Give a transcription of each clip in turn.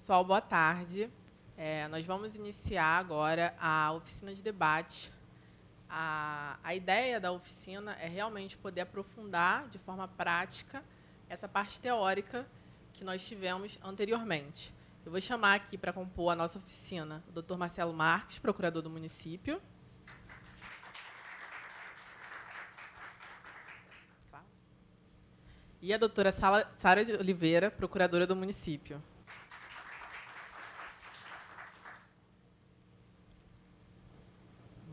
Pessoal, boa tarde. Nós vamos iniciar agora a oficina de debate. A ideia da oficina é realmente poder aprofundar de forma prática essa parte teórica que nós tivemos anteriormente. Eu vou chamar aqui para compor a nossa oficina o Dr. Marcelo Marques, procurador do município. E a doutora Sara de Oliveira, procuradora do município.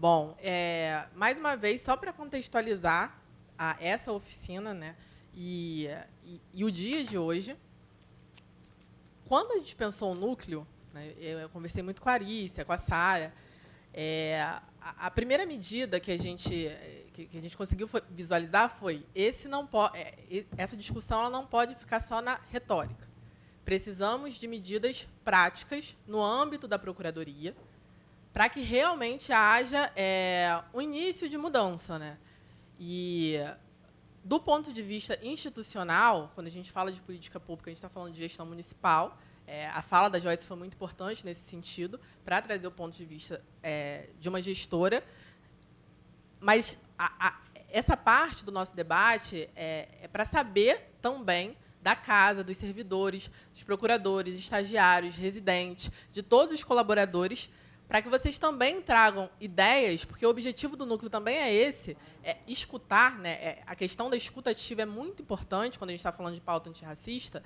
Bom, mais uma vez, só para contextualizar essa oficina, né, e o dia de hoje, quando a gente pensou o núcleo, né, eu conversei muito com a Arícia, com a Sara, a primeira medida que a gente conseguiu visualizar foi essa discussão ela não pode ficar só na retórica. Precisamos de medidas práticas no âmbito da Procuradoria, para que realmente haja um início de mudança, né? E, do ponto de vista institucional, quando a gente fala de política pública, a gente está falando de gestão municipal. A fala da Joyce foi muito importante nesse sentido, para trazer o ponto de vista de uma gestora. Mas essa parte do nosso debate é para saber também da casa, dos servidores, dos procuradores, estagiários, residentes, de todos os colaboradores, para que vocês também tragam ideias, porque o objetivo do núcleo também é esse, escutar, né? A questão da escuta ativa é muito importante, quando a gente está falando de pauta antirracista,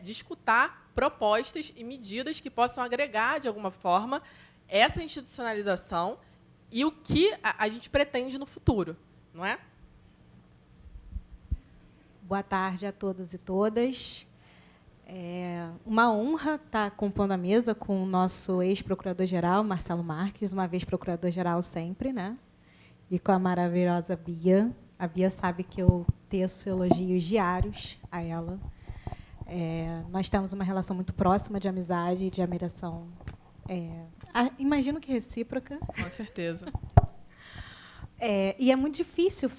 de escutar propostas e medidas que possam agregar, de alguma forma, essa institucionalização e o que a gente pretende no futuro, não é? Boa tarde a todos e todas. Uma honra estar compondo a mesa com o nosso ex-procurador-geral, Marcelo Marques, uma vez procurador-geral sempre, né? E com a maravilhosa Bia. A Bia sabe que eu teço elogios diários a ela. Nós temos uma relação muito próxima de amizade e de admiração. Imagino que recíproca. Com certeza. E é muito difícil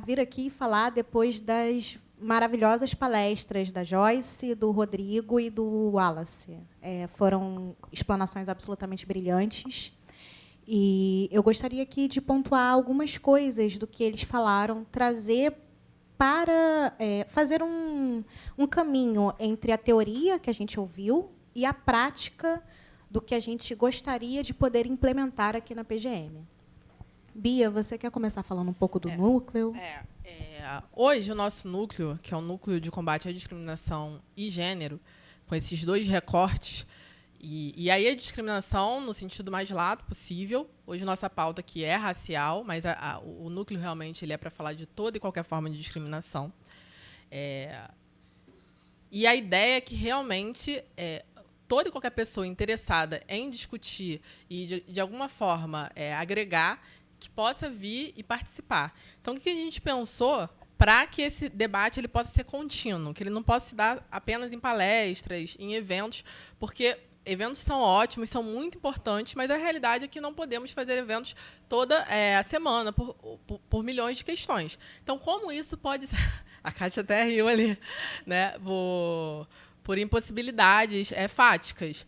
vir aqui e falar depois das maravilhosas palestras da Joyce, do Rodrigo e do Wallace. Foram explanações absolutamente brilhantes. E eu gostaria aqui de pontuar algumas coisas do que eles falaram, trazer para fazer um caminho entre a teoria que a gente ouviu e a prática do que a gente gostaria de poder implementar aqui na PGM. Bia, você quer começar falando um pouco do núcleo? Hoje, o nosso núcleo, que é o Núcleo de Combate à Discriminação e Gênero, com esses dois recortes, e aí a discriminação no sentido mais lato possível. Hoje, nossa pauta aqui é racial, mas o núcleo realmente ele é para falar de toda e qualquer forma de discriminação. E a ideia é que, realmente, toda e qualquer pessoa interessada em discutir e, de alguma forma, agregar, que possa vir e participar. Então, o que a gente pensou para que esse debate ele possa ser contínuo, que ele não possa se dar apenas em palestras, em eventos, porque eventos são ótimos, são muito importantes, mas a realidade é que não podemos fazer eventos toda a semana, por milhões de questões. Então, como isso pode ser... A Kátia até riu ali, né? Por impossibilidades fáticas.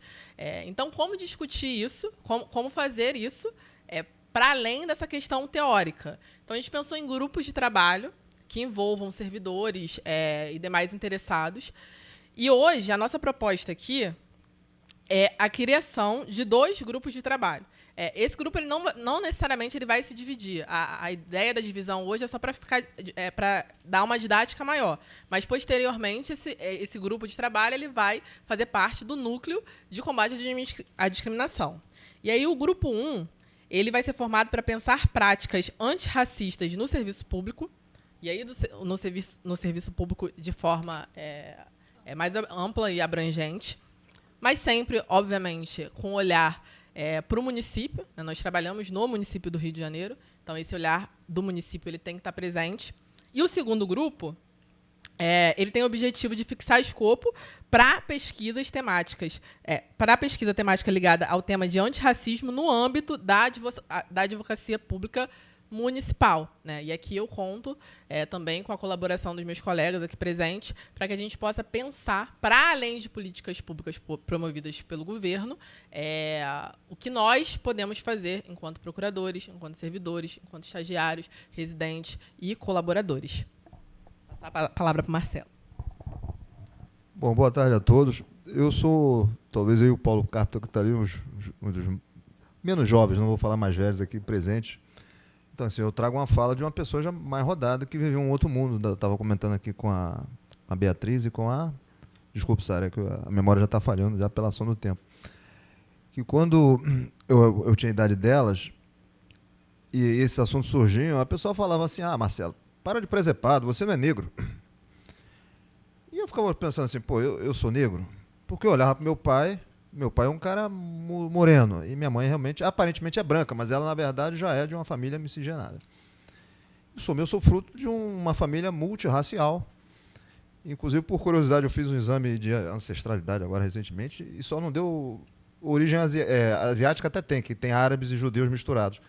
Então, como discutir isso, como fazer isso, para além dessa questão teórica. Então, a gente pensou em grupos de trabalho que envolvam servidores e demais interessados. E, hoje, a nossa proposta aqui é a criação de 2 grupos de trabalho. Esse grupo ele não necessariamente ele vai se dividir. A ideia da divisão hoje é só para dar uma didática maior. Mas, posteriormente, esse grupo de trabalho ele vai fazer parte do núcleo de combate à discriminação. E aí, o grupo 1... ele vai ser formado para pensar práticas antirracistas no serviço público, e aí no serviço público de forma mais ampla e abrangente, mas sempre, obviamente, com olhar para o município. Né? Nós trabalhamos no município do Rio de Janeiro, então esse olhar do município ele tem que estar presente. E o segundo grupo Ele tem o objetivo de fixar escopo para pesquisas temáticas, para pesquisa temática ligada ao tema de antirracismo no âmbito da advocacia pública municipal, né? E aqui eu conto também com a colaboração dos meus colegas aqui presentes para que a gente possa pensar, para além de políticas públicas promovidas pelo governo, o que nós podemos fazer enquanto procuradores, enquanto servidores, enquanto estagiários, residentes e colaboradores. Vou passar a palavra para o Marcelo. Bom, boa tarde a todos. Eu sou, talvez eu e o Paulo Carpenter, que está ali, um dos menos jovens, não vou falar mais velhos aqui presentes. Então, assim, eu trago uma fala de uma pessoa já mais rodada que viveu um outro mundo. Eu estava comentando aqui com a Beatriz e com a... Desculpe, Sara, que a memória já está falhando, já pela ação do tempo. Que quando eu tinha a idade delas, e esse assunto surgiu, a pessoa falava assim, Marcelo, para de presepado, você não é negro. E eu ficava pensando assim, pô, eu sou negro? Porque eu olhava para meu pai é um cara moreno, e minha mãe realmente, aparentemente é branca, mas ela, na verdade, já é de uma família miscigenada. Eu sou fruto de uma família multirracial. Inclusive, por curiosidade, eu fiz um exame de ancestralidade agora recentemente, e só não deu origem asiática, até tem, que tem árabes e judeus misturados.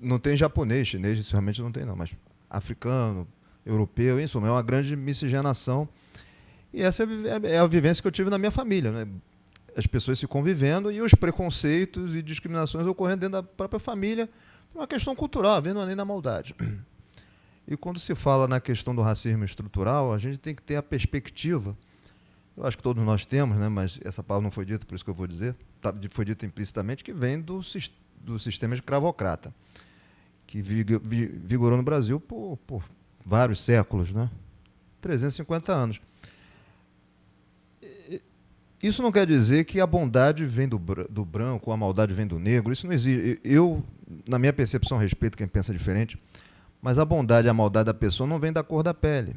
Não tem japonês, chinês, isso realmente não tem não, mas africano, europeu, em suma, é uma grande miscigenação. E essa é a vivência que eu tive na minha família, né? As pessoas se convivendo e os preconceitos e discriminações ocorrendo dentro da própria família, uma questão cultural, havendo além da maldade. E quando se fala na questão do racismo estrutural, a gente tem que ter a perspectiva, eu acho que todos nós temos, né, mas essa palavra não foi dita, por isso que eu vou dizer, foi dita implicitamente, que vem do sistema escravocrata, que vigorou no Brasil por vários séculos, né? 350 anos. Isso não quer dizer que a bondade vem do branco, ou a maldade vem do negro. Isso não existe. Eu, na minha percepção, respeito quem pensa diferente, mas a bondade e a maldade da pessoa não vem da cor da pele.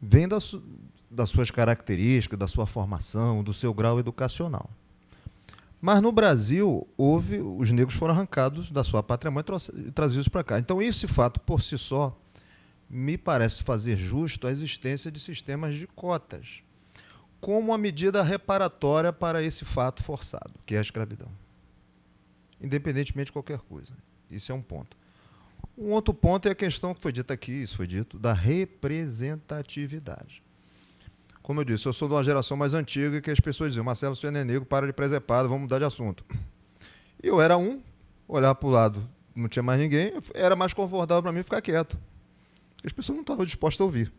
Vem das suas características, da sua formação, do seu grau educacional. Mas no Brasil, os negros foram arrancados da sua pátria-mãe e trazidos para cá. Então, esse fato, por si só, me parece fazer justo a existência de sistemas de cotas, como uma medida reparatória para esse fato forçado, que é a escravidão. Independentemente de qualquer coisa. Isso é um ponto. Um outro ponto é a questão que foi dita aqui, isso foi dito, da representatividade. Como eu disse, eu sou de uma geração mais antiga que as pessoas diziam, Marcelo, você não é negro, para de presepado, vamos mudar de assunto. E eu era olhava para o lado, não tinha mais ninguém, era mais confortável para mim ficar quieto. Porque as pessoas não estavam dispostas a ouvir.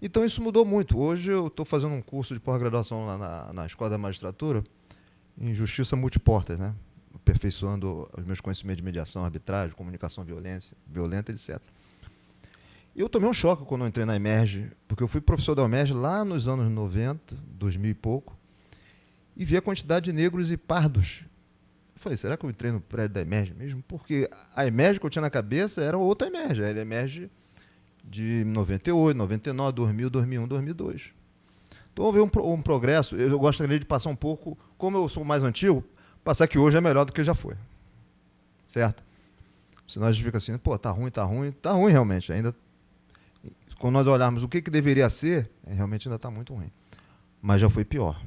Então, isso mudou muito. Hoje, eu estou fazendo um curso de pós-graduação lá na Escola da Magistratura, em Justiça Multiportas, né? Aperfeiçoando os meus conhecimentos de mediação, arbitragem, comunicação violenta, etc. E eu tomei um choque quando eu entrei na Emerge, porque eu fui professor da Emerge lá nos anos 90, 2000 e pouco, e vi a quantidade de negros e pardos. Eu falei, será que eu entrei no prédio da Emerge mesmo? Porque a Emerge que eu tinha na cabeça era outra Emerge, era a Emerge de 98, 99, 2000, 2001, 2002. Então, houve um progresso. Eu gostaria de passar um pouco, como eu sou mais antigo, passar que hoje é melhor do que já foi. Certo? Senão a gente fica assim, pô, tá ruim realmente. Ainda, quando nós olharmos o que deveria ser, realmente ainda está muito ruim. Mas já foi pior.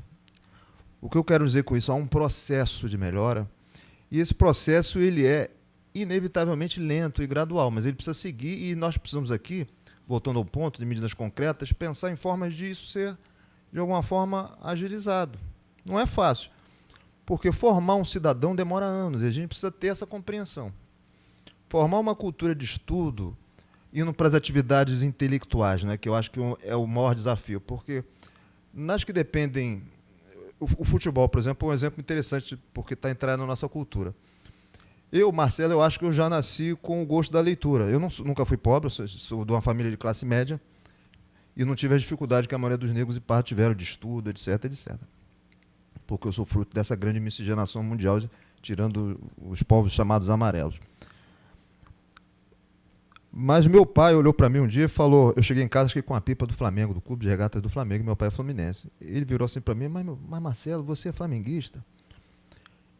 O que eu quero dizer com isso? Há um processo de melhora, e esse processo ele é inevitavelmente lento e gradual, mas ele precisa seguir, e nós precisamos aqui, voltando ao ponto de medidas concretas, pensar em formas de isso ser, de alguma forma, agilizado. Não é fácil, porque formar um cidadão demora anos, e a gente precisa ter essa compreensão. Formar uma cultura de estudo, indo para as atividades intelectuais, né, que eu acho que é o maior desafio, porque nas que dependem... O futebol, por exemplo, é um exemplo interessante, porque está entrando na nossa cultura. Marcelo, eu acho que eu já nasci com o gosto da leitura. Eu nunca fui pobre, sou de uma família de classe média e não tive a dificuldade que a maioria dos negros e pardos tiveram de estudo, etc, etc. Porque eu sou fruto dessa grande miscigenação mundial, tirando os povos chamados amarelos. Mas meu pai olhou para mim um dia e falou, eu cheguei em casa com a pipa do Flamengo, do Clube de Regatas do Flamengo, e meu pai é fluminense. Ele virou assim para mim, mas Marcelo, você é flamenguista?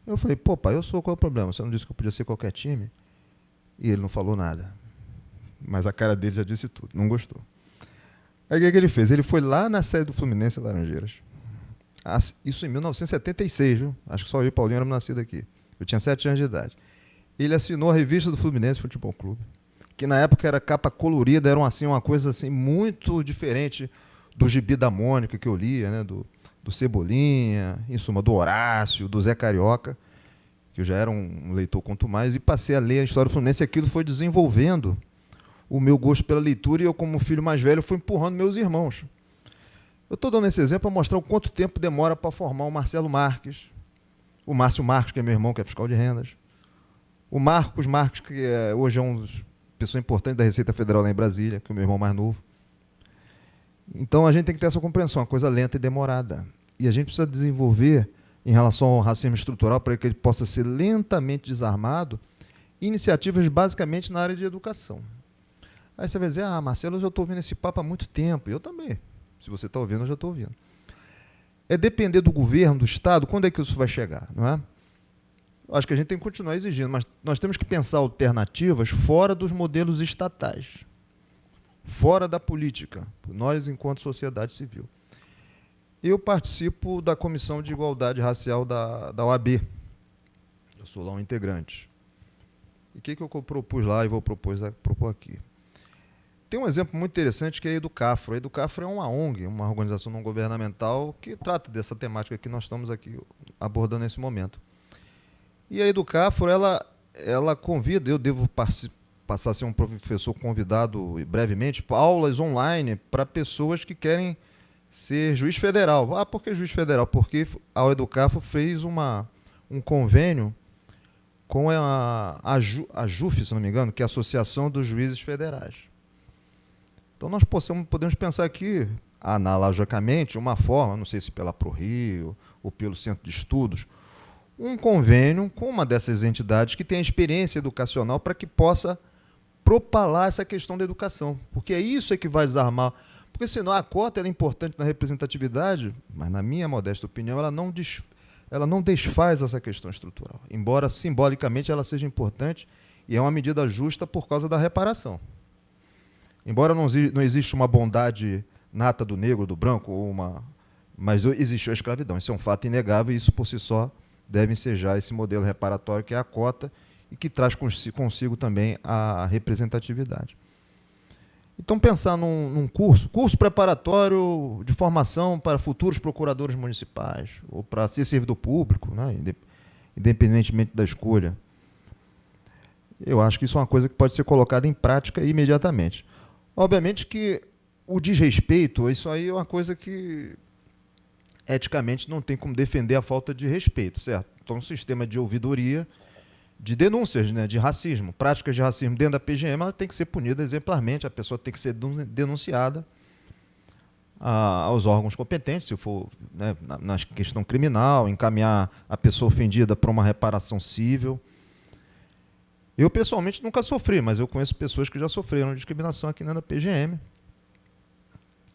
Eu falei, pô, pai, qual é o problema? Você não disse que eu podia ser qualquer time? E ele não falou nada. Mas a cara dele já disse tudo, não gostou. Aí o que ele fez? Ele foi lá na sede do Fluminense em Laranjeiras. Isso em 1976, viu? Acho que só eu e o Paulinho éramos nascidos aqui. Eu tinha 7 anos de idade. Ele assinou a revista do Fluminense Futebol Clube, que na época era capa colorida, era assim, uma coisa assim, muito diferente do Gibi da Mônica que eu lia, né? Do Cebolinha, em suma, do Horácio, do Zé Carioca, que eu já era um leitor quanto mais, e passei a ler a história do Fluminense, e aquilo foi desenvolvendo o meu gosto pela leitura, e eu, como filho mais velho, fui empurrando meus irmãos. Eu estou dando esse exemplo para mostrar o quanto tempo demora para formar o Marcelo Marques, o Márcio Marques, que é meu irmão, que é fiscal de rendas, o Marcos Marques, que hoje é uma pessoa importante da Receita Federal lá em Brasília, que é o meu irmão mais novo. Então, a gente tem que ter essa compreensão, uma coisa lenta e demorada. E a gente precisa desenvolver, em relação ao racismo estrutural, para que ele possa ser lentamente desarmado, iniciativas basicamente na área de educação. Aí você vai dizer, Marcelo, eu já estou ouvindo esse papo há muito tempo. Eu também. Se você está ouvindo, eu já estou ouvindo. É depender do governo, do Estado, quando é que isso vai chegar, não é? Acho que a gente tem que continuar exigindo, mas nós temos que pensar alternativas fora dos modelos estatais, fora da política, nós enquanto sociedade civil. Eu participo da Comissão de Igualdade Racial da OAB. Eu sou lá um integrante. E o que eu propus lá e vou propor aqui? Tem um exemplo muito interessante que é a Educafro. A Educafro é uma ONG, uma organização não governamental que trata dessa temática que nós estamos aqui abordando nesse momento. E a Educafro, ela convida, eu devo passar a ser um professor convidado brevemente, para aulas online para pessoas que querem ser juiz federal. Por que juiz federal? Porque a Educafro fez um convênio com a JUF, se não me engano, que é a Associação dos Juízes Federais. Então, nós podemos pensar aqui, analogicamente, uma forma, não sei se pela ProRio ou pelo Centro de Estudos, um convênio com uma dessas entidades que tem experiência educacional para que possa propalar essa questão da educação. Porque é isso que vai desarmar. Porque, senão, a cota é importante na representatividade, mas, na minha modesta opinião, ela não desfaz essa questão estrutural, embora, simbolicamente, ela seja importante e é uma medida justa por causa da reparação. Embora não exista uma bondade nata do negro, do branco, mas existiu a escravidão. Isso é um fato inegável e isso, por si só, deve ensejar esse modelo reparatório, que é a cota, e que traz consigo também a representatividade. Então, pensar num curso preparatório de formação para futuros procuradores municipais, ou para ser servidor público, né, independentemente da escolha. Eu acho que isso é uma coisa que pode ser colocada em prática imediatamente. Obviamente que o desrespeito, isso aí é uma coisa que eticamente não tem como defender a falta de respeito, certo? Então, um sistema de ouvidoria, de denúncias, né, de racismo, práticas de racismo dentro da PGM, ela tem que ser punida exemplarmente, a pessoa tem que ser denunciada aos órgãos competentes, se for, né, na questão criminal, encaminhar a pessoa ofendida para uma reparação civil. Eu, pessoalmente, nunca sofri, mas eu conheço pessoas que já sofreram discriminação aqui na PGM.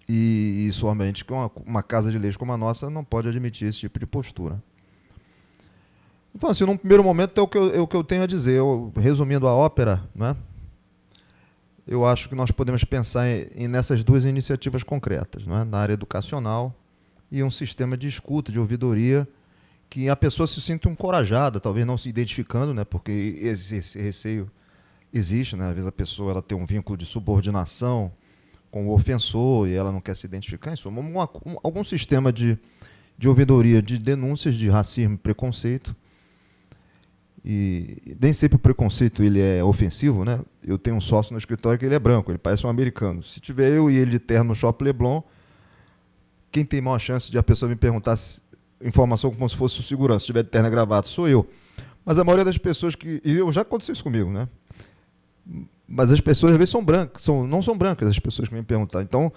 E isso, obviamente, que uma casa de leis como a nossa não pode admitir esse tipo de postura. Então, assim, num primeiro momento, é o que eu tenho a dizer. Resumindo a ópera, né, eu acho que nós podemos pensar nessas duas iniciativas concretas, né, na área educacional e um sistema de escuta, de ouvidoria, que a pessoa se sinta encorajada, talvez não se identificando, né, porque esse receio existe, né, às vezes a pessoa ela tem um vínculo de subordinação com o ofensor e ela não quer se identificar. Em suma, algum sistema de ouvidoria de denúncias de racismo e preconceito. E nem sempre o preconceito ele é ofensivo, né? Eu tenho um sócio no escritório que ele é branco, ele parece um americano. Se tiver eu e ele de terno no Shopping Leblon, quem tem maior chance de a pessoa me perguntar informação como se fosse o segurança, se tiver de terno e gravata, sou eu. Mas a maioria das pessoas já aconteceu isso comigo, né? Mas as pessoas às vezes são brancas, não são brancas as pessoas que me perguntam. Então,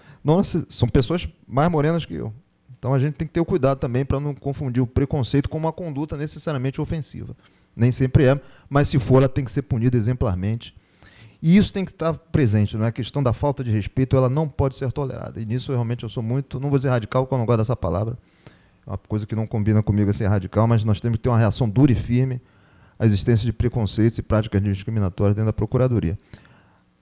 são pessoas mais morenas que eu. Então a gente tem que ter o cuidado também para não confundir o preconceito com uma conduta necessariamente ofensiva. Nem sempre é, mas se for, ela tem que ser punida exemplarmente. E isso tem que estar presente, não é? A questão da falta de respeito, ela não pode ser tolerada. E nisso, realmente, eu sou muito, não vou dizer radical, porque eu não gosto dessa palavra, é uma coisa que não combina comigo ser radical, mas nós temos que ter uma reação dura e firme à existência de preconceitos e práticas discriminatórias dentro da Procuradoria.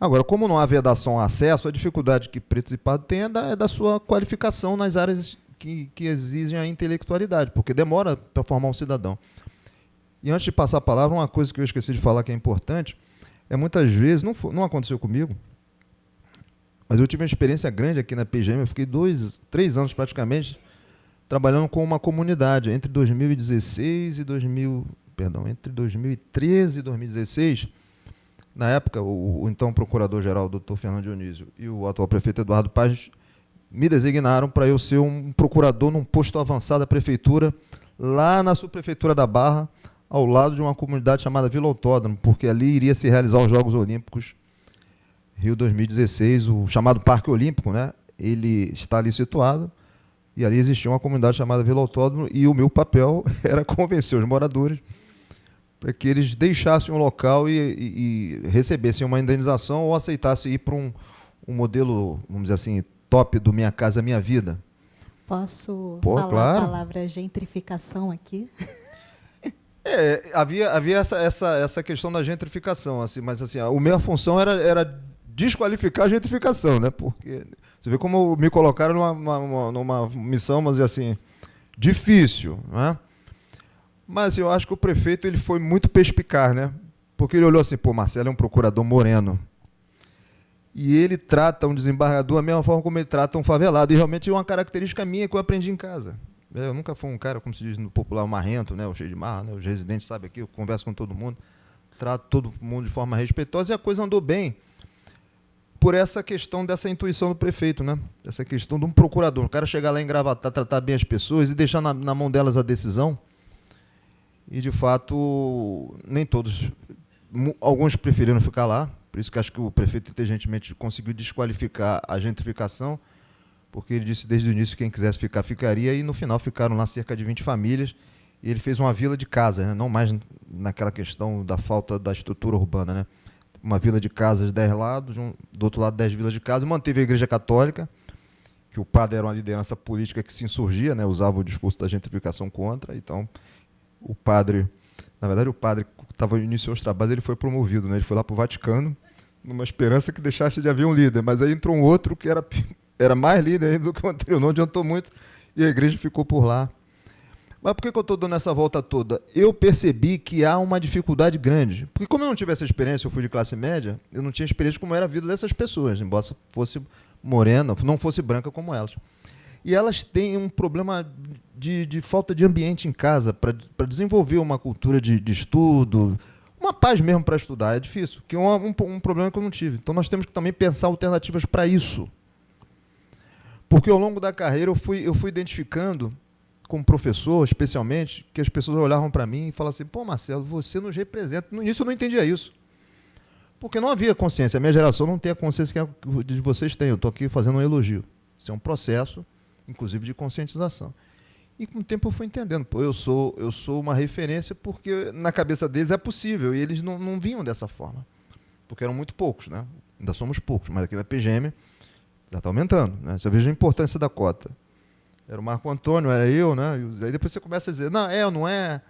Agora, como não há vedação ao acesso, a dificuldade que pretos e pardos têm é da sua qualificação nas áreas que exigem a intelectualidade, porque demora para formar um cidadão. E antes de passar a palavra, uma coisa que eu esqueci de falar que é importante, muitas vezes, não aconteceu comigo, mas eu tive uma experiência grande aqui na PGM, eu fiquei 3 anos praticamente trabalhando com uma comunidade, entre 2013 e 2016, na época, o então procurador-geral, doutor Fernando Dionísio, e o atual prefeito Eduardo Paz me designaram para eu ser um procurador num posto avançado da prefeitura, lá na subprefeitura da Barra, ao lado de uma comunidade chamada Vila Autódromo, porque ali iria se realizar os Jogos Olímpicos Rio 2016, o chamado Parque Olímpico, né? Ele está ali situado, e ali existia uma comunidade chamada Vila Autódromo, e o meu papel era convencer os moradores para que eles deixassem o local e recebessem uma indenização ou aceitassem ir para um modelo, vamos dizer assim, top do Minha Casa Minha Vida. Posso falar claro. A palavra gentrificação aqui? Havia essa questão da gentrificação, assim, mas assim, a minha função era desqualificar a gentrificação, né? Porque você vê como me colocaram numa missão, vamos dizer assim, difícil, né? Mas eu acho que o prefeito ele foi muito perspicaz, né? Porque ele olhou assim, pô, Marcelo é um procurador moreno. E ele trata um desembargador da mesma forma como ele trata um favelado. E realmente é uma característica minha que eu aprendi em casa. Eu nunca fui um cara, como se diz no popular, marrento, né? O cheio de marra, né? Os residentes sabem aqui, eu converso com todo mundo, trato todo mundo de forma respeitosa e a coisa andou bem. Por essa questão dessa intuição do prefeito, né? Essa questão de um procurador. O cara chegar lá em Gravatar, tratar bem as pessoas e deixar na mão delas a decisão. E, de fato, nem todos, alguns preferiram ficar lá, por isso que acho que o prefeito inteligentemente conseguiu desqualificar a gentrificação, porque ele disse desde o início que quem quisesse ficar, ficaria, e no final ficaram lá cerca de 20 famílias, e ele fez uma vila de casas, né? Não mais naquela questão da falta da estrutura urbana, né? Uma vila de casas, 10 lados, do outro lado 10 vilas de casas, manteve a Igreja Católica, que o padre era uma liderança política que se insurgia, né? Usava o discurso da gentrificação contra, então o padre que iniciou os trabalhos, ele foi promovido, né? Ele foi lá para o Vaticano, numa esperança que deixasse de haver um líder, mas aí entrou um outro que era mais líder ainda do que o anterior, não adiantou muito, e a igreja ficou por lá. Mas por que eu estou dando essa volta toda? Eu percebi que há uma dificuldade grande, porque como eu não tive essa experiência, eu fui de classe média, eu não tinha experiência de como era a vida dessas pessoas, embora fosse morena, não fosse branca como elas. E elas têm um problema de falta de ambiente em casa para desenvolver uma cultura de estudo, uma paz mesmo para estudar. É difícil, que é um problema que eu não tive. Então, nós temos que também pensar alternativas para isso. Porque, ao longo da carreira, eu fui identificando, como professor, especialmente, que as pessoas olhavam para mim e falavam assim, pô, Marcelo, você nos representa. No início, eu não entendia isso. Porque não havia consciência. A minha geração não tem a consciência que vocês têm. Eu estou aqui fazendo um elogio. Isso é um processo, inclusive de conscientização. E com o tempo eu fui entendendo, pô, eu sou uma referência porque na cabeça deles é possível, e eles não vinham dessa forma, porque eram muito poucos, né? Ainda somos poucos, mas aqui na PGM já está aumentando, né? Você veja a importância da cota. Era o Marco Antônio, era eu, né? E aí depois você começa a dizer, não, ou não é?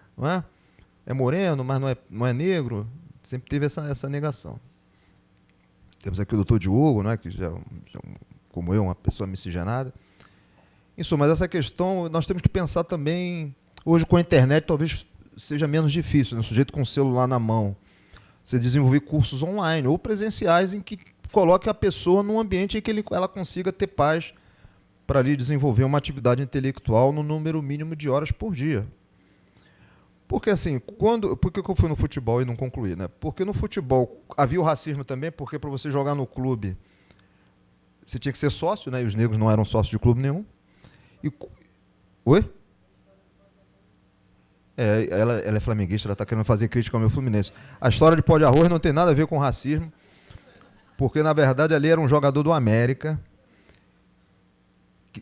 É moreno, mas não é negro. Sempre teve essa negação. Temos aqui o doutor Diogo, né? Que já como eu, uma pessoa miscigenada. Isso, mas essa questão, nós temos que pensar também, hoje com a internet talvez seja menos difícil, né? O sujeito com o celular na mão, você desenvolver cursos online ou presenciais em que coloque a pessoa num ambiente em que ela consiga ter paz para ali desenvolver uma atividade intelectual no número mínimo de horas por dia. Porque assim, por que eu fui no futebol e não concluí, né? Porque no futebol havia o racismo também, porque para você jogar no clube, você tinha que ser sócio, né? E os negros não eram sócios de clube nenhum. Oi? Ela é flamenguista, ela está querendo fazer crítica ao meu Fluminense. A história de pó de arroz não tem nada a ver com racismo, porque, na verdade, ali era um jogador do América,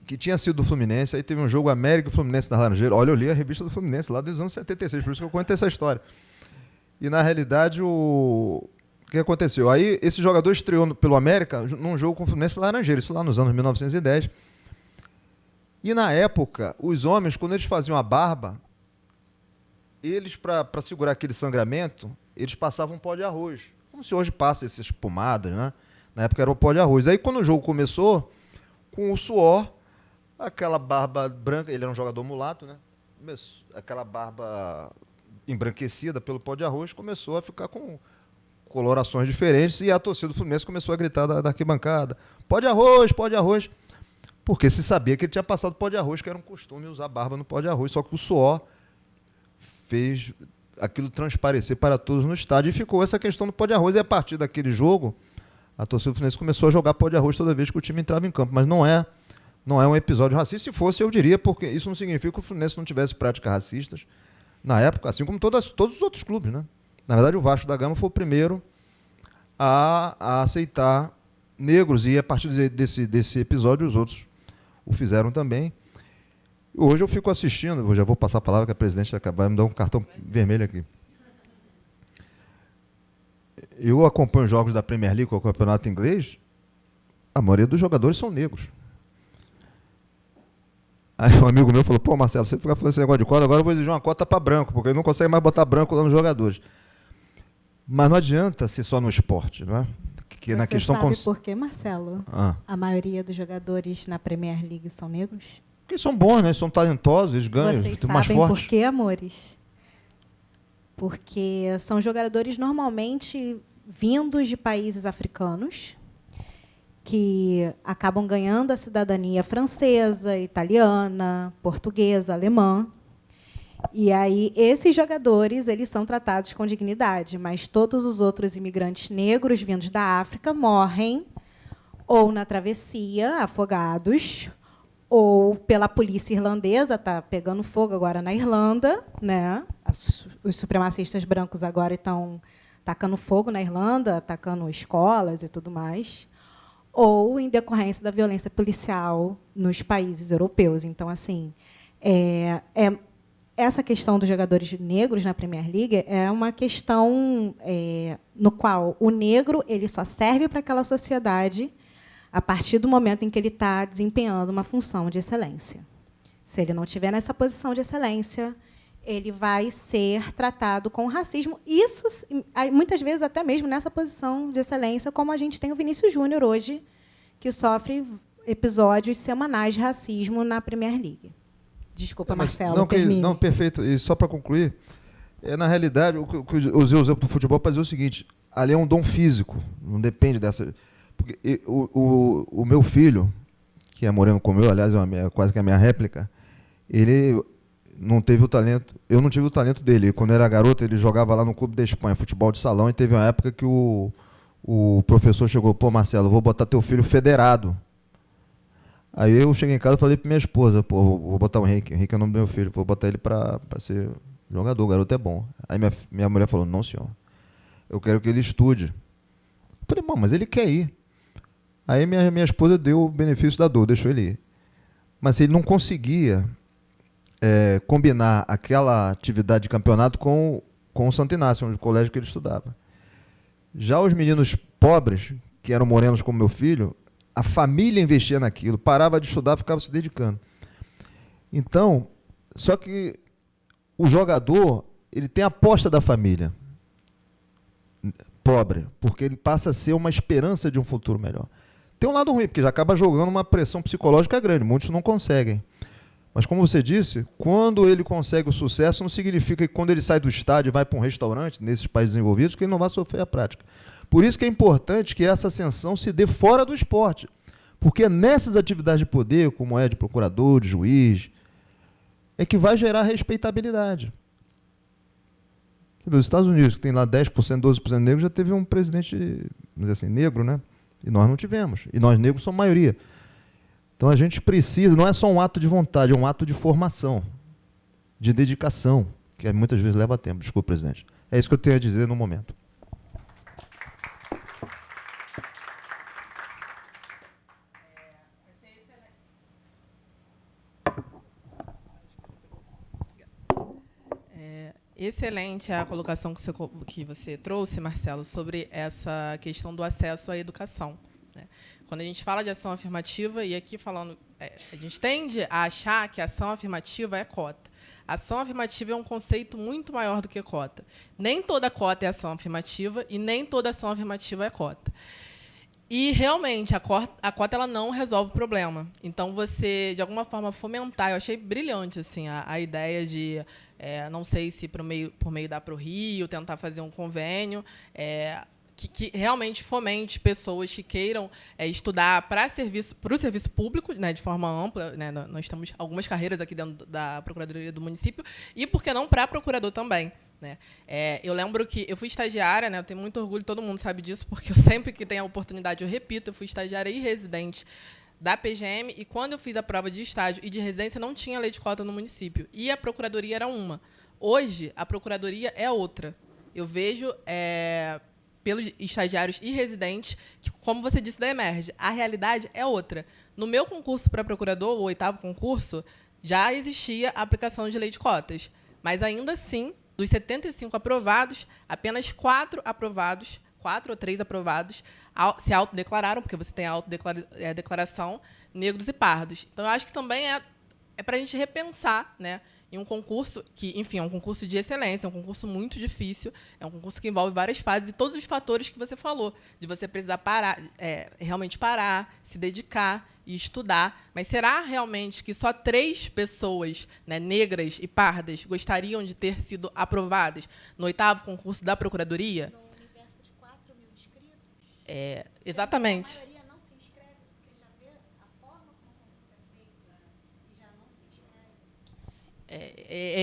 que tinha sido do Fluminense, aí teve um jogo América e Fluminense na Laranjeira. Olha, eu li a revista do Fluminense, lá dos anos 76, por isso que eu conto essa história. E, na realidade, o que aconteceu? Aí, esse jogador estreou pelo América num jogo com o Fluminense Laranjeira, isso lá nos anos 1910. E, na época, os homens, quando eles faziam a barba, eles, para segurar aquele sangramento, eles passavam pó de arroz. como se hoje passa essas pomadas, né? Na época era o pó de arroz. Aí quando o jogo começou, com o suor, aquela barba branca, ele era um jogador mulato, né? Aquela barba embranquecida pelo pó de arroz começou a ficar com colorações diferentes e a torcida do Fluminense começou a gritar da arquibancada: pó de arroz, pó de arroz. Porque se sabia que ele tinha passado pó de arroz, que era um costume usar barba no pó de arroz, só que o suor fez aquilo transparecer para todos no estádio e ficou essa questão do pó de arroz. E a partir daquele jogo, a torcida do Fluminense começou a jogar pó de arroz toda vez que o time entrava em campo. Mas não é um episódio racista. Se fosse, eu diria, porque isso não significa que o Fluminense não tivesse práticas racistas na época, assim como todos os outros clubes, né? Na verdade, o Vasco da Gama foi o primeiro a aceitar negros, e a partir desse episódio os outros o fizeram também. Hoje eu fico assistindo, eu já vou passar a palavra que a presidente vai me dar um cartão vermelho aqui. Eu acompanho jogos da Premier League, com o campeonato inglês, a maioria dos jogadores são negros. Aí um amigo meu falou: pô, Marcelo, você fica falando esse negócio de cota, agora eu vou exigir uma cota para branco, porque ele não consegue mais botar branco lá nos jogadores. Mas não adianta ser só no esporte, não é? Que Você na questão sabe por que, Marcelo? A maioria dos jogadores na Premier League são negros? Porque eles são bons, né? Eles são talentosos, eles ganham, Vocês são mais sabem fortes. por quê, amores? Porque são jogadores normalmente vindos de países africanos, que acabam ganhando a cidadania francesa, italiana, portuguesa, alemã. E aí esses jogadores, eles são tratados com dignidade, mas todos os outros imigrantes negros vindos da África morrem ou na travessia, afogados, ou pela polícia irlandesa, está pegando fogo agora na Irlanda, né? Os supremacistas brancos agora estão tacando fogo na Irlanda, atacando escolas e tudo mais, ou em decorrência da violência policial nos países europeus. Então, assim, essa questão dos jogadores negros na Premier League é uma questão no qual o negro ele só serve para aquela sociedade a partir do momento em que ele está desempenhando uma função de excelência. Se ele não estiver nessa posição de excelência, ele vai ser tratado com racismo. Isso, muitas vezes, até mesmo nessa posição de excelência, como a gente tem o Vinícius Júnior hoje, que sofre episódios semanais de racismo na Premier League. Desculpa, Marcelo, termine. Não, perfeito. E só para concluir, na realidade, o que eu usei o exemplo do futebol para dizer o seguinte: ali é um dom físico, não depende dessa... Porque o meu filho, que é moreno como eu, aliás, quase que a minha réplica, ele não teve o talento, eu não tive o talento dele. Quando era garoto, ele jogava lá no Clube da Espanha, futebol de salão, e teve uma época que o professor chegou: pô, Marcelo, eu vou botar teu filho federado. Aí eu cheguei em casa e falei para minha esposa: pô, vou botar o Henrique é o nome do meu filho, vou botar ele para ser jogador, o garoto é bom. Aí minha mulher falou: não, senhor, eu quero que ele estude. Eu falei: bom, mas ele quer ir. Aí minha esposa deu o benefício da dor, deixou ele ir. Mas ele não conseguia combinar aquela atividade de campeonato com o Santo Inácio, o colégio que ele estudava. Já os meninos pobres, que eram morenos como meu filho, a família investia naquilo, parava de estudar, ficava se dedicando. Então, só que o jogador, ele tem a aposta da família pobre, porque ele passa a ser uma esperança de um futuro melhor. Tem um lado ruim, porque já acaba jogando uma pressão psicológica grande, muitos não conseguem. Mas, como você disse, quando ele consegue o sucesso, não significa que quando ele sai do estádio e vai para um restaurante, nesses países desenvolvidos, que ele não vai sofrer a prática. Por isso que é importante que essa ascensão se dê fora do esporte. Porque nessas atividades de poder, como é de procurador, de juiz, é que vai gerar respeitabilidade. Os Estados Unidos, que tem lá 10%, 12% negro, já teve um presidente, vamos dizer assim, negro, né? E nós não tivemos. E nós negros somos maioria. Então a gente precisa, não é só um ato de vontade, é um ato de formação, de dedicação, que muitas vezes leva tempo. Desculpa, presidente. É isso que eu tenho a dizer no momento. Excelente a colocação que você trouxe, Marcelo, sobre essa questão do acesso à educação, né? Quando a gente fala de ação afirmativa, e aqui falando, a gente tende a achar que a ação afirmativa é cota. Ação afirmativa é um conceito muito maior do que cota. Nem toda cota é ação afirmativa e nem toda ação afirmativa é cota. E, realmente, a cota ela não resolve o problema. Então, você, de alguma forma, fomentar... Eu achei brilhante assim, a ideia de, não sei se por meio da ProRio, tentar fazer um convênio, que realmente fomente pessoas que queiram estudar para o serviço público, né, de forma ampla. Né, nós temos algumas carreiras aqui dentro da Procuradoria do Município, e, por que não, para procurador também. Né? Eu lembro que eu fui estagiária, né, eu tenho muito orgulho, todo mundo sabe disso, porque eu sempre que tenho a oportunidade, eu repito, eu fui estagiária e residente da PGM, e quando eu fiz a prova de estágio e de residência, não tinha lei de cota no município, e a procuradoria era uma. Hoje, a procuradoria é outra. Eu vejo, pelos estagiários e residentes, que, como você disse da Emerge, a realidade é outra. No meu concurso para procurador, o 8º concurso, já existia a aplicação de lei de cotas, mas, ainda assim, dos 75 aprovados, apenas 4 aprovados, 4 ou 3 aprovados, se autodeclararam, porque você tem a autodeclaração, negros e pardos. Então, eu acho que também é para a gente repensar, né, em um concurso que, enfim, é um concurso de excelência, é um concurso muito difícil, é um concurso que envolve várias fases e todos os fatores que você falou, de você precisar parar, realmente parar, se dedicar e estudar. Mas será realmente que só 3 pessoas, né, negras e pardas, gostariam de ter sido aprovadas no 8º concurso da Procuradoria? No universo de 4.000 inscritos? Exatamente. A maioria não se inscreve, porque já vê a forma como o concurso é feito e já não se inscreve.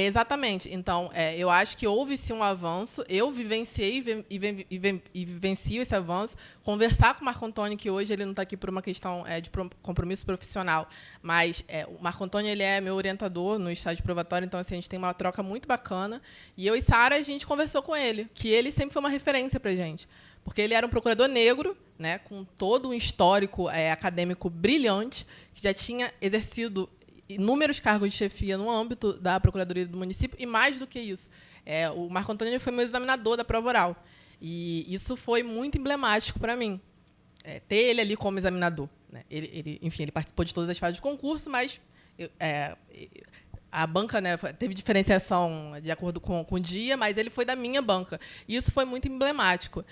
Exatamente. Então, eu acho que houve-se um avanço. Eu vivenciei e vivencio esse avanço. Conversar com o Marco Antônio, que hoje ele não está aqui por uma questão de compromisso profissional, mas o Marco Antônio ele é meu orientador no estágio probatório, então assim, a gente tem uma troca muito bacana. E eu e Sara, a gente conversou com ele, que ele sempre foi uma referência para a gente, porque ele era um procurador negro, né, com todo um histórico acadêmico brilhante, que já tinha exercido inúmeros cargos de chefia no âmbito da Procuradoria do Município, e, mais do que isso, o Marco Antônio foi meu examinador da prova oral. E isso foi muito emblemático para mim, ter ele ali como examinador. Né? Enfim, ele participou de todas as fases do concurso, mas a banca, né, teve diferenciação de acordo com o dia, mas ele foi da minha banca. E isso foi muito emblemático.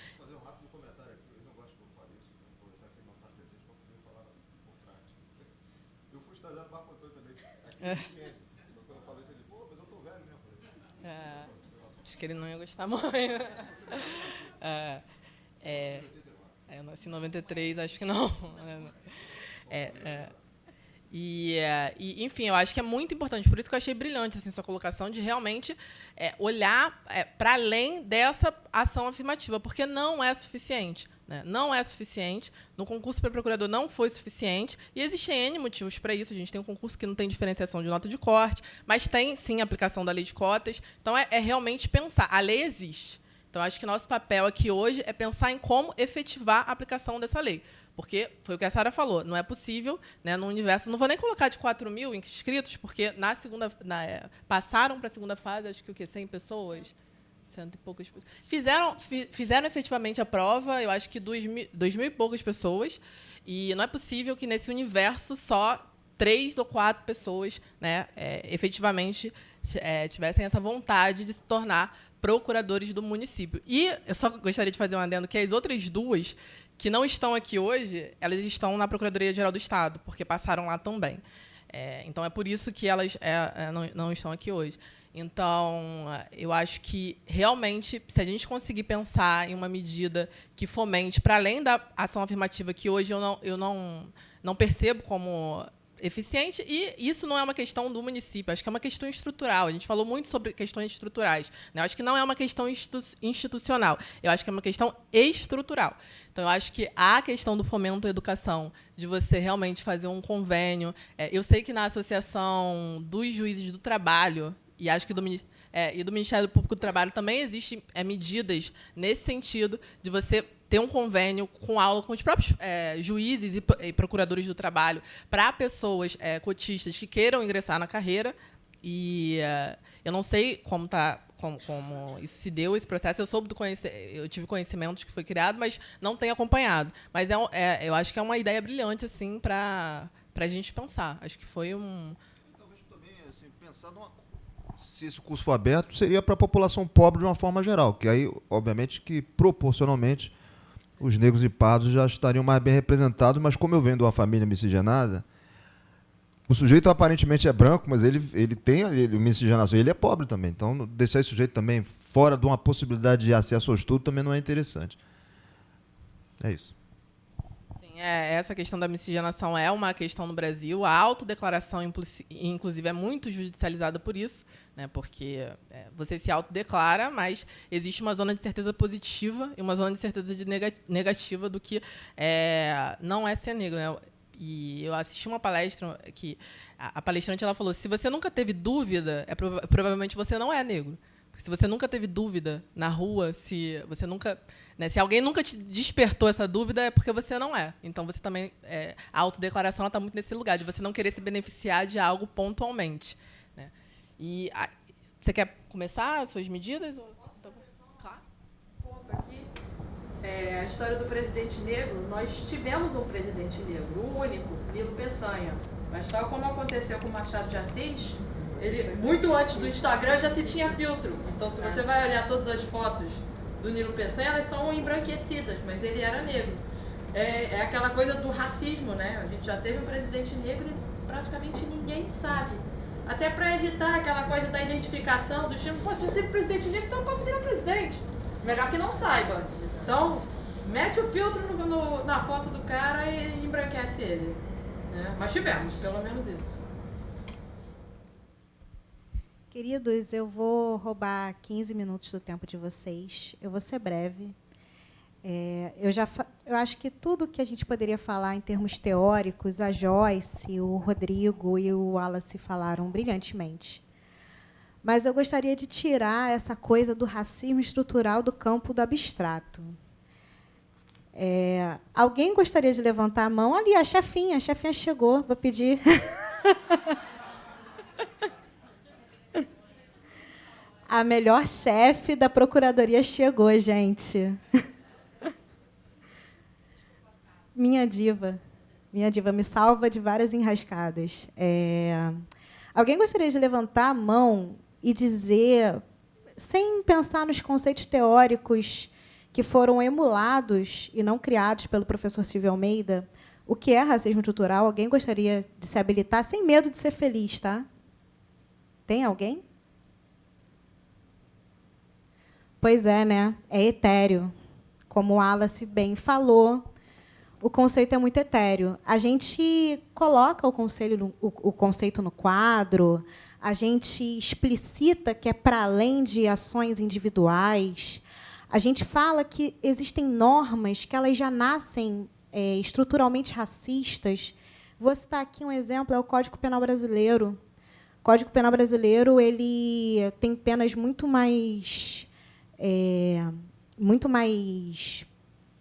Acho que ele não ia gostar muito. Eu nasci em 93, acho que não. Enfim, eu acho que é muito importante, por isso que eu achei brilhante assim, sua colocação de realmente olhar para além dessa ação afirmativa, porque não é suficiente. Né? Não é suficiente. No concurso para procurador não foi suficiente, e existem N motivos para isso. A gente tem um concurso que não tem diferenciação de nota de corte, mas tem, sim, a aplicação da lei de cotas. Então, é realmente pensar. A lei existe. Então, acho que nosso papel aqui hoje é pensar em como efetivar a aplicação dessa lei. Porque, foi o que a Sara falou, não é possível, né, no universo... Não vou nem colocar de 4.000 inscritos, porque passaram para a segunda fase, acho que o quê? 100 pessoas? 100 e poucas pessoas. Fizeram efetivamente a prova, eu acho que 2.000 e poucas pessoas, e não é possível que, nesse universo, só 3 ou 4 pessoas, né, efetivamente tivessem essa vontade de se tornar procuradores do município. E eu só gostaria de fazer um adendo que as outras 2, que não estão aqui hoje, elas estão na Procuradoria-Geral do Estado, porque passaram lá também. Então, é por isso que elas não estão aqui hoje. Então, eu acho que, realmente, se a gente conseguir pensar em uma medida que fomente, para além da ação afirmativa, que hoje eu não percebo como eficiente, e isso não é uma questão do município, acho que é uma questão estrutural. A gente falou muito sobre questões estruturais. Né? Eu acho que não é uma questão institucional, eu acho que é uma questão estrutural. Então, eu acho que a questão do fomento à educação, de você realmente fazer um convênio... eu sei que na Associação dos Juízes do Trabalho, e acho que do Ministério Público do Trabalho também existem medidas nesse sentido, de você ter um convênio com aula com os próprios juízes e procuradores do trabalho para pessoas cotistas que queiram ingressar na carreira. E eu não sei como isso se deu, esse processo. Eu tive conhecimento de que foi criado, mas não tenho acompanhado. Mas eu acho que é uma ideia brilhante assim, para a gente pensar. Acho que foi um... Talvez também assim, pensar numa... se esse curso for aberto, seria para a população pobre de uma forma geral, que aí, obviamente, que proporcionalmente os negros e pardos já estariam mais bem representados, mas como eu venho de uma família miscigenada, o sujeito aparentemente é branco, mas ele tem miscigenação, ele é pobre também. Então, deixar esse sujeito também fora de uma possibilidade de acesso ao estudo também não é interessante. É isso. Sim, essa questão da miscigenação é uma questão no Brasil. A autodeclaração, inclusive, é muito judicializada por isso, né, porque você se autodeclara, mas existe uma zona de certeza positiva e uma zona de certeza negativa do que não é ser negro, né? E eu assisti uma palestra que a palestrante ela falou: se você nunca teve dúvida, provavelmente você não é negro. Porque se você nunca teve dúvida na rua, se você nunca, né, se alguém nunca te despertou essa dúvida, é porque você não é. Então você também a autodeclaração está muito nesse lugar de você não querer se beneficiar de algo pontualmente, né? E você quer começar as suas medidas? Claro. Ponto aqui. A história do presidente negro, nós tivemos um presidente negro, o único, Nilo Peçanha. Mas tal como aconteceu com o Machado de Assis, ele, muito antes do Instagram já se tinha filtro. Então, se você vai olhar todas as fotos do Nilo Peçanha, elas são embranquecidas, mas ele era negro. É aquela coisa do racismo, né? A gente já teve um presidente negro e praticamente ninguém sabe. Até para evitar aquela coisa da identificação, do tipo, pô, se você teve presidente negro, então eu posso virar presidente. Melhor que não saiba. Então, mete o filtro na foto do cara e embranquece ele, né? Mas tivemos, pelo menos isso. Queridos, eu vou roubar 15 minutos do tempo de vocês. Eu vou ser breve. Eu acho que tudo que a gente poderia falar em termos teóricos, a Joyce, o Rodrigo e o Wallace falaram brilhantemente. Mas eu gostaria de tirar essa coisa do racismo estrutural do campo do abstrato. Alguém gostaria de levantar a mão? Ali, a chefinha chegou. Vou pedir. A melhor chefe da Procuradoria chegou, gente. Minha diva me salva de várias enrascadas. Alguém gostaria de levantar a mão e dizer, sem pensar nos conceitos teóricos que foram emulados e não criados pelo professor Silvio Almeida, o que é racismo estrutural? Alguém gostaria de se habilitar, sem medo de ser feliz, tá? Tem alguém? Pois é, né? É etéreo. Como o Wallace bem falou, o conceito é muito etéreo. A gente coloca o conceito no quadro, a gente explicita que é para além de ações individuais, a gente fala que existem normas que elas já nascem estruturalmente racistas. Vou citar aqui um exemplo, é o Código Penal Brasileiro. O Código Penal Brasileiro ele tem penas muito mais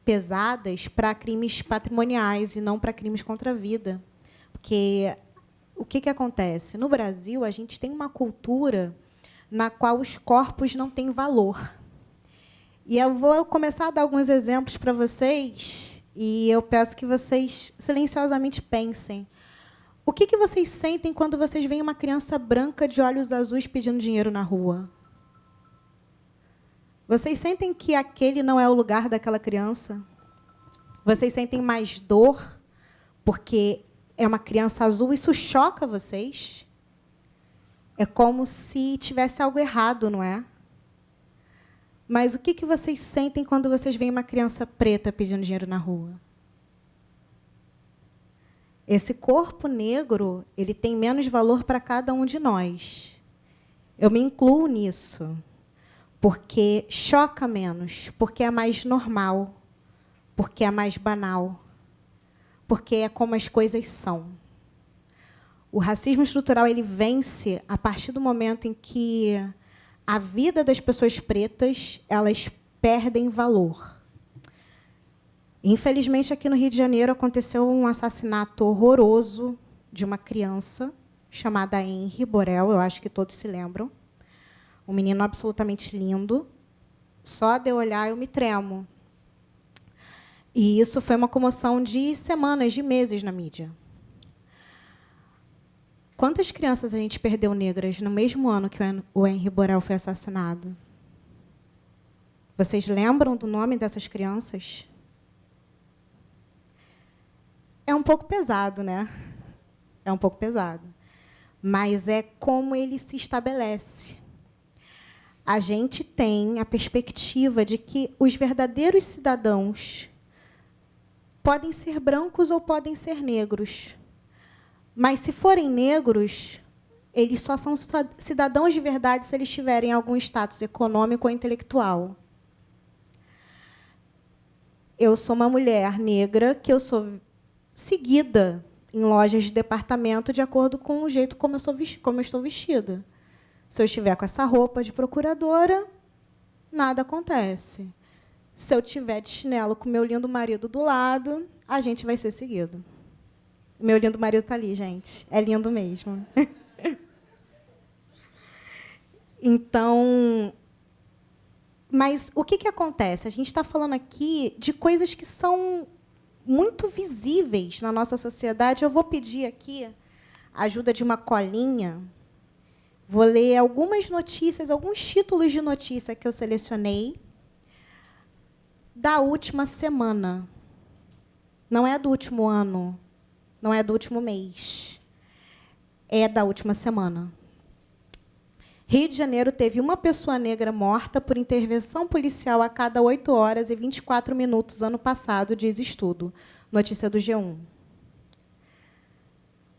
pesadas para crimes patrimoniais e não para crimes contra a vida. Porque o que acontece? No Brasil, a gente tem uma cultura na qual os corpos não têm valor. E eu vou começar a dar alguns exemplos para vocês, e eu peço que vocês silenciosamente pensem. O que vocês sentem quando vocês veem uma criança branca de olhos azuis pedindo dinheiro na rua? Vocês sentem que aquele não é o lugar daquela criança? Vocês sentem mais dor porque é uma criança azul? Isso choca vocês? É como se tivesse algo errado, não é? Mas o que vocês sentem quando vocês veem uma criança preta pedindo dinheiro na rua? Esse corpo negro, ele tem menos valor para cada um de nós. Eu me incluo nisso, porque choca menos, porque é mais normal, porque é mais banal, porque é como as coisas são. O racismo estrutural ele vence a partir do momento em que a vida das pessoas pretas elas perdem valor. Infelizmente, aqui no Rio de Janeiro aconteceu um assassinato horroroso de uma criança chamada Henri Borel, eu acho que todos se lembram. Um menino absolutamente lindo. Só de eu olhar eu me tremo. E isso foi uma comoção de semanas, de meses na mídia. Quantas crianças a gente perdeu negras no mesmo ano que o Henri Borel foi assassinado? Vocês lembram do nome dessas crianças? É um pouco pesado, né? É um pouco pesado. Mas é como ele se estabelece. A gente tem a perspectiva de que os verdadeiros cidadãos podem ser brancos ou podem ser negros. Mas, se forem negros, eles só são cidadãos de verdade se eles tiverem algum status econômico ou intelectual. Eu sou uma mulher negra que eu sou seguida em lojas de departamento de acordo com o jeito como eu estou vestida. Se eu estiver com essa roupa de procuradora, nada acontece. Se eu estiver de chinelo com meu lindo marido do lado, a gente vai ser seguido. Meu lindo marido está ali, gente. É lindo mesmo. Então, mas o que acontece? A gente está falando aqui de coisas que são muito visíveis na nossa sociedade. Eu vou pedir aqui a ajuda de uma colinha. Vou ler algumas notícias, alguns títulos de notícia que eu selecionei da última semana. Não é do último ano, não é do último mês. É da última semana. Rio de Janeiro teve uma pessoa negra morta por intervenção policial a cada 8 horas e 24 minutos ano passado, diz estudo. Notícia do G1.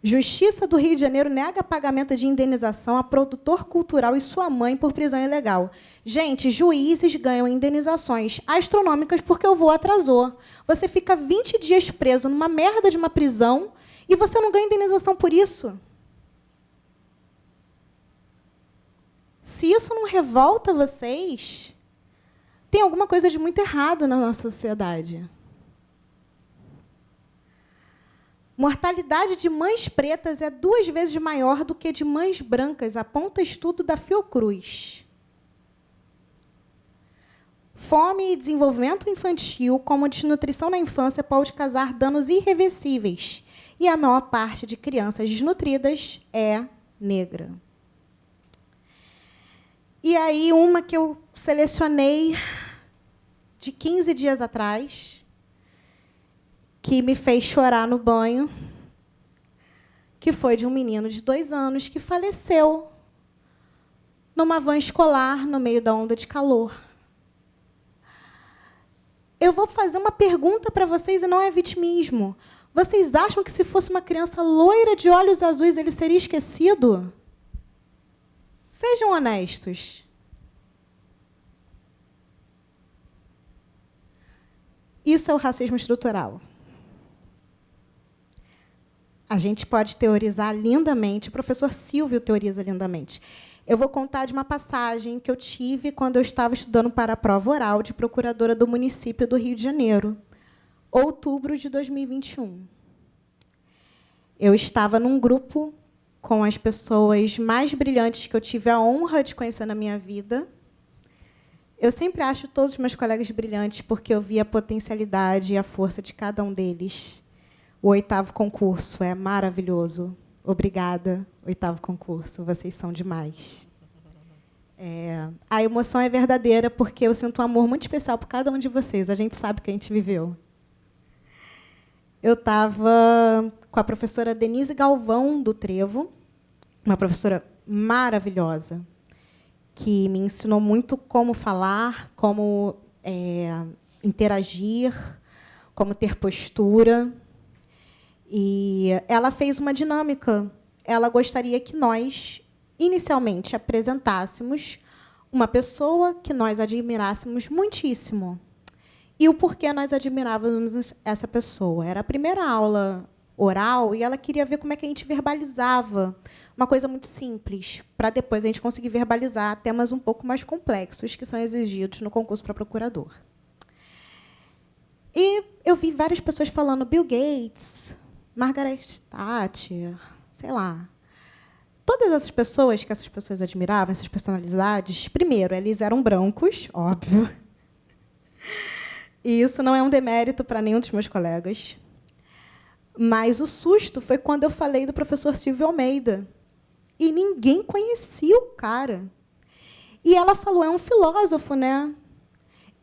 Justiça do Rio de Janeiro nega pagamento de indenização a produtor cultural e sua mãe por prisão ilegal. Gente, juízes ganham indenizações astronômicas porque o voo atrasou. Você fica 20 dias preso numa merda de uma prisão e você não ganha indenização por isso? Se isso não revolta vocês, tem alguma coisa de muito errado na nossa sociedade. Mortalidade de mães pretas é 2 vezes maior do que de mães brancas, aponta estudo da Fiocruz. Fome e desenvolvimento infantil, como desnutrição na infância, pode causar danos irreversíveis. E a maior parte de crianças desnutridas é negra. E aí, uma que eu selecionei de 15 dias atrás, que me fez chorar no banho, que foi de um menino de 2 anos que faleceu numa van escolar no meio da onda de calor. Eu vou fazer uma pergunta para vocês, e não é vitimismo. Vocês acham que, se fosse uma criança loira de olhos azuis, ele seria esquecido? Sejam honestos. Isso é o racismo estrutural. A gente pode teorizar lindamente, o professor Silvio teoriza lindamente. Eu vou contar de uma passagem que eu tive quando eu estava estudando para a prova oral de procuradora do município do Rio de Janeiro, outubro de 2021. Eu estava num grupo com as pessoas mais brilhantes que eu tive a honra de conhecer na minha vida. Eu sempre acho todos os meus colegas brilhantes porque eu vi a potencialidade e a força de cada um deles. O 8º concurso é maravilhoso. Obrigada, 8º concurso. Vocês são demais. A emoção é verdadeira porque eu sinto um amor muito especial por cada um de vocês. A gente sabe que a gente viveu. Eu estava com a professora Denise Galvão, do Trevo, uma professora maravilhosa, que me ensinou muito como falar, como interagir, como ter postura. E ela fez uma dinâmica. Ela gostaria que nós, inicialmente, apresentássemos uma pessoa que nós admirássemos muitíssimo. E o porquê nós admirávamos essa pessoa. Era a primeira aula oral e ela queria ver como é que a gente verbalizava. Uma coisa muito simples, para depois a gente conseguir verbalizar temas um pouco mais complexos que são exigidos no concurso para procurador. E eu vi várias pessoas falando Bill Gates, Margaret Thatcher, sei lá. Todas essas pessoas que essas pessoas admiravam, essas personalidades, primeiro, eles eram brancos, óbvio. E isso não é um demérito para nenhum dos meus colegas. Mas o susto foi quando eu falei do professor Silvio Almeida. E ninguém conhecia o cara. E ela falou, é um filósofo, né?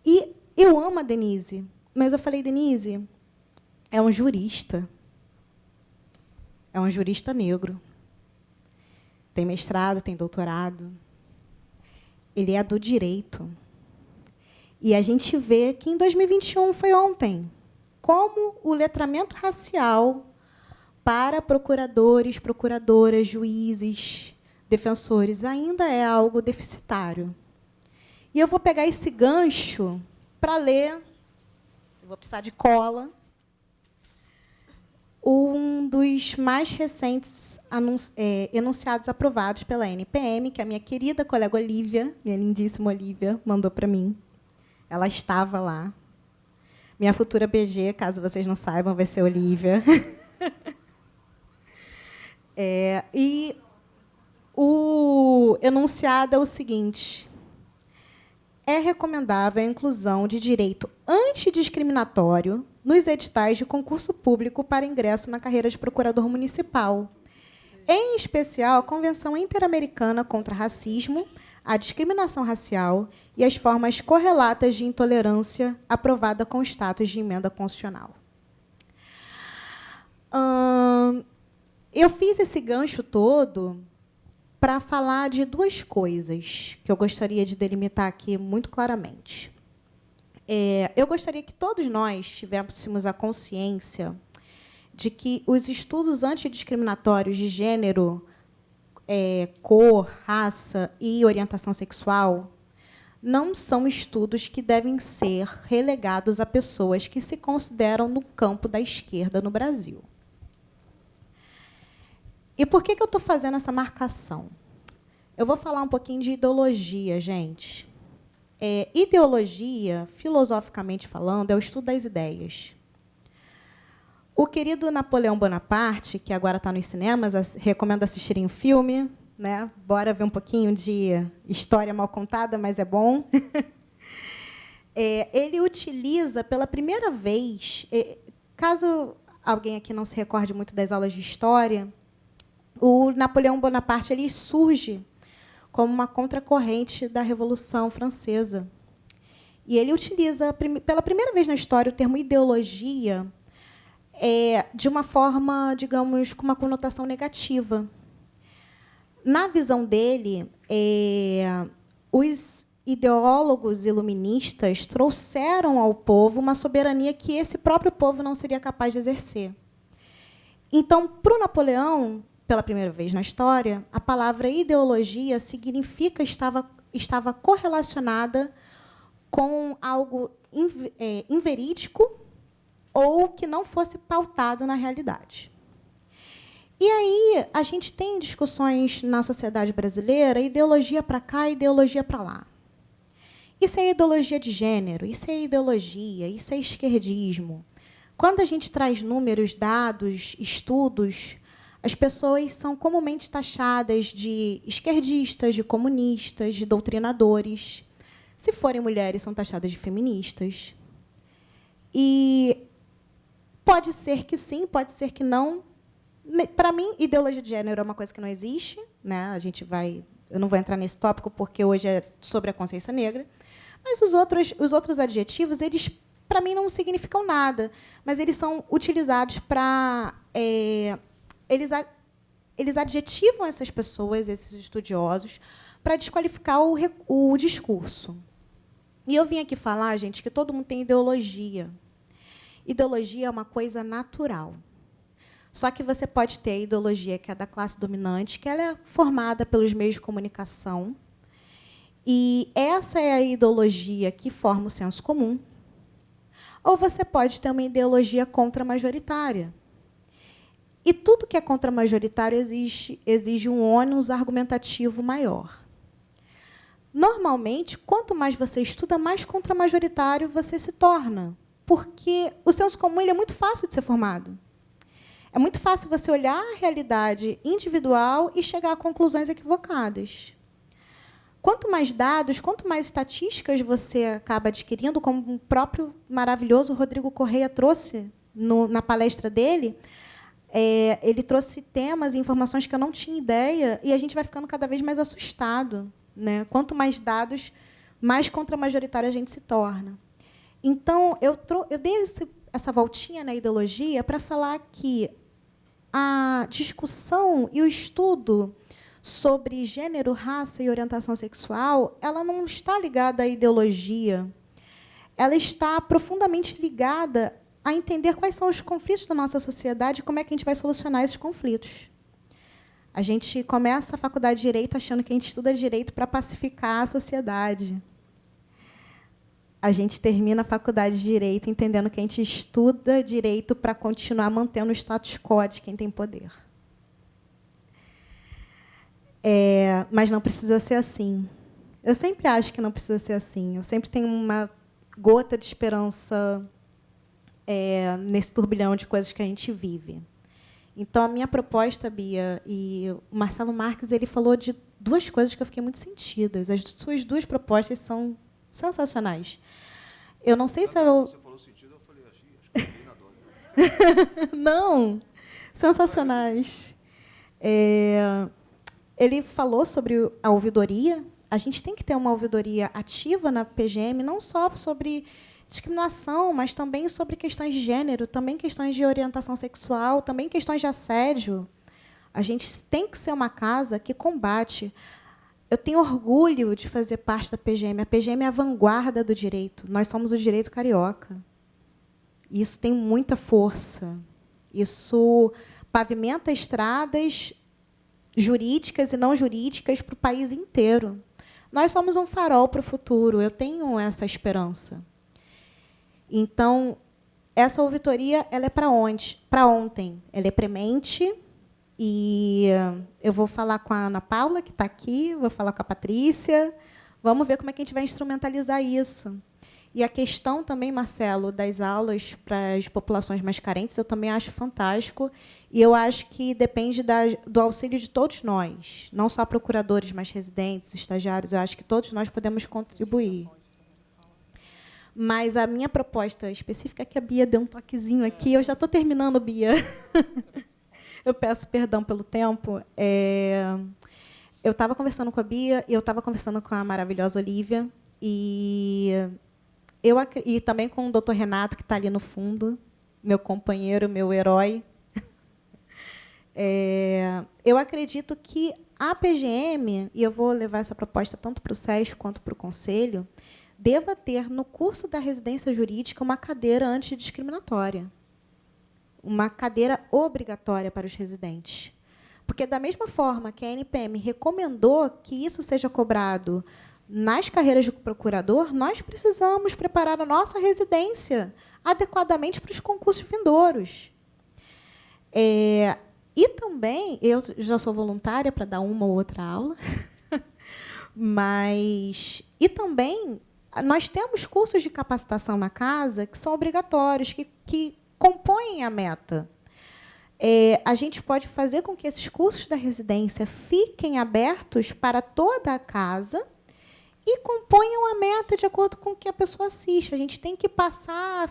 E eu amo a Denise. Mas eu falei, Denise, é um jurista. É um jurista negro. Tem mestrado, tem doutorado. Ele é do direito. E a gente vê que em 2021, foi ontem, como o letramento racial para procuradores, procuradoras, juízes, defensores, ainda é algo deficitário. E eu vou pegar esse gancho para ler, eu vou precisar de cola, um dos mais recentes enunciados aprovados pela NPM, que a minha querida colega Olívia, minha lindíssima Olívia, mandou para mim. Ela estava lá. Minha futura BG, caso vocês não saibam, vai ser Olívia. E o enunciado é o seguinte: é recomendável a inclusão de direito antidiscriminatório nos editais de concurso público para ingresso na carreira de procurador municipal, em especial a Convenção Interamericana contra Racismo, a Discriminação Racial e as formas correlatas de intolerância, aprovada com status de emenda constitucional. Eu fiz esse gancho todo para falar de duas coisas que eu gostaria de delimitar aqui muito claramente. Eu gostaria que todos nós tivéssemos a consciência de que os estudos antidiscriminatórios de gênero, cor, raça e orientação sexual não são estudos que devem ser relegados a pessoas que se consideram no campo da esquerda no Brasil. E por que eu estou fazendo essa marcação? Eu vou falar um pouquinho de ideologia, gente. Ideologia, filosoficamente falando, é o estudo das ideias. O querido Napoleão Bonaparte, que agora está nos cinemas, recomendo assistirem o filme, né? Bora ver um pouquinho de história mal contada, mas é bom. Ele utiliza, pela primeira vez, caso alguém aqui não se recorde muito das aulas de história, o Napoleão Bonaparte ele surge como uma contracorrente da Revolução Francesa. E ele utiliza, pela primeira vez na história, o termo ideologia de uma forma, digamos, com uma conotação negativa. Na visão dele, os ideólogos iluministas trouxeram ao povo uma soberania que esse próprio povo não seria capaz de exercer. Então, para o Napoleão, pela primeira vez na história, a palavra ideologia significa estava correlacionada com algo inverídico ou que não fosse pautado na realidade. E aí a gente tem discussões na sociedade brasileira, ideologia para cá, ideologia para lá. Isso é ideologia de gênero, isso é ideologia, isso é esquerdismo. Quando a gente traz números, dados, estudos, as pessoas são comumente taxadas de esquerdistas, de comunistas, de doutrinadores. Se forem mulheres, são taxadas de feministas. E pode ser que sim, pode ser que não. Para mim, ideologia de gênero é uma coisa que não existe, né? Eu não vou entrar nesse tópico porque hoje é sobre a consciência negra. Mas os outros adjetivos, eles, para mim, não significam nada, mas eles são utilizados para eles adjetivam essas pessoas, esses estudiosos, para desqualificar o discurso. E eu vim aqui falar, gente, que todo mundo tem ideologia. Ideologia é uma coisa natural. Só que você pode ter a ideologia que é da classe dominante, que ela é formada pelos meios de comunicação, e essa é a ideologia que forma o senso comum. Ou você pode ter uma ideologia contra-majoritária. E tudo que é contra-majoritário exige um ônus argumentativo maior. Normalmente, quanto mais você estuda, mais contra-majoritário você se torna, porque o senso comum ele é muito fácil de ser formado. É muito fácil você olhar a realidade individual e chegar a conclusões equivocadas. Quanto mais dados, quanto mais estatísticas você acaba adquirindo, como o próprio maravilhoso Rodrigo Correia trouxe na palestra dele, ele trouxe temas e informações que eu não tinha ideia, e a gente vai ficando cada vez mais assustado, né? Quanto mais dados, mais contra-majoritária a gente se torna. Então, eu dei essa voltinha na ideologia para falar que a discussão e o estudo sobre gênero, raça e orientação sexual, ela não está ligada à ideologia. Ela está profundamente ligada a entender quais são os conflitos da nossa sociedade e como é que a gente vai solucionar esses conflitos. A gente começa a faculdade de Direito achando que a gente estuda Direito para pacificar a sociedade. A gente termina a faculdade de Direito entendendo que a gente estuda Direito para continuar mantendo o status quo de quem tem poder. Mas não precisa ser assim. Eu sempre acho que não precisa ser assim. Eu sempre tenho uma gota de esperança nesse turbilhão de coisas que a gente vive. Então, a minha proposta, Bia, e o Marcelo Marques, ele falou de duas coisas que eu fiquei muito sentidas. As suas duas propostas são sensacionais. Eu não sei se eu... Você falou sentido, eu falei, acho que eu na dose. Não, sensacionais. Ele falou sobre a ouvidoria. A gente tem que ter uma ouvidoria ativa na PGM, não só sobre discriminação, mas também sobre questões de gênero, também questões de orientação sexual, também questões de assédio. A gente tem que ser uma casa que combate. Eu tenho orgulho de fazer parte da PGM. A PGM é a vanguarda do direito. Nós somos o direito carioca. Isso tem muita força. Isso pavimenta estradas jurídicas e não jurídicas para o país inteiro. Nós somos um farol para o futuro. Eu tenho essa esperança. Então, essa auditoria ela é para onde? Para ontem. Ela é premente. E eu vou falar com a Ana Paula, que está aqui, vou falar com a Patrícia. Vamos ver como é que a gente vai instrumentalizar isso. E a questão também, Marcelo, das aulas para as populações mais carentes, eu também acho fantástico. E eu acho que depende do auxílio de todos nós, não só procuradores, mas residentes, estagiários. Eu acho que todos nós podemos contribuir. Mas a minha proposta específica é que a Bia deu um toquezinho aqui. Eu já estou terminando, Bia. Eu peço perdão pelo tempo. Eu estava conversando com a Bia e eu estava conversando com a maravilhosa Olívia. E também com o doutor Renato, que está ali no fundo, meu companheiro, meu herói. Eu acredito que a PGM, e eu vou levar essa proposta tanto para o SESC quanto para o Conselho, deva ter, no curso da residência jurídica, uma cadeira antidiscriminatória. Uma cadeira obrigatória para os residentes. Porque, da mesma forma que a NPM recomendou que isso seja cobrado nas carreiras de procurador, nós precisamos preparar a nossa residência adequadamente para os concursos vindouros. E também, eu já sou voluntária para dar uma ou outra aula, e também nós temos cursos de capacitação na casa que são obrigatórios, que compõem a meta. A gente pode fazer com que esses cursos da residência fiquem abertos para toda a casa e componham a meta de acordo com o que a pessoa assiste. A gente tem que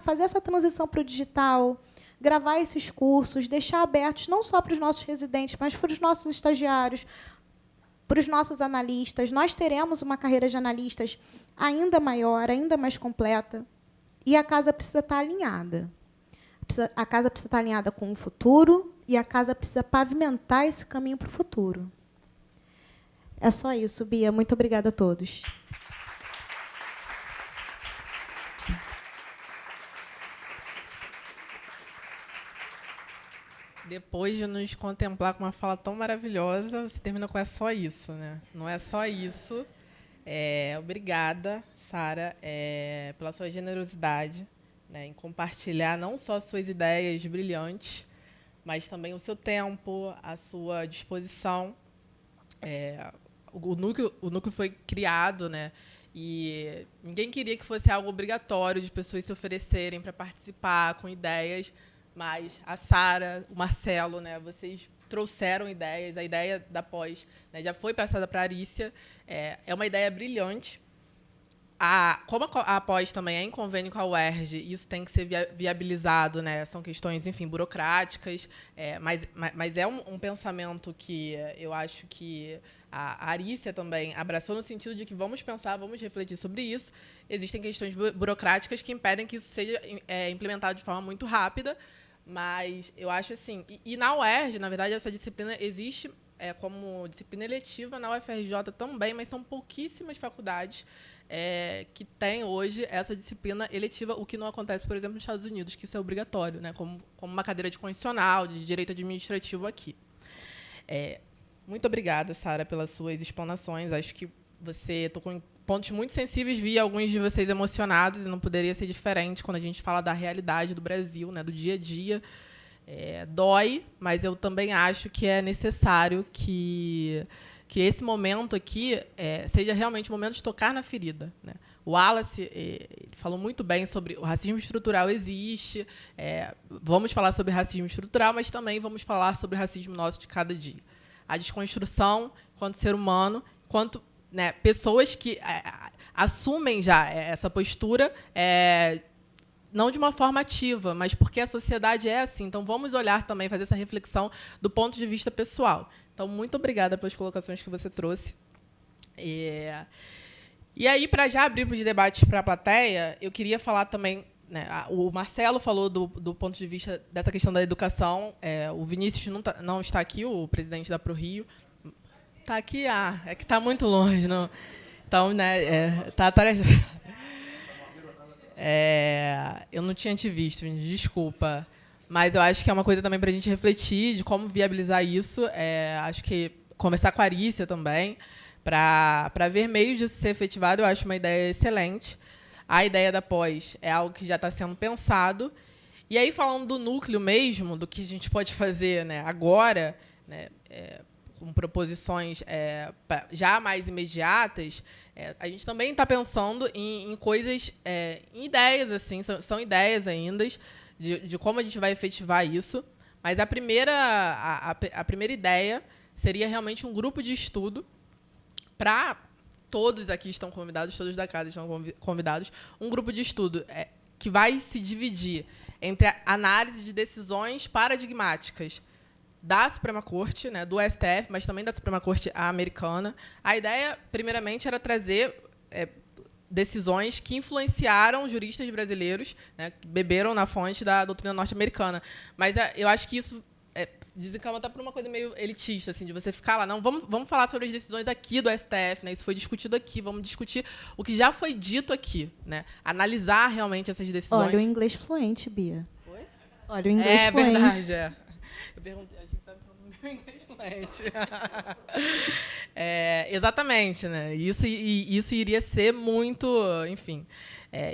fazer essa transição para o digital, gravar esses cursos, deixar abertos não só para os nossos residentes, mas para os nossos estagiários, para os nossos analistas. Nós teremos uma carreira de analistas ainda maior, ainda mais completa, e a casa precisa estar alinhada. A casa precisa estar alinhada com o futuro e a casa precisa pavimentar esse caminho para o futuro. É só isso, Bia. Muito obrigada a todos. Depois de nos contemplar com uma fala tão maravilhosa, você termina com só isso, né? Não é só isso. Obrigada, Sara, pela sua generosidade, né, em compartilhar não só suas ideias brilhantes, mas também o seu tempo, a sua disposição. O núcleo foi criado, né, e ninguém queria que fosse algo obrigatório de pessoas se oferecerem para participar com ideias, mas a Sara, o Marcelo, né, vocês trouxeram ideias. A ideia da pós, né, já foi passada para a Arícia. É uma ideia brilhante. Como a pós também é em convênio com a UERJ, isso tem que ser viabilizado, né? São questões, enfim, burocráticas, mas é um pensamento que eu acho que a Arícia também abraçou, no sentido de que vamos pensar, vamos refletir sobre isso. Existem questões burocráticas que impedem que isso seja implementado de forma muito rápida, mas eu acho assim... E na UERJ, na verdade, essa disciplina existe como disciplina eletiva, na UFRJ também, mas são pouquíssimas faculdades que tem hoje essa disciplina eletiva, o que não acontece, por exemplo, nos Estados Unidos, que isso é obrigatório, né, como uma cadeira de constitucional, de direito administrativo aqui. Muito obrigada, Sara, pelas suas explanações. Acho que você tocou em pontos muito sensíveis, vi alguns de vocês emocionados, e não poderia ser diferente quando a gente fala da realidade do Brasil, né, do dia a dia. Dói, mas eu também acho que é necessário que esse momento aqui seja realmente o momento de tocar na ferida, né? O Wallace ele falou muito bem sobre o racismo estrutural existe, vamos falar sobre racismo estrutural, mas também vamos falar sobre o racismo nosso de cada dia. A desconstrução, enquanto ser humano, enquanto, né, pessoas que assumem já essa postura, não de uma forma ativa, mas porque a sociedade é assim. Então, vamos olhar também, fazer essa reflexão do ponto de vista pessoal. Então, muito obrigada pelas colocações que você trouxe. E aí, para já abrir para os debates para a plateia, eu queria falar também, né, o Marcelo falou do ponto de vista dessa questão da educação. O Vinícius não está aqui, o presidente da ProRio. Está aqui? É que está muito longe. Não. Então, né, está atrás... eu não tinha te visto, desculpa. Mas eu acho que é uma coisa também para a gente refletir de como viabilizar isso. Acho que conversar com a Arícia também, para ver meios de ser efetivado, eu acho uma ideia excelente. A ideia da pós é algo que já está sendo pensado. E aí, falando do núcleo mesmo, do que a gente pode fazer, né, agora, né, com proposições já mais imediatas, a gente também está pensando em coisas, em ideias, assim, são ideias ainda, de como a gente vai efetivar isso. Mas a primeira ideia seria realmente um grupo de estudo para... Todos aqui estão convidados, todos da casa estão convidados, um grupo de estudo que vai se dividir entre a análise de decisões paradigmáticas da Suprema Corte, né, do STF, mas também da Suprema Corte americana. A ideia, primeiramente, era trazer decisões que influenciaram juristas brasileiros, né, que beberam na fonte da doutrina norte-americana. Mas eu acho que isso desencama até por uma coisa meio elitista, assim, de você ficar lá, não, vamos falar sobre as decisões aqui do STF, né, isso foi discutido aqui, vamos discutir o que já foi dito aqui, né, analisar realmente essas decisões. Olha o inglês fluente, Bia. Oi? Olha o inglês fluente. Verdade, Eu perguntei, a gente estava falando do meu inglês fluente. Exatamente, né, isso iria ser muito, enfim.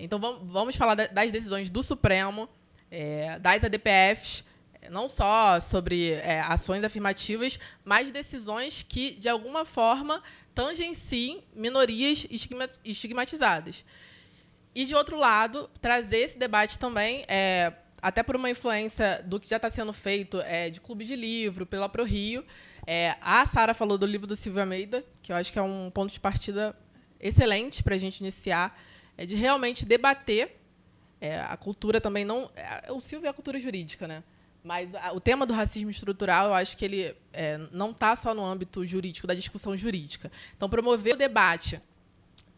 Então, vamos falar das decisões do Supremo, das ADPFs, não só sobre ações afirmativas, mas decisões que, de alguma forma, tangenciem minorias estigmatizadas. E, de outro lado, trazer esse debate também, até por uma influência do que já está sendo feito de clubes de livro, pela ProRio. A Sara falou do livro do Silvio Almeida, que eu acho que é um ponto de partida excelente para a gente iniciar, de realmente debater a cultura também. Não, o Silvio é a cultura jurídica, né? Mas o tema do racismo estrutural, eu acho que ele não está só no âmbito jurídico, da discussão jurídica. Então, promover o debate,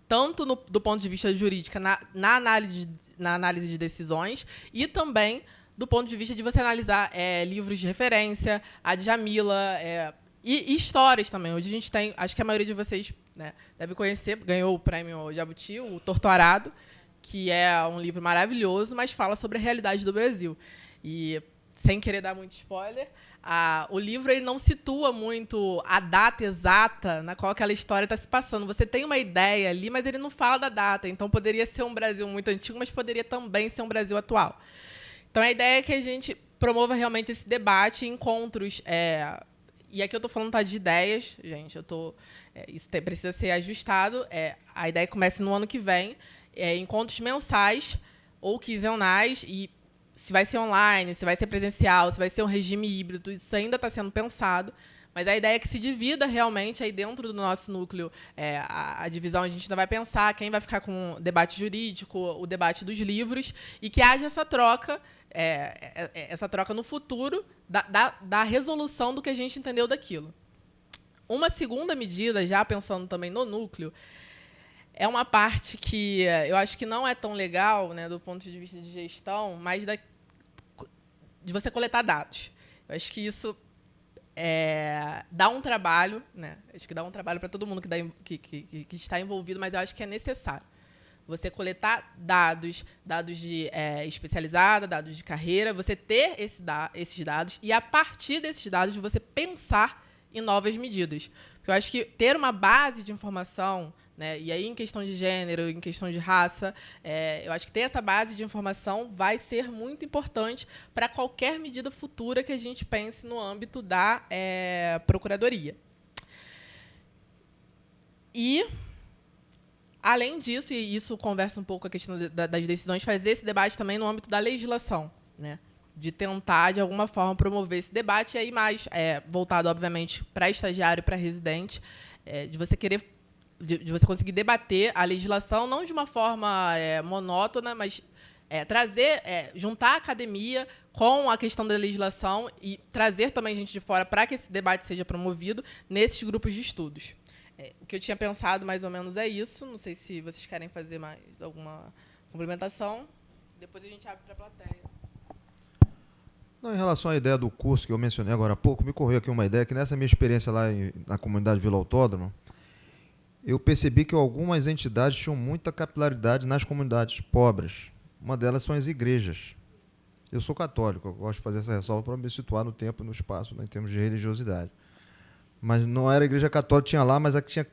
tanto do ponto de vista jurídico, na análise de decisões, e também do ponto de vista de você analisar livros de referência, a Djamila, e histórias também. Hoje a gente tem, acho que a maioria de vocês, né, deve conhecer, ganhou o prêmio Jabuti, o Torto Arado, que é um livro maravilhoso, mas fala sobre a realidade do Brasil. E, sem querer dar muito spoiler, o livro ele não situa muito a data exata na qual aquela história está se passando. Você tem uma ideia ali, mas ele não fala da data. Então, poderia ser um Brasil muito antigo, mas poderia também ser um Brasil atual. Então, a ideia é que a gente promova realmente esse debate, encontros. E aqui eu estou falando de ideias, gente. Isso precisa ser ajustado. A ideia começa no ano que vem. Encontros mensais ou quinzenais, e se vai ser online, se vai ser presencial, se vai ser um regime híbrido, isso ainda está sendo pensado, Mas a ideia é que se divida realmente aí dentro do nosso núcleo a divisão. A gente ainda vai pensar quem vai ficar com o debate jurídico, o debate dos livros, e que haja essa troca no futuro da resolução do que a gente entendeu daquilo. Uma segunda medida, já pensando também no núcleo, é uma parte que eu acho que não é tão legal, né, do ponto de vista de gestão, mas de você coletar dados. Eu acho que isso dá um trabalho, né? Acho que dá um trabalho para todo mundo que está envolvido, mas eu acho que é necessário. Você coletar dados de especializada, dados de carreira, você ter esses dados e, a partir desses dados, você pensar em novas medidas. Porque eu acho que ter uma base de informação, né, e aí em questão de gênero, em questão de raça, eu acho que ter essa base de informação vai ser muito importante para qualquer medida futura que a gente pense no âmbito da Procuradoria. E, além disso, e isso conversa um pouco com a questão das decisões, fazer esse debate também no âmbito da legislação, né? De tentar, de alguma forma, promover esse debate, e aí mais voltado, obviamente, para estagiário e para residente, de você querer, de você conseguir debater a legislação, não de uma forma monótona, mas trazer, juntar a academia com a questão da legislação e trazer também gente de fora para que esse debate seja promovido nesses grupos de estudos. O que eu tinha pensado, mais ou menos, é isso. Não sei se vocês querem fazer mais alguma complementação. Depois a gente abre para a plateia. Não, em relação à ideia do curso que eu mencionei agora há pouco, me correu aqui uma ideia que, nessa minha experiência lá na comunidade Vila Autódromo, eu percebi que algumas entidades tinham muita capilaridade nas comunidades pobres. Uma delas são as igrejas. Eu sou católico, eu gosto de fazer essa ressalva para me situar no tempo e no espaço, né, em termos de religiosidade. Mas não era a igreja católica, tinha lá, mas tinha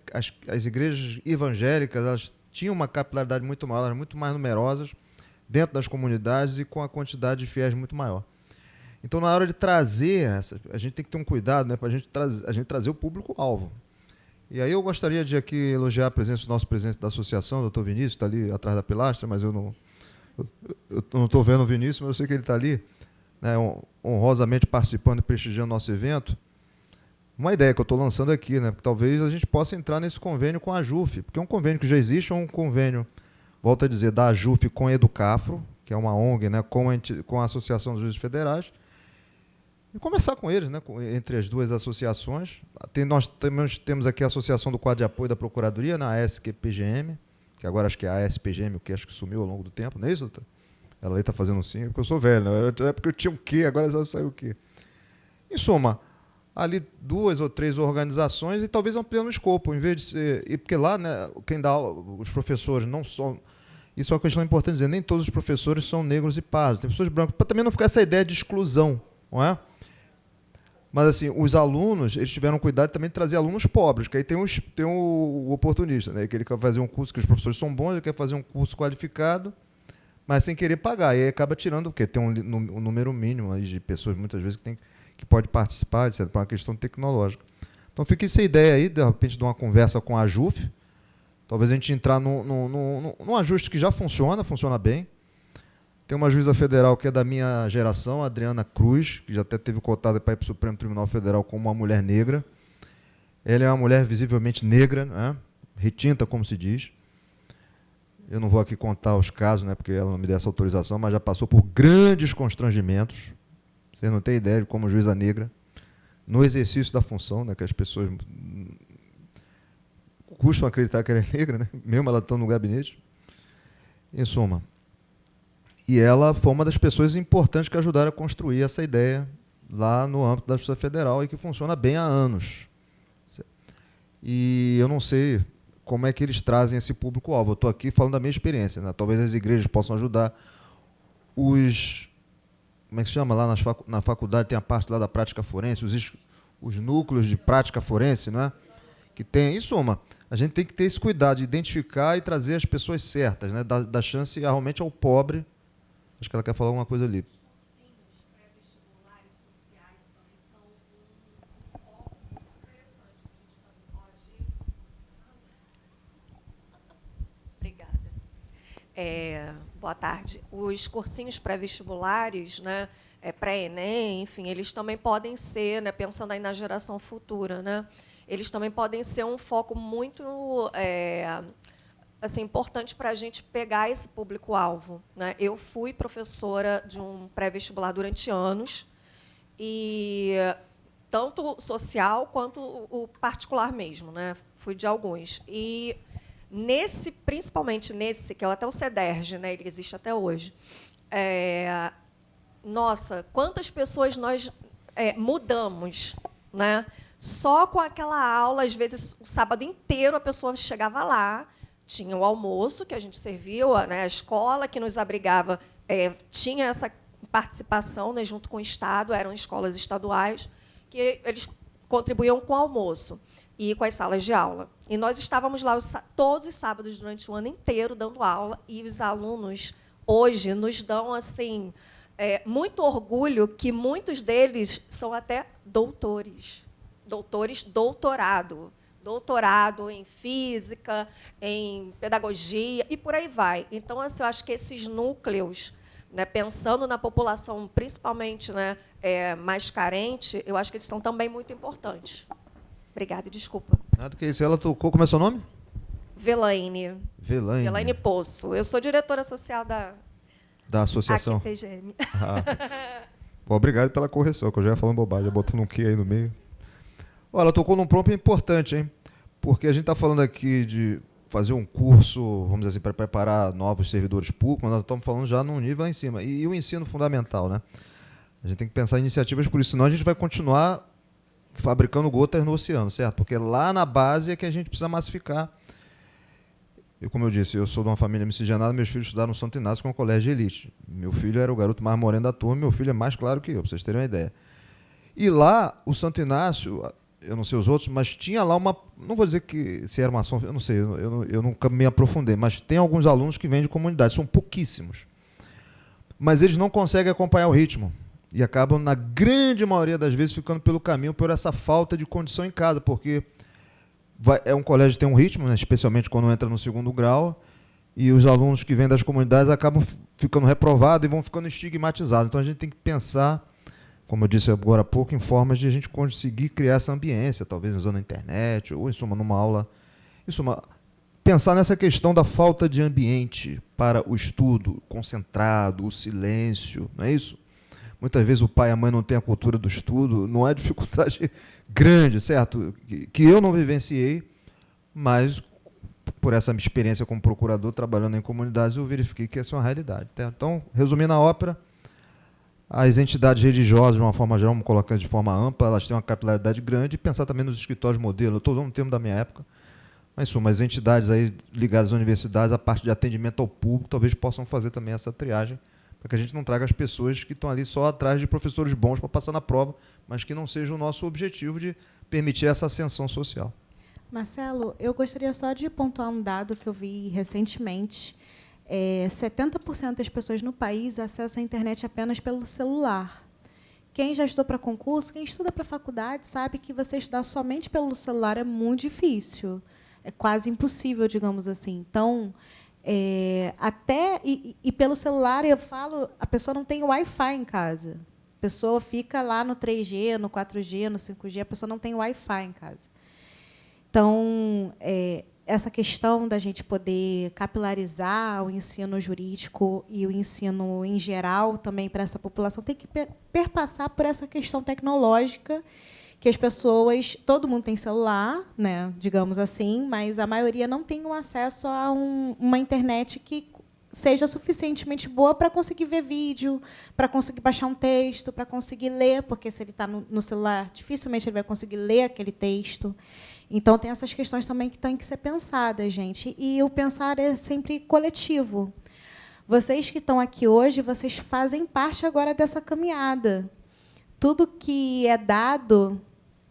as igrejas evangélicas, elas tinham uma capilaridade muito maior, eram muito mais numerosas dentro das comunidades e com a quantidade de fiéis muito maior. Então, na hora de trazer, a gente tem que ter um cuidado, né, para a gente trazer o público-alvo. E aí eu gostaria de aqui elogiar a presença do nosso presidente da associação, o doutor Vinícius, está ali atrás da pilastra, mas eu não estou vendo o Vinícius, mas eu sei que ele está ali, né, honrosamente participando e prestigiando o nosso evento. Uma ideia que eu estou lançando aqui, né, porque talvez a gente possa entrar nesse convênio com a AJUF, porque é um convênio que já existe, é um convênio, volto a dizer, da AJUF com a Educafro, que é uma ONG, né, com a Associação dos Juízes Federais, e conversar com eles, né, entre as duas associações. Nós temos aqui a Associação do Quadro de Apoio da Procuradoria, na ASQ-PGM, que agora acho que é a ASPGM, o que acho que sumiu ao longo do tempo, não é isso, doutor? Ela aí está fazendo sim, porque eu sou velho, né? É porque eu tinha o quê, agora já saiu o quê. Em suma, ali 2 ou 3 organizações e talvez ampliando o escopo, em vez de ser... E porque lá, né, quem dá aula, os professores não são... Isso é uma questão importante dizer, nem todos os professores são negros e pardos, tem pessoas brancas, para também não ficar essa ideia de exclusão, não é? Mas, assim, os alunos, eles tiveram cuidado também de trazer alunos pobres, que aí tem o oportunista, né, que ele quer fazer um curso, que os professores são bons, ele quer fazer um curso qualificado, mas sem querer pagar. E aí acaba tirando o quê? Tem um número mínimo aí de pessoas, muitas vezes, que pode participar, etc., para uma questão tecnológica. Então, fica essa ideia aí, de repente, de uma conversa com a AJUF, talvez a gente entrar num ajuste que já funciona bem. Tem uma juíza federal que é da minha geração, Adriana Cruz, que já até teve cotada para ir para o Supremo Tribunal Federal como uma mulher negra. Ela é uma mulher visivelmente negra, né? Retinta, como se diz. Eu não vou aqui contar os casos, né, porque ela não me deu essa autorização, mas já passou por grandes constrangimentos. Vocês não têm ideia de como juíza negra, no exercício da função, né, que as pessoas custam acreditar que ela é negra, né, mesmo ela estando no gabinete. Em suma. E ela foi uma das pessoas importantes que ajudaram a construir essa ideia lá no âmbito da Justiça Federal e que funciona bem há anos. E eu não sei como é que eles trazem esse público-alvo. Eu estou aqui falando da minha experiência, né? Talvez as igrejas possam ajudar. Como é que se chama? Lá na faculdade tem a parte lá da prática forense, os núcleos de prática forense, não é? Que tem, em suma, a gente tem que ter esse cuidado de identificar e trazer as pessoas certas, né? Dar chance realmente ao pobre. Acho que ela quer falar alguma coisa ali. Os pré-vestibulares sociais também são um foco muito interessante que a gente também pode... Obrigada. Boa tarde. Os cursinhos pré-vestibulares, né, pré-ENEM, enfim, eles também podem ser, né, pensando aí na geração futura, né, eles também podem ser um foco muito assim, importante para a gente pegar esse público-alvo, né? Eu fui professora de um pré-vestibular durante anos, e tanto social quanto o particular mesmo, né? Fui de alguns. E principalmente nesse, que é até o CEDERJ, né? Ele existe até hoje. Nossa, quantas pessoas nós mudamos, né? Só com aquela aula, às vezes, o sábado inteiro a pessoa chegava lá, tinha o almoço que a gente servia, né? A escola que nos abrigava tinha essa participação, né, junto com o Estado, eram escolas estaduais, que eles contribuíam com o almoço e com as salas de aula. E nós estávamos lá todos os sábados, durante o ano inteiro, dando aula, e os alunos, hoje, nos dão assim, muito orgulho que muitos deles são até doutores. Doutorado em física, em pedagogia, e por aí vai. Então, assim, eu acho que esses núcleos, né, pensando na população, principalmente, né, mais carente, eu acho que eles são também muito importantes. Obrigada, desculpa. Nada que isso. Ela tocou. Como é seu nome? Velaine. Velaine. Velaine Poço. Eu sou diretora social da associação. AQPGM. Bom, obrigado pela correção, que eu já ia falando bobagem, já botando um que aí no meio. Olha, ela tocou num ponto importante, hein? Porque a gente está falando aqui de fazer um curso, vamos dizer assim, para preparar novos servidores públicos, mas nós estamos falando já num nível lá em cima. E o ensino fundamental, né? A gente tem que pensar em iniciativas por isso, senão a gente vai continuar fabricando gotas no oceano, certo? Porque lá na base é que a gente precisa massificar. E como eu disse, eu sou de uma família miscigenada, meus filhos estudaram no Santo Inácio, que é um colégio de elite. Meu filho era o garoto mais moreno da turma, meu filho é mais claro que eu, para vocês terem uma ideia. E lá, o Santo Inácio, eu não sei os outros, mas tinha lá uma... Não vou dizer que se era uma ação, eu não sei, eu nunca me aprofundei, mas tem alguns alunos que vêm de comunidade, são pouquíssimos. Mas eles não conseguem acompanhar o ritmo. E acabam, na grande maioria das vezes, ficando pelo caminho por essa falta de condição em casa, porque é um colégio que tem um ritmo, né, especialmente quando entra no segundo grau, e os alunos que vêm das comunidades acabam ficando reprovados e vão ficando estigmatizados. Então a gente tem que pensar, como eu disse agora há pouco, em formas de a gente conseguir criar essa ambiência, talvez usando a internet, ou, em suma, numa aula. Em suma, pensar nessa questão da falta de ambiente para o estudo concentrado, o silêncio, não é isso? Muitas vezes o pai e a mãe não têm a cultura do estudo, não é dificuldade grande, certo? Que eu não vivenciei, mas por essa minha experiência como procurador, trabalhando em comunidades, eu verifiquei que essa é uma realidade. Então, resumindo a ópera, as entidades religiosas, de uma forma geral, vamos colocar de forma ampla, elas têm uma capilaridade grande, e pensar também nos escritórios modelo. Eu estou usando um termo da minha época, mas as entidades aí ligadas às universidades, a parte de atendimento ao público, talvez possam fazer também essa triagem, para que a gente não traga as pessoas que estão ali só atrás de professores bons para passar na prova, mas que não seja o nosso objetivo de permitir essa ascensão social. Marcelo, eu gostaria só de pontuar um dado que eu vi recentemente. 70% das pessoas no país acessam a internet apenas pelo celular. Quem já estudou para concurso, quem estuda para faculdade, sabe que você estudar somente pelo celular é muito difícil. É quase impossível, digamos assim. Então, pelo celular, eu falo, a pessoa não tem Wi-Fi em casa. A pessoa fica lá no 3G, no 4G, no 5G, a pessoa não tem Wi-Fi em casa. Então, essa questão da gente poder capilarizar o ensino jurídico e o ensino em geral também para essa população tem que perpassar por essa questão tecnológica, que as pessoas, todo mundo tem celular, né, digamos assim, mas a maioria não tem um acesso a uma internet que seja suficientemente boa para conseguir ver vídeo, para conseguir baixar um texto, para conseguir ler, porque se ele está no celular, dificilmente ele vai conseguir ler aquele texto. Então, tem essas questões também que têm que ser pensadas, gente. E o pensar é sempre coletivo. Vocês que estão aqui hoje, vocês fazem parte agora dessa caminhada. Tudo que é dado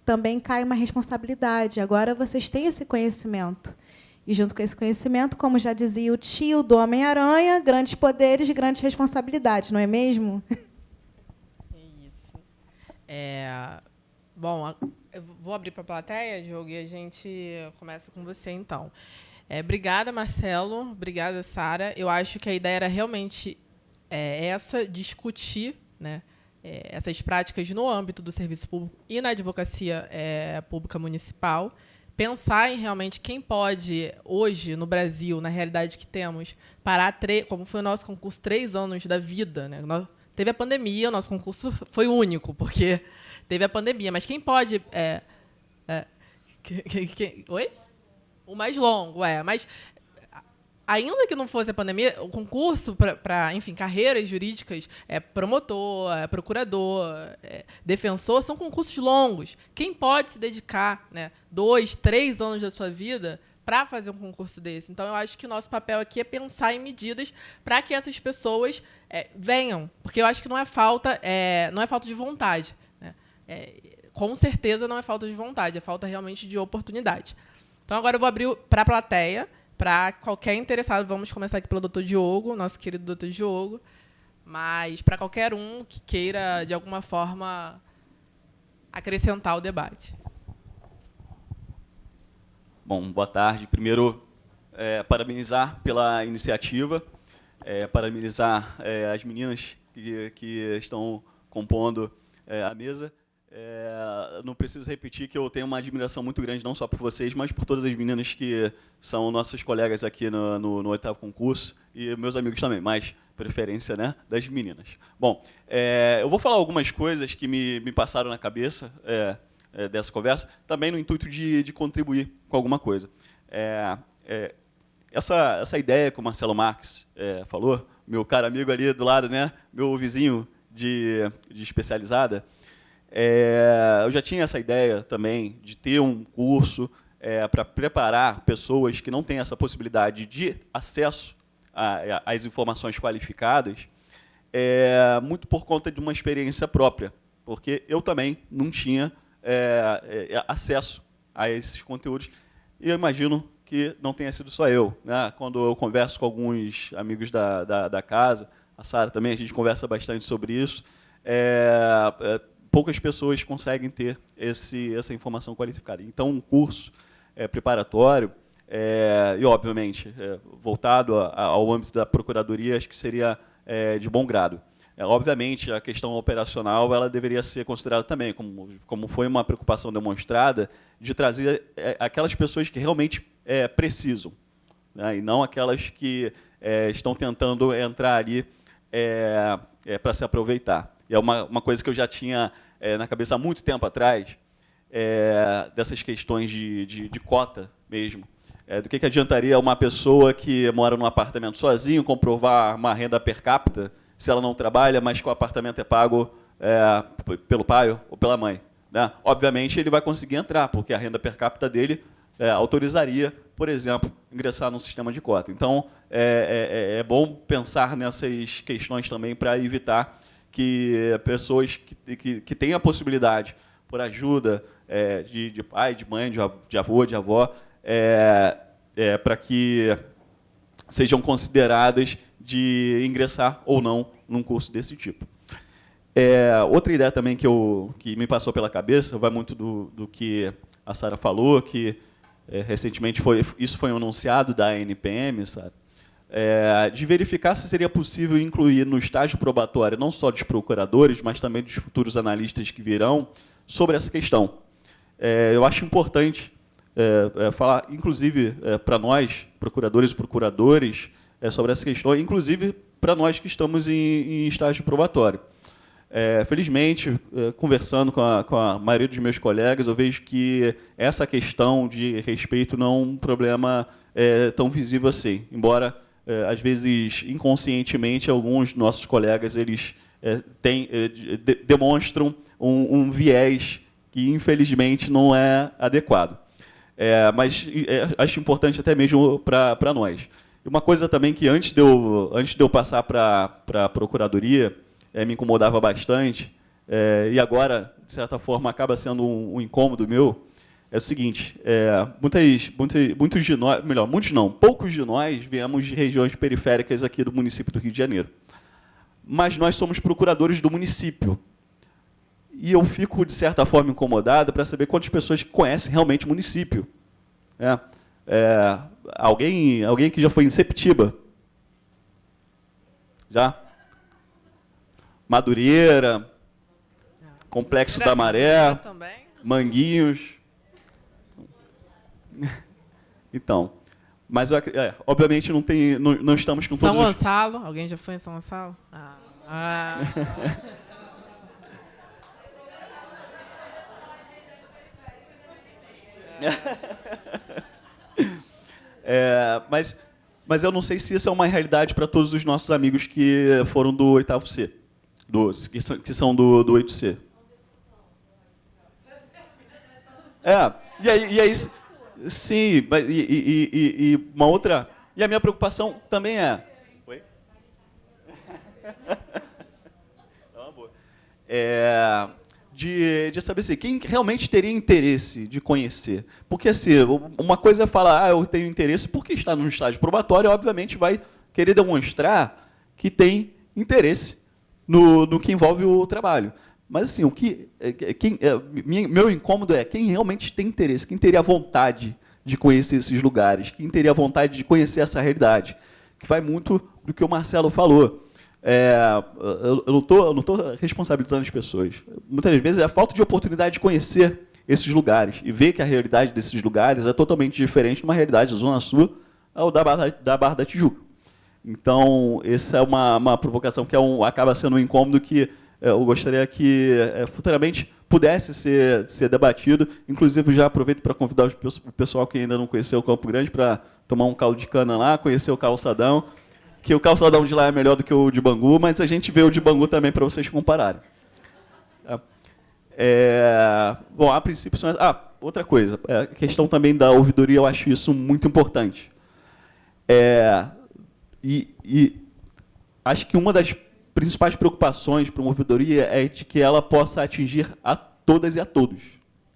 também cai uma responsabilidade. Agora vocês têm esse conhecimento. E, junto com esse conhecimento, como já dizia o tio do Homem-Aranha, grandes poderes, grandes responsabilidades, não é mesmo? É isso. Bom, eu vou abrir para a plateia, Diogo, e a gente começa com você, então. Obrigada, Marcelo. Obrigada, Sara. Eu acho que a ideia era realmente essa, discutir, né, essas práticas no âmbito do serviço público e na advocacia pública municipal. Pensar em realmente quem pode, hoje, no Brasil, na realidade que temos, parar, como foi o nosso concurso, 3 anos da vida. Né? Teve a pandemia, o nosso concurso foi único, porque teve a pandemia. Mas quem pode... Oi? O mais longo, mas ainda que não fosse a pandemia, o concurso para, enfim, carreiras jurídicas, promotor, procurador, defensor, são concursos longos. Quem pode se dedicar, né, 2, 3 anos da sua vida para fazer um concurso desse? Então, eu acho que o nosso papel aqui é pensar em medidas para que essas pessoas venham, porque eu acho que não é falta de vontade, né? Com certeza não é falta de vontade, é falta realmente de oportunidade. Então, agora eu vou abrir para a plateia, para qualquer interessado. Vamos começar aqui pelo doutor Diogo, nosso querido doutor Diogo, mas para qualquer um que queira, de alguma forma, acrescentar o debate. Bom, boa tarde. Primeiro, parabenizar pela iniciativa, parabenizar as meninas que estão compondo a mesa. Não preciso repetir que eu tenho uma admiração muito grande, não só por vocês, mas por todas as meninas que são nossas colegas aqui no 8º concurso, e meus amigos também, mas preferência, né, das meninas. Bom, eu vou falar algumas coisas que me passaram na cabeça dessa conversa, também no intuito de contribuir com alguma coisa. Essa ideia que o Marcelo Marques falou, meu caro amigo ali do lado, né, meu vizinho de especializada, eu já tinha essa ideia também de ter um curso para preparar pessoas que não têm essa possibilidade de acesso às informações qualificadas, muito por conta de uma experiência própria, porque eu também não tinha acesso a esses conteúdos, e eu imagino que não tenha sido só eu, né? Quando eu converso com alguns amigos da casa, a Sara também, a gente conversa bastante sobre isso, poucas pessoas conseguem ter essa informação qualificada. Então, um curso preparatório, e, obviamente, voltado ao âmbito da procuradoria, acho que seria de bom grado. Obviamente, a questão operacional ela deveria ser considerada também, como foi uma preocupação demonstrada, de trazer aquelas pessoas que realmente precisam, né, e não aquelas que estão tentando entrar ali para se aproveitar. É uma coisa que eu já tinha na cabeça há muito tempo atrás, dessas questões de cota mesmo. Do que adiantaria uma pessoa que mora num apartamento sozinho comprovar uma renda per capita se ela não trabalha, mas que o apartamento é pago pelo pai ou pela mãe, né? Obviamente, ele vai conseguir entrar, porque a renda per capita dele autorizaria, por exemplo, ingressar num sistema de cota. Então, é bom pensar nessas questões também para evitar que pessoas que têm a possibilidade, por ajuda de pai, de mãe, de avô, de avó, para que sejam consideradas de ingressar ou não num curso desse tipo. Outra ideia também que me passou pela cabeça, vai muito do que a Sara falou, que recentemente isso foi um anunciado da NPM, Sara, de verificar se seria possível incluir no estágio probatório não só dos procuradores, mas também dos futuros analistas que virão, sobre essa questão. Eu acho importante falar, inclusive, para nós, procuradores e procuradores, sobre essa questão, inclusive para nós que estamos em estágio probatório. Felizmente, conversando com a maioria dos meus colegas, eu vejo que essa questão de respeito não é um problema tão visível assim, embora, às vezes, inconscientemente, alguns nossos colegas eles demonstram um viés que, infelizmente, não é adequado. Mas acho importante até mesmo para nós. Uma coisa também que, antes de eu passar para a Procuradoria, me incomodava bastante, e agora, de certa forma, acaba sendo um incômodo meu, é o seguinte: muitos de nós, melhor, muitos não, poucos de nós viemos de regiões periféricas aqui do município do Rio de Janeiro. Mas nós somos procuradores do município. E eu fico, de certa forma, incomodado para saber quantas pessoas conhecem realmente o município. alguém que já foi em Septiba? Já? Madureira, Complexo da Maré, Também. Manguinhos. Então, mas obviamente não estamos com São todos os... Gonçalo. Alguém já foi em São Gonçalo? Mas eu não sei se isso é uma realidade para todos os nossos amigos que foram do 8º C, que são do 8C. E aí sim, e uma outra... E a minha preocupação também é... Oi? De saber assim, quem realmente teria interesse de conhecer. Porque assim, uma coisa é falar, eu tenho interesse, porque está num estágio probatório, obviamente vai querer demonstrar que tem interesse no que envolve o trabalho. Mas assim, meu incômodo é quem realmente tem interesse, quem teria vontade de conhecer esses lugares, quem teria vontade de conhecer essa realidade, que vai muito do que o Marcelo falou. Eu não estou responsabilizando as pessoas. Muitas vezes é a falta de oportunidade de conhecer esses lugares e ver que a realidade desses lugares é totalmente diferente de uma realidade da Zona Sul ou da Barra da Tijuca. Então, essa é uma provocação que acaba sendo um incômodo que eu gostaria que futuramente pudesse ser debatido. Inclusive, já aproveito para convidar o pessoal que ainda não conheceu o Campo Grande para tomar um caldo de cana lá, conhecer o calçadão, que o calçadão de lá é melhor do que o de Bangu, mas a gente vê o de Bangu também para vocês compararem. Bom, a princípio... outra coisa, a questão também da ouvidoria, eu acho isso muito importante. E acho que uma das principais preocupações para uma ouvidoria é de que ela possa atingir a todas e a todos,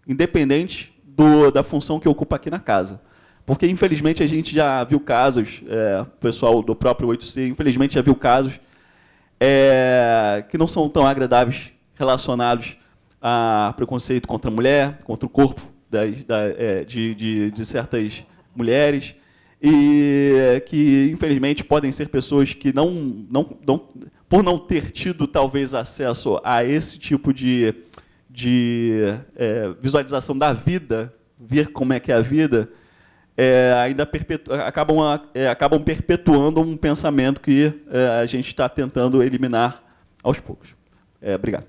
independente da função que ocupa aqui na casa. Porque, infelizmente, a gente já viu casos, o pessoal do próprio 8C, infelizmente, já viu casos que não são tão agradáveis relacionados a preconceito contra a mulher, contra o corpo de certas mulheres, e que, infelizmente, podem ser pessoas que, por não ter tido, talvez, acesso a esse tipo de visualização da vida, ver como é que é a vida, ainda acabam perpetuando um pensamento que a gente está tentando eliminar aos poucos. Obrigado.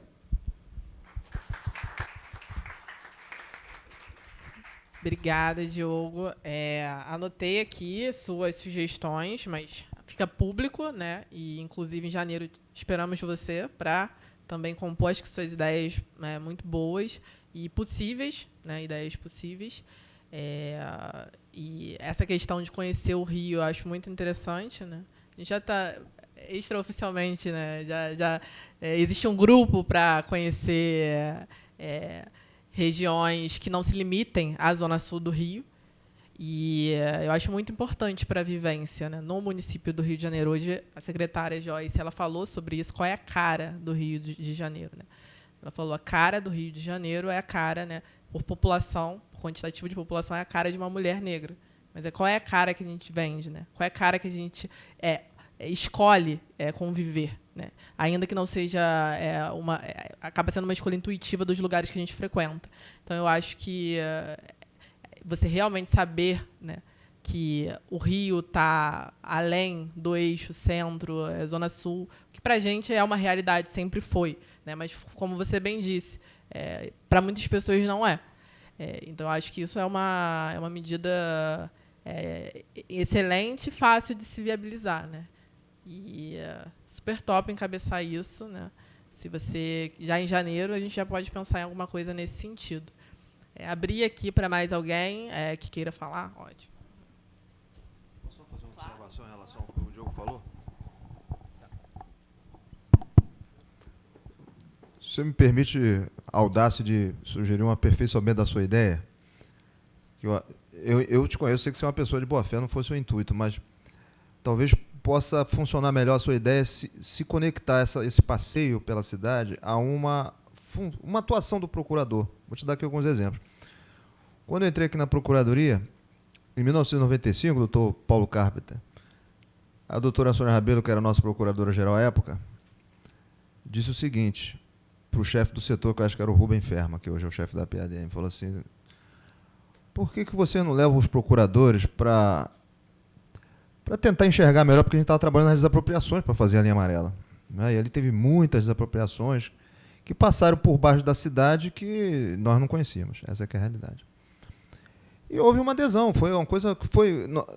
Obrigada, Diogo. Anotei aqui suas sugestões, mas fica público, né? E, inclusive, em janeiro esperamos você para também compor as suas ideias muito boas e possíveis, né? Ideias possíveis. E essa questão de conhecer o Rio eu acho muito interessante, né? A gente já está extraoficialmente, né? Já existe um grupo para conhecer regiões que não se limitem à Zona Sul do Rio. E eu acho muito importante para a vivência, né? No município do Rio de Janeiro. Hoje, a secretária Joyce ela falou sobre isso, qual é a cara do Rio de Janeiro. Né? Ela falou a cara do Rio de Janeiro é a cara, né, por população, por quantitativo de população, é a cara de uma mulher negra. Mas qual é a cara que a gente vende? Né? Qual é a cara que a gente escolhe conviver? Né? Ainda que não seja acaba sendo uma escolha intuitiva dos lugares que a gente frequenta. Então, eu acho que você realmente saber, né, que o Rio está além do eixo centro, Zona Sul, que para a gente é uma realidade, sempre foi. Né? Mas, como você bem disse, para muitas pessoas não é. Então, eu acho que isso é uma medida excelente e fácil de se viabilizar. Né? E super top encabeçar isso. Né? Se você, já em janeiro, a gente já pode pensar em alguma coisa nesse sentido. Abrir aqui para mais alguém que queira falar. Ótimo. Posso só fazer uma observação em relação ao que o Diogo falou? Você me permite a audácia de sugerir um aperfeiçoamento da sua ideia? Eu te conheço, sei que você é uma pessoa de boa fé, não fosse o intuito, mas talvez possa funcionar melhor a sua ideia se conectar esse passeio pela cidade a uma atuação do procurador. Vou te dar aqui alguns exemplos. Quando eu entrei aqui na Procuradoria, Em 1995, o doutor Paulo Carpenter, a doutora Sônia Rabelo, que era a nossa procuradora-geral à época, disse o seguinte para o chefe do setor, que eu acho que era o Rubem Ferma, que hoje é o chefe da PADM, falou assim: por que você não leva os procuradores para tentar enxergar melhor, porque a gente estava trabalhando nas desapropriações para fazer a linha amarela, né? E ali teve muitas desapropriações que passaram por baixo da cidade que nós não conhecíamos. Essa é que é a realidade. E houve uma adesão, foi uma coisa que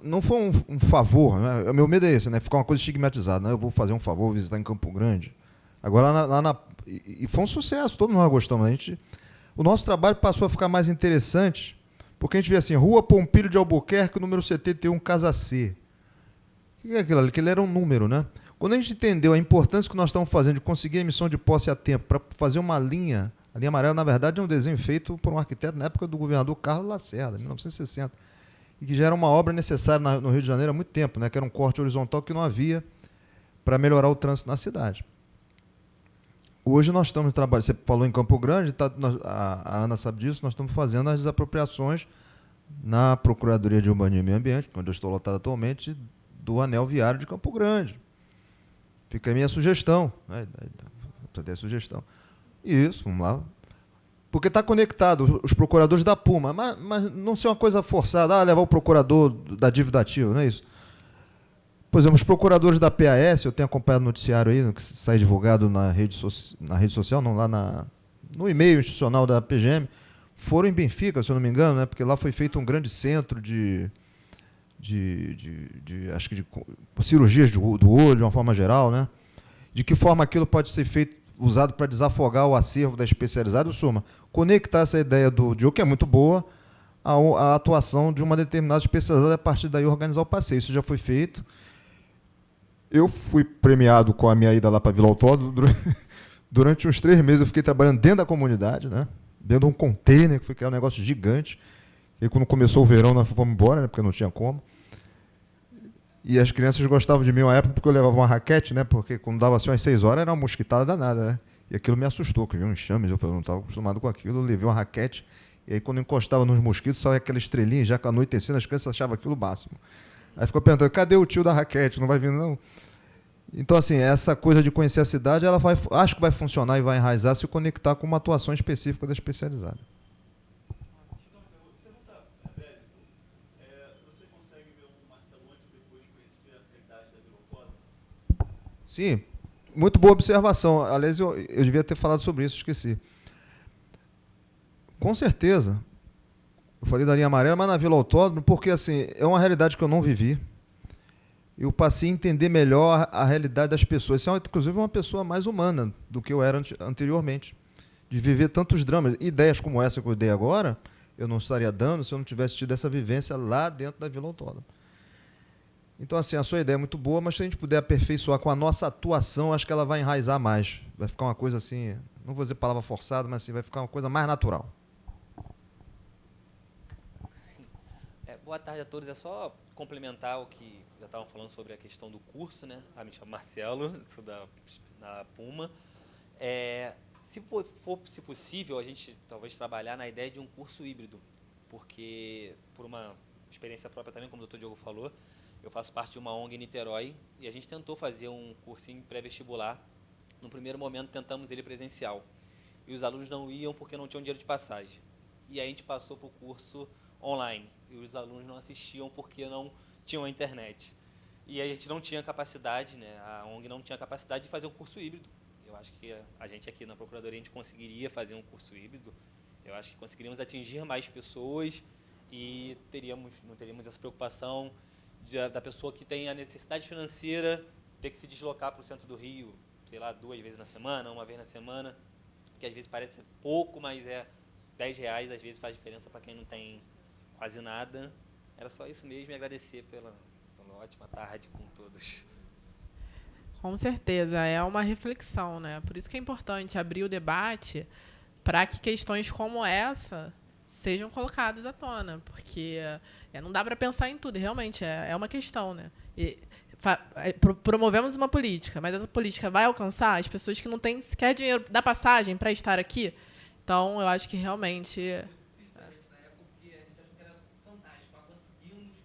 não foi um favor, né? O meu medo é esse, né? Ficar uma coisa estigmatizada, né? Eu vou fazer um favor, vou visitar em Campo Grande. Agora, e foi um sucesso, todos nós gostamos. O nosso trabalho passou a ficar mais interessante, porque a gente vê assim, Rua Pompílio de Albuquerque, número 71, Casa C. O que é aquilo ali? Aquilo era um número, né? Quando a gente entendeu a importância que nós estamos fazendo de conseguir a emissão de posse a tempo para fazer uma linha, a linha amarela, na verdade, é um desenho feito por um arquiteto na época do governador Carlos Lacerda, 1960, e que já era uma obra necessária no Rio de Janeiro há muito tempo, né? Que era um corte horizontal que não havia para melhorar o trânsito na cidade. Hoje nós estamos trabalhando, você falou em Campo Grande, a Ana sabe disso, nós estamos fazendo as desapropriações na Procuradoria de Urbanismo e Meio Ambiente, onde eu estou lotado atualmente, do anel viário de Campo Grande. Fica a minha sugestão, né? A sugestão. Isso, vamos lá. Porque está conectado, os procuradores da Puma, mas não ser uma coisa forçada, levar o procurador da dívida ativa, não é isso? Por exemplo, os procuradores da PAS, eu tenho acompanhado o noticiário aí, que sai divulgado na rede social, não, lá no e-mail institucional da PGM, foram em Benfica, se eu não me engano, né? Porque lá foi feito um grande centro acho que de cirurgias do olho, de uma forma geral, né? De que forma aquilo pode ser usado para desafogar o acervo da especializada, suma, conectar essa ideia do Diogo, que é muito boa, à atuação de uma determinada especializada, a partir daí organizar o passeio. Isso já foi feito. Eu fui premiado com a minha ida lá para Vila Autódromo. Durante uns 3 meses eu fiquei trabalhando dentro da comunidade, né? Dentro de um container, que foi criar um negócio gigante. E quando começou o verão, nós fomos embora, né? Porque não tinha como. E as crianças gostavam de mim na época porque eu levava uma raquete, né? Porque quando dava assim umas 6 horas era uma mosquitada danada, né? E aquilo me assustou, que eu vi um enxame, eu falei, não estava acostumado com aquilo, eu levei uma raquete, e aí quando encostava nos mosquitos, saia aquela estrelinha, já anoitecendo, as crianças achavam aquilo o máximo. Aí ficou perguntando, cadê o tio da raquete? Não vai vir, não? Então, assim, essa coisa de conhecer a cidade, acho que vai funcionar e vai enraizar se conectar com uma atuação específica da especializada. Você consegue ver o Marcelo antes e depois de conhecer a realidade da Vila Autódromo? Sim, muito boa observação. Aliás, eu devia ter falado sobre isso, esqueci. Com certeza. Eu falei da linha amarela, mas na Vila Autódromo, porque assim, é uma realidade que eu não vivi. Eu passei a entender melhor a realidade das pessoas. Isso é, inclusive, uma pessoa mais humana do que eu era anteriormente. De viver tantos dramas. Ideias como essa que eu dei agora, eu não estaria dando se eu não tivesse tido essa vivência lá dentro da Vila Autódromo. Então, assim, a sua ideia é muito boa, mas se a gente puder aperfeiçoar com a nossa atuação, acho que ela vai enraizar mais. Vai ficar uma coisa assim, não vou dizer palavra forçada, mas assim, vai ficar uma coisa mais natural. Boa tarde a todos. É só complementar o que já estavam falando sobre a questão do curso, né? Me chamo Marcelo, sou da Puma. Se possível, a gente talvez trabalhar na ideia de um curso híbrido, porque, por uma experiência própria também, como o Dr. Diogo falou, eu faço parte de uma ONG em Niterói e a gente tentou fazer um cursinho pré-vestibular. No primeiro momento, tentamos ele presencial. E os alunos não iam porque não tinham dinheiro de passagem. E aí a gente passou para o curso online. E os alunos não assistiam porque não tinham a internet. E aí a gente não tinha capacidade, né? A ONG não tinha capacidade de fazer um curso híbrido. Eu acho que a gente aqui na Procuradoria, a gente conseguiria fazer um curso híbrido. Eu acho que conseguiríamos atingir mais pessoas e não teríamos essa preocupação da pessoa que tem a necessidade financeira ter que se deslocar para o centro do Rio, sei lá, 2 vezes na semana, 1 vez na semana, que às vezes parece pouco, mas R$10 às vezes faz diferença para quem não tem quase nada. Era só isso mesmo e agradecer pela ótima tarde com todos. Com certeza, é uma reflexão, né? Por isso que é importante abrir o debate para que questões como essa sejam colocadas à tona, porque não dá para pensar em tudo, realmente é uma questão, né? Promovemos uma política, mas essa política vai alcançar as pessoas que não têm sequer dinheiro da passagem para estar aqui? Então, eu acho que realmente... Principalmente na época que a gente achou que era fantástico, conseguimos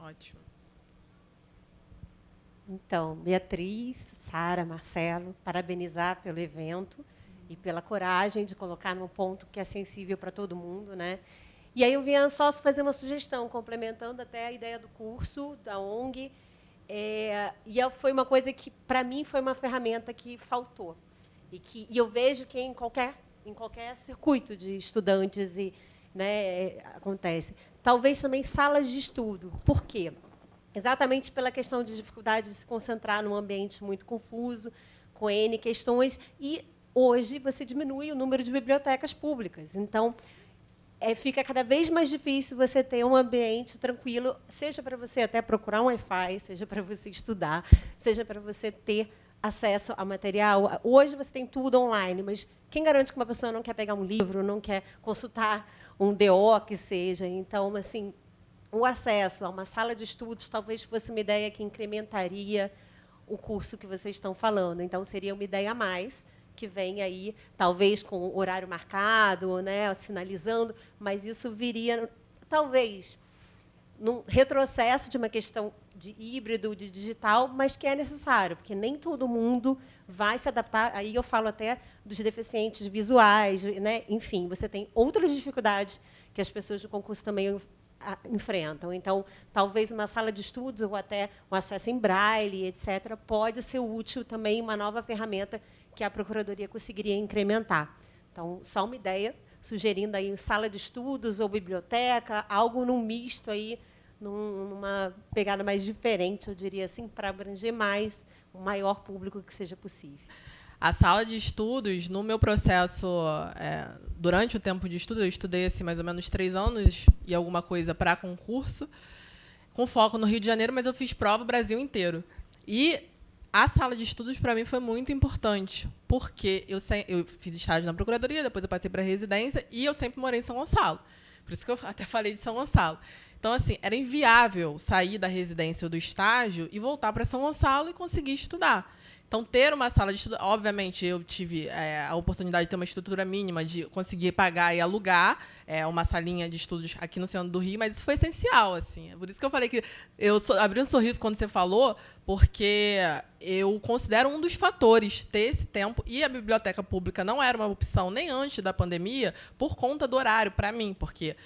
Ótimo. Então, Beatriz, Sara, Marcelo, parabenizar pelo evento e pela coragem de colocar num ponto que é sensível para todo mundo, né? E aí eu vinha só fazer uma sugestão, complementando até a ideia do curso, da ONG. Foi uma coisa que, para mim, foi uma ferramenta que faltou. E eu vejo que em qualquer circuito de estudantes acontece. Talvez também salas de estudo. Por quê? Exatamente pela questão de dificuldade de se concentrar num ambiente muito confuso, com N questões. E, hoje, você diminui o número de bibliotecas públicas. Então, fica cada vez mais difícil você ter um ambiente tranquilo, seja para você até procurar um Wi-Fi, seja para você estudar, seja para você ter acesso ao material. Hoje você tem tudo online, mas quem garante que uma pessoa não quer pegar um livro, não quer consultar um DO que seja? Então, assim, o acesso a uma sala de estudos talvez fosse uma ideia que incrementaria o curso que vocês estão falando. Então, seria uma ideia a mais, que vem aí, talvez com horário marcado, né, sinalizando, mas isso viria, talvez, num retrocesso de uma questão de híbrido, de digital, mas que é necessário, porque nem todo mundo vai se adaptar. Aí eu falo até dos deficientes visuais, né? Enfim, você tem outras dificuldades que as pessoas do concurso também enfrentam. Então, talvez uma sala de estudos ou até um acesso em braille, etc., pode ser útil também, uma nova ferramenta que a Procuradoria conseguiria incrementar. Então, só uma ideia, sugerindo aí sala de estudos ou biblioteca, algo num misto aí, numa pegada mais diferente, eu diria assim, para abranger mais o maior público que seja possível. A sala de estudos, no meu processo, durante o tempo de estudo, eu estudei assim, mais ou menos 3 anos e alguma coisa para concurso, com foco no Rio de Janeiro, mas eu fiz prova o Brasil inteiro. E a sala de estudos, para mim, foi muito importante, porque eu fiz estágio na Procuradoria, depois eu passei para a residência, e eu sempre morei em São Gonçalo. Por isso que eu até falei de São Gonçalo. Então, assim, era inviável sair da residência ou do estágio e voltar para São Gonçalo e conseguir estudar. Então, ter uma sala de estudo... Obviamente, eu tive a oportunidade de ter uma estrutura mínima, de conseguir pagar e alugar uma salinha de estudos aqui no centro do Rio, mas isso foi essencial. Assim. Por isso que eu falei que eu abri um sorriso quando você falou, porque eu considero um dos fatores ter esse tempo, e a biblioteca pública não era uma opção nem antes da pandemia, por conta do horário, para mim, porque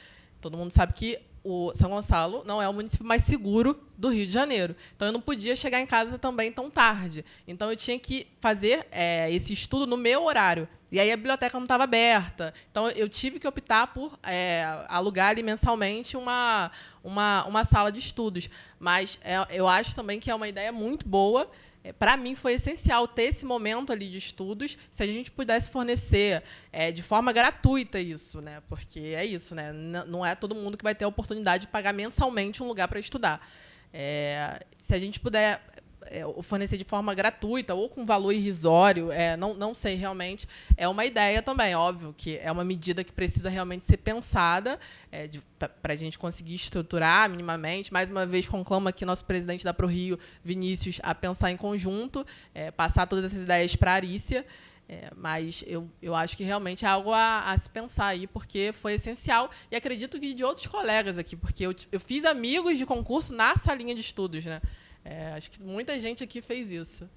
todo mundo sabe que o São Gonçalo não é o município mais seguro do Rio de Janeiro. Então, eu não podia chegar em casa também tão tarde. Então, eu tinha que fazer esse estudo no meu horário. E aí, a biblioteca não estava aberta. Então, eu tive que optar por alugar ali mensalmente uma sala de estudos. Mas eu acho também que é uma ideia muito boa. Para mim, foi essencial ter esse momento ali de estudos, se a gente pudesse fornecer de forma gratuita isso, né? Porque é isso, né? Não é todo mundo que vai ter a oportunidade de pagar mensalmente um lugar para estudar. Se a gente puder fornecer de forma gratuita ou com valor irrisório, não sei realmente, é uma ideia também, óbvio, que é uma medida que precisa realmente ser pensada para a gente conseguir estruturar minimamente. Mais uma vez, conclamo aqui nosso presidente da ProRio, Vinícius, a pensar em conjunto, passar todas essas ideias para a Arícia, mas eu acho que realmente é algo a se pensar aí, porque foi essencial, e acredito que de outros colegas aqui, porque eu fiz amigos de concurso na salinha de estudos, né? Acho que muita gente aqui fez isso.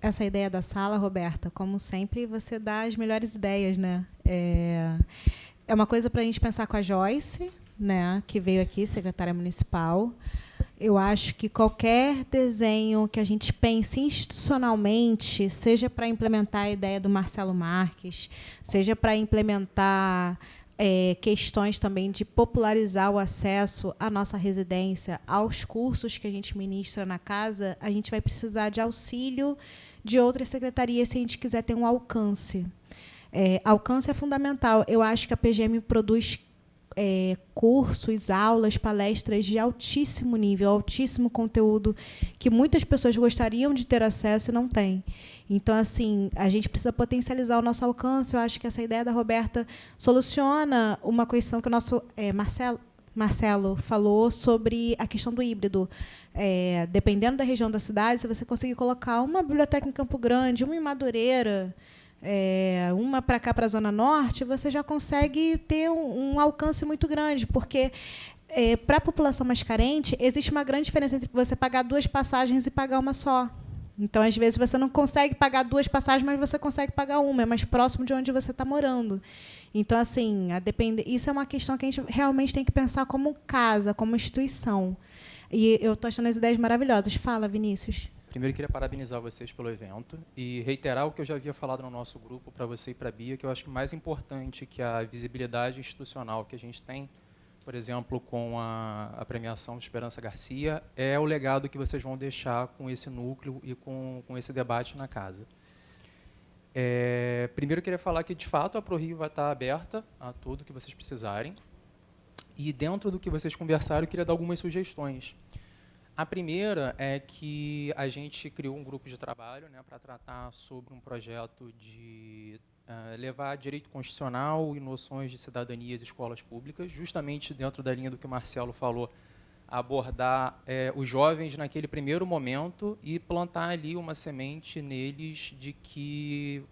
Essa ideia da sala, Roberta, como sempre, você dá as melhores ideias, né? É uma coisa para a gente pensar com a Joyce, né, que veio aqui, secretária municipal. Eu acho que qualquer desenho que a gente pense institucionalmente, seja para implementar a ideia do Marcelo Marques, seja para implementar questões também de popularizar o acesso à nossa residência, aos cursos que a gente ministra na casa, a gente vai precisar de auxílio de outras secretarias se a gente quiser ter um alcance. Alcance é fundamental. Eu acho que a PGM produz cursos, aulas, palestras de altíssimo nível, altíssimo conteúdo, que muitas pessoas gostariam de ter acesso e não têm. Então, assim, a gente precisa potencializar o nosso alcance. Eu acho que essa ideia da Roberta soluciona uma questão que o nosso Marcelo falou sobre a questão do híbrido. Dependendo da região da cidade, se você conseguir colocar uma biblioteca em Campo Grande, uma em Madureira, uma para cá, para a Zona Norte, você já consegue ter um alcance muito grande, porque Para a população mais carente, existe uma grande diferença entre você pagar 2 passagens e pagar uma só. Então, às vezes, você não consegue pagar 2 passagens, mas você consegue pagar uma. É mais próximo de onde você está morando. Então, assim, isso é uma questão que a gente realmente tem que pensar como casa, como instituição. E eu estou achando as ideias maravilhosas. Fala, Vinícius. Primeiro, eu queria parabenizar vocês pelo evento e reiterar o que eu já havia falado no nosso grupo para você e para a Bia, que eu acho que mais importante que a visibilidade institucional que a gente tem, por exemplo, com a premiação de Esperança Garcia, é o legado que vocês vão deixar com esse núcleo e com esse debate na casa. Primeiro, eu queria falar que, de fato, a ProRio vai estar aberta a tudo que vocês precisarem. E, dentro do que vocês conversaram, eu queria dar algumas sugestões. A primeira é que a gente criou um grupo de trabalho, né, para tratar sobre um projeto de levar direito constitucional e noções de cidadania às escolas públicas, justamente dentro da linha do que o Marcelo falou, abordar os jovens naquele primeiro momento e plantar ali uma semente neles de que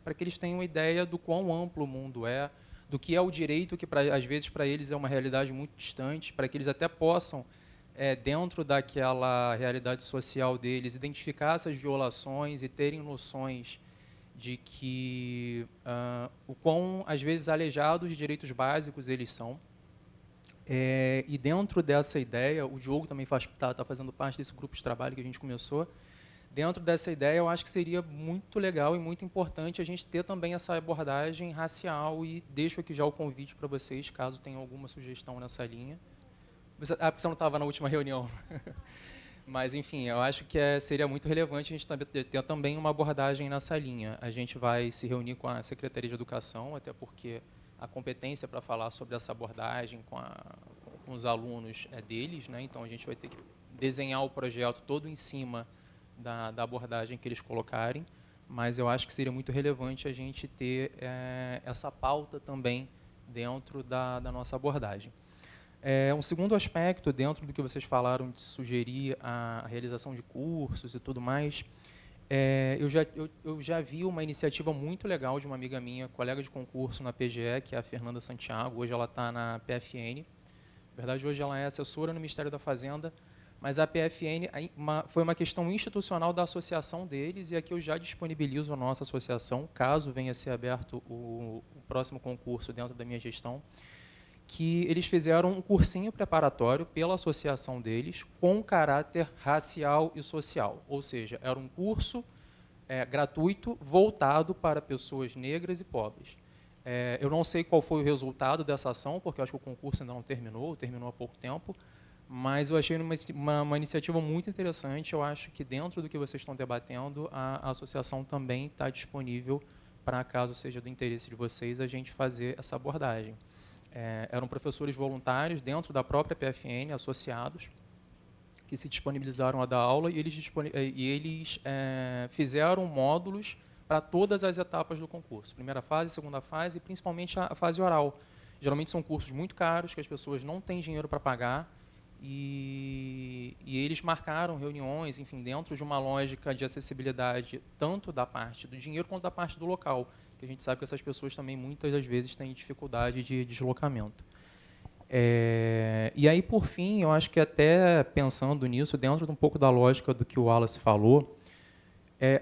para que eles tenham uma ideia do quão amplo o mundo é, do que é o direito, que às vezes para eles é uma realidade muito distante, para que eles até possam, dentro daquela realidade social deles, identificar essas violações e terem noções de que o quão, às vezes, alejados de direitos básicos eles são. E dentro dessa ideia, o Diogo também está fazendo parte desse grupo de trabalho que a gente começou. Dentro dessa ideia, eu acho que seria muito legal e muito importante a gente ter também essa abordagem racial, e deixo aqui já o convite para vocês, caso tenham alguma sugestão nessa linha. Porque você não estava na última reunião. Mas, enfim, eu acho que seria muito relevante a gente ter também uma abordagem nessa linha. A gente vai se reunir com a Secretaria de Educação, até porque a competência para falar sobre essa abordagem com os alunos é deles, né? Então, a gente vai ter que desenhar o projeto todo em cima da abordagem que eles colocarem, mas eu acho que seria muito relevante a gente ter essa pauta também dentro da nossa abordagem. Um segundo aspecto, dentro do que vocês falaram de sugerir a realização de cursos e tudo mais, eu já vi uma iniciativa muito legal de uma amiga minha, colega de concurso na PGE, que é a Fernanda Santiago. Hoje ela está na PFN. Na verdade, hoje ela é assessora no Ministério da Fazenda, mas a PFN foi uma questão institucional da associação deles, e aqui eu já disponibilizo a nossa associação, caso venha a ser aberto o próximo concurso dentro da minha gestão, que eles fizeram um cursinho preparatório pela associação deles com caráter racial e social. Ou seja, era um curso gratuito voltado para pessoas negras e pobres. Eu não sei qual foi o resultado dessa ação, porque eu acho que o concurso ainda não terminou há pouco tempo, mas eu achei uma iniciativa muito interessante. Eu acho que, dentro do que vocês estão debatendo, a associação também está disponível para, caso seja do interesse de vocês, a gente fazer essa abordagem. Eram professores voluntários dentro da própria PFN, associados, que se disponibilizaram a dar aula, e eles fizeram módulos para todas as etapas do concurso. Primeira fase, segunda fase e, principalmente, a fase oral. Geralmente são cursos muito caros, que as pessoas não têm dinheiro para pagar, e eles marcaram reuniões, enfim, dentro de uma lógica de acessibilidade, tanto da parte do dinheiro quanto da parte do local, que a gente sabe que essas pessoas também, muitas das vezes, têm dificuldade de deslocamento. E aí, por fim, eu acho que, até pensando nisso, dentro de um pouco da lógica do que o Wallace falou,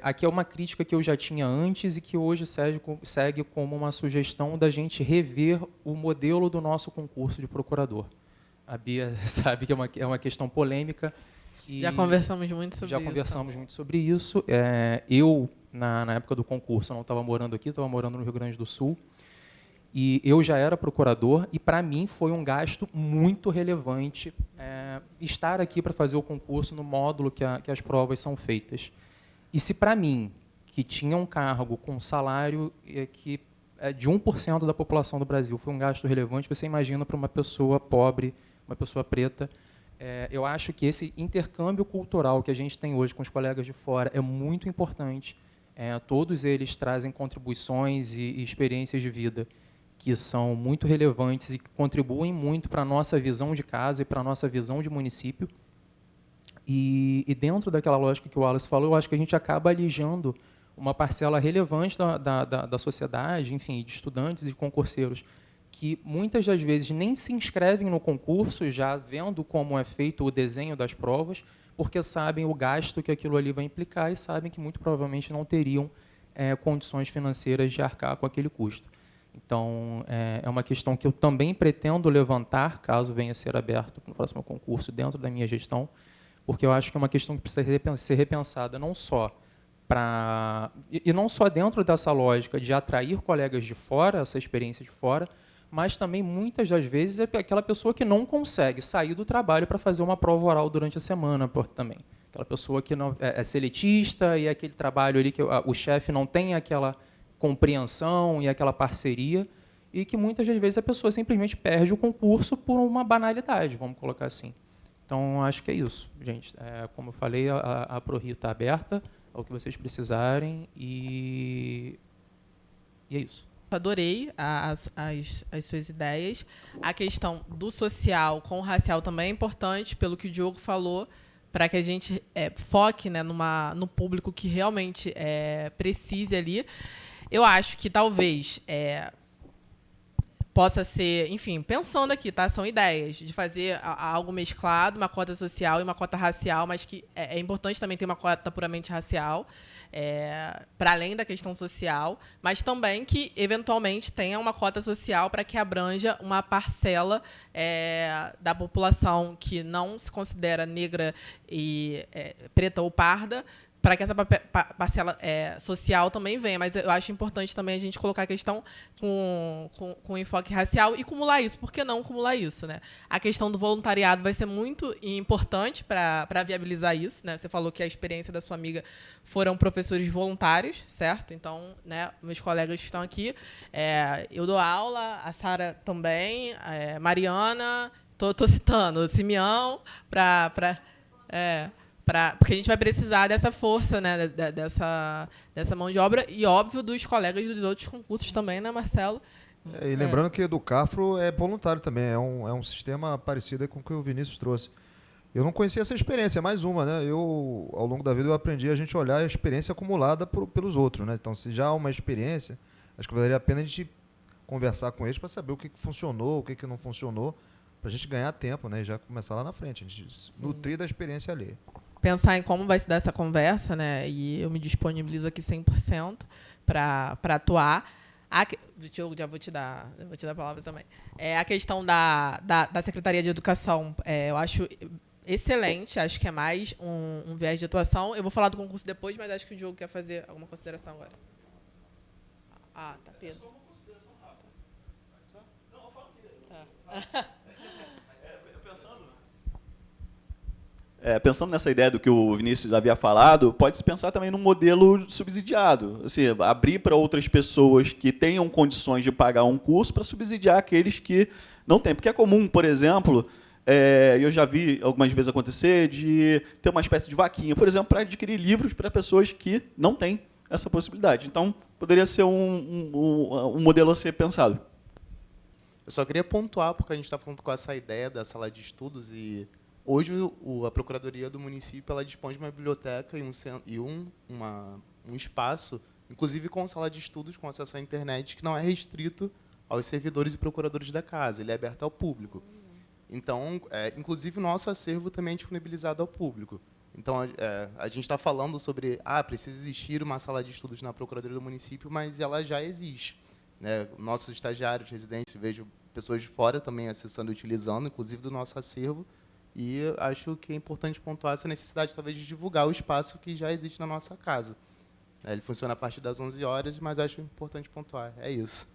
aqui é uma crítica que eu já tinha antes e que hoje segue como uma sugestão da gente rever o modelo do nosso concurso de procurador. A Bia sabe que é uma questão polêmica. E já conversamos muito sobre isso. Já conversamos muito sobre isso. Eu, na época do concurso, não estava morando aqui, estava morando no Rio Grande do Sul. E eu já era procurador, e para mim foi um gasto muito relevante estar aqui para fazer o concurso no módulo que as provas são feitas. E se para mim, que tinha um cargo com salário que de 1% da população do Brasil, foi um gasto relevante, você imagina para uma pessoa pobre, uma pessoa preta. Eu acho que esse intercâmbio cultural que a gente tem hoje com os colegas de fora é muito importante. Todos eles trazem contribuições e experiências de vida que são muito relevantes e que contribuem muito para a nossa visão de casa e para a nossa visão de município. E dentro daquela lógica que o Wallace falou, eu acho que a gente acaba alijando uma parcela relevante da sociedade, enfim, de estudantes e de concurseiros que muitas das vezes nem se inscrevem no concurso, já vendo como é feito o desenho das provas, porque sabem o gasto que aquilo ali vai implicar e sabem que muito provavelmente não teriam condições financeiras de arcar com aquele custo. Então, é uma questão que eu também pretendo levantar, caso venha a ser aberto no próximo concurso, dentro da minha gestão, porque eu acho que é uma questão que precisa ser repensada não só e não só dentro dessa lógica de atrair colegas de fora, essa experiência de fora, mas também, muitas das vezes, é aquela pessoa que não consegue sair do trabalho para fazer uma prova oral durante a semana também. Aquela pessoa que não é seletista e aquele trabalho ali que o chefe não tem aquela compreensão e aquela parceria, e que muitas das vezes a pessoa simplesmente perde o concurso por uma banalidade, vamos colocar assim. Então, acho que é isso, gente. Como eu falei, a ProRio está aberta ao que vocês precisarem e é isso. Adorei as suas ideias. A questão do social com o racial também é importante, pelo que o Diogo falou, para que a gente foque, né, no público que realmente precise ali. Eu acho que talvez possa ser, enfim, pensando aqui, tá? São ideias de fazer algo mesclado, uma cota social e uma cota racial, mas que é importante também ter uma cota puramente racial, para além da questão social, mas também que, eventualmente, tenha uma cota social para que abranja uma parcela da população que não se considera negra e preta ou parda, para que essa parcela social também venha. Mas eu acho importante também a gente colocar a questão com enfoque racial e cumular isso. Por que não cumular isso, né? A questão do voluntariado vai ser muito importante para viabilizar isso, né? Você falou que a experiência da sua amiga foram professores voluntários, certo? Então, né, meus colegas que estão aqui, eu dou aula, a Sara também, Mariana, tô citando, Simeão, porque a gente vai precisar dessa força, né, dessa mão de obra, e, óbvio, dos colegas dos outros concursos também, né, Marcelo? E lembrando que Educafro é voluntário também, é um sistema parecido com o que o Vinícius trouxe. Eu não conhecia essa experiência, é mais uma, né? Ao longo da vida, eu aprendi a gente olhar a experiência acumulada pelos outros, né? Então, se já há uma experiência, acho que valeria a pena a gente conversar com eles para saber o que funcionou, o que não funcionou, para a gente ganhar tempo, né? E já começar lá na frente, a gente nutrir da experiência alheia. Pensar em como vai se dar essa conversa, né? E eu me disponibilizo aqui 100% para atuar. Diogo, já vou te dar a palavra também. A questão da Secretaria de Educação, eu acho excelente, acho que é mais um viés de atuação. Eu vou falar do concurso depois, mas acho que o Diogo quer fazer alguma consideração agora. Tá, Pedro. Só uma consideração rápida. Não, eu falo aqui. Tá. Pensando nessa ideia do que o Vinícius havia falado, pode-se pensar também num modelo subsidiado. Assim, abrir para outras pessoas que tenham condições de pagar um curso para subsidiar aqueles que não têm. Porque é comum, por exemplo, eu já vi algumas vezes acontecer de ter uma espécie de vaquinha, por exemplo, para adquirir livros para pessoas que não têm essa possibilidade. Então, poderia ser um modelo a ser pensado. Eu só queria pontuar, porque a gente está falando com essa ideia da sala de estudos e hoje, a Procuradoria do município ela dispõe de uma biblioteca e um espaço, inclusive com sala de estudos, com acesso à internet, que não é restrito aos servidores e procuradores da casa, ele é aberto ao público. Então, inclusive, o nosso acervo também é disponibilizado ao público. Então, a gente está falando sobre, precisa existir uma sala de estudos na Procuradoria do município, mas ela já existe, né? Nossos estagiários, residentes, vejo pessoas de fora também acessando e utilizando, inclusive do nosso acervo. E acho que é importante pontuar essa necessidade, talvez, de divulgar o espaço que já existe na nossa casa. Ele funciona a partir das 11 horas, mas acho importante pontuar. É isso.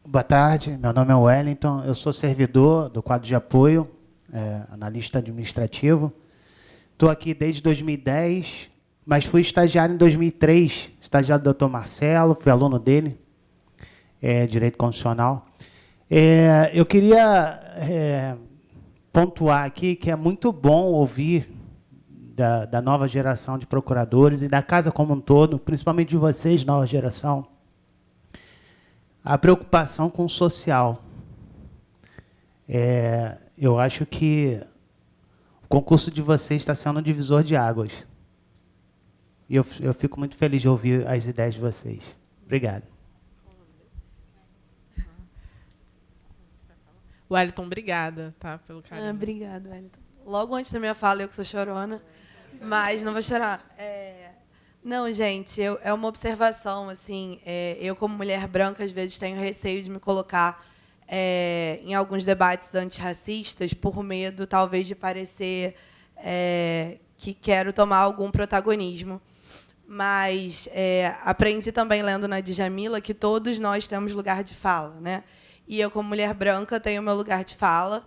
Boa tarde, meu nome é Wellington, eu sou servidor do quadro de apoio, analista administrativo. Estou aqui desde 2010, mas fui estagiário em 2003, estagiário do Dr. Marcelo, fui aluno dele, Direito Constitucional. Eu queria pontuar aqui que é muito bom ouvir da nova geração de procuradores e da casa como um todo, principalmente de vocês, nova geração, a preocupação com o social. Eu acho que o concurso de vocês está sendo um divisor de águas. E eu fico muito feliz de ouvir as ideias de vocês. Obrigado. Wellington, obrigada, tá, pelo carinho. Obrigada, Wellington. Logo antes da minha fala, eu que sou chorona, mas não vou chorar. Não, gente, é uma observação, assim, eu como mulher branca, às vezes tenho receio de me colocar em alguns debates antirracistas por medo, talvez, de parecer que quero tomar algum protagonismo. Mas aprendi também, lendo na Djamila, que todos nós temos lugar de fala, né? E eu, como mulher branca, tenho meu lugar de fala.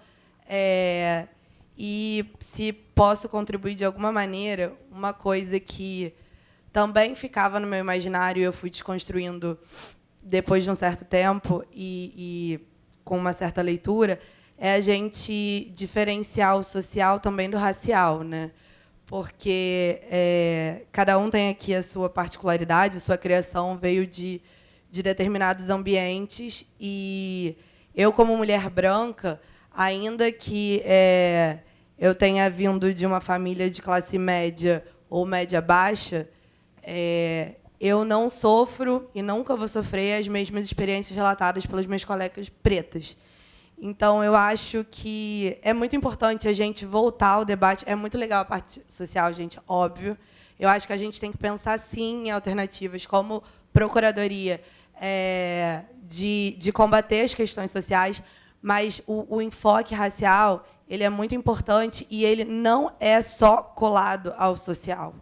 E, se posso contribuir de alguma maneira, uma coisa que também ficava no meu imaginário e eu fui desconstruindo depois de um certo tempo e com uma certa leitura, é a gente diferenciar o social também do racial, né? Porque cada um tem aqui a sua particularidade, a sua criação veio de determinados ambientes, e eu, como mulher branca, ainda que eu tenha vindo de uma família de classe média ou média baixa, eu não sofro e nunca vou sofrer as mesmas experiências relatadas pelas minhas colegas pretas. Então, eu acho que é muito importante a gente voltar ao debate. É muito legal a parte social, gente, óbvio. Eu acho que a gente tem que pensar, sim, em alternativas, como procuradoria, de combater as questões sociais, mas o enfoque racial ele é muito importante e ele não é só colado ao social.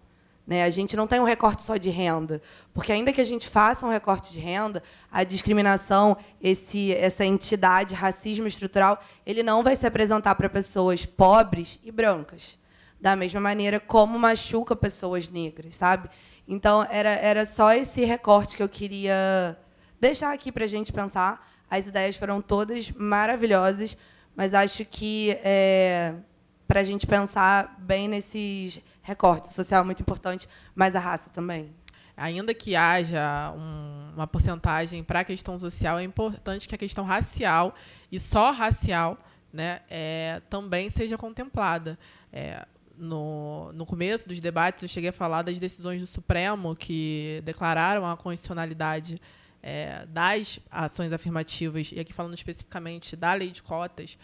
Né? A gente não tem um recorte só de renda, porque, ainda que a gente faça um recorte de renda, a discriminação, essa entidade, racismo estrutural, ele não vai se apresentar para pessoas pobres e brancas, da mesma maneira como machuca pessoas negras, sabe? Então, era só esse recorte que eu queria deixar aqui para a gente pensar. As ideias foram todas maravilhosas, mas acho que para a gente pensar bem nesses recortes, o social é muito importante, mas a raça também. Ainda que haja uma porcentagem para a questão social, é importante que a questão racial, e só racial, né, também seja contemplada. No começo dos debates, eu cheguei a falar das decisões do Supremo que declararam a constitucionalidade das ações afirmativas, e aqui falando especificamente da lei de cotas.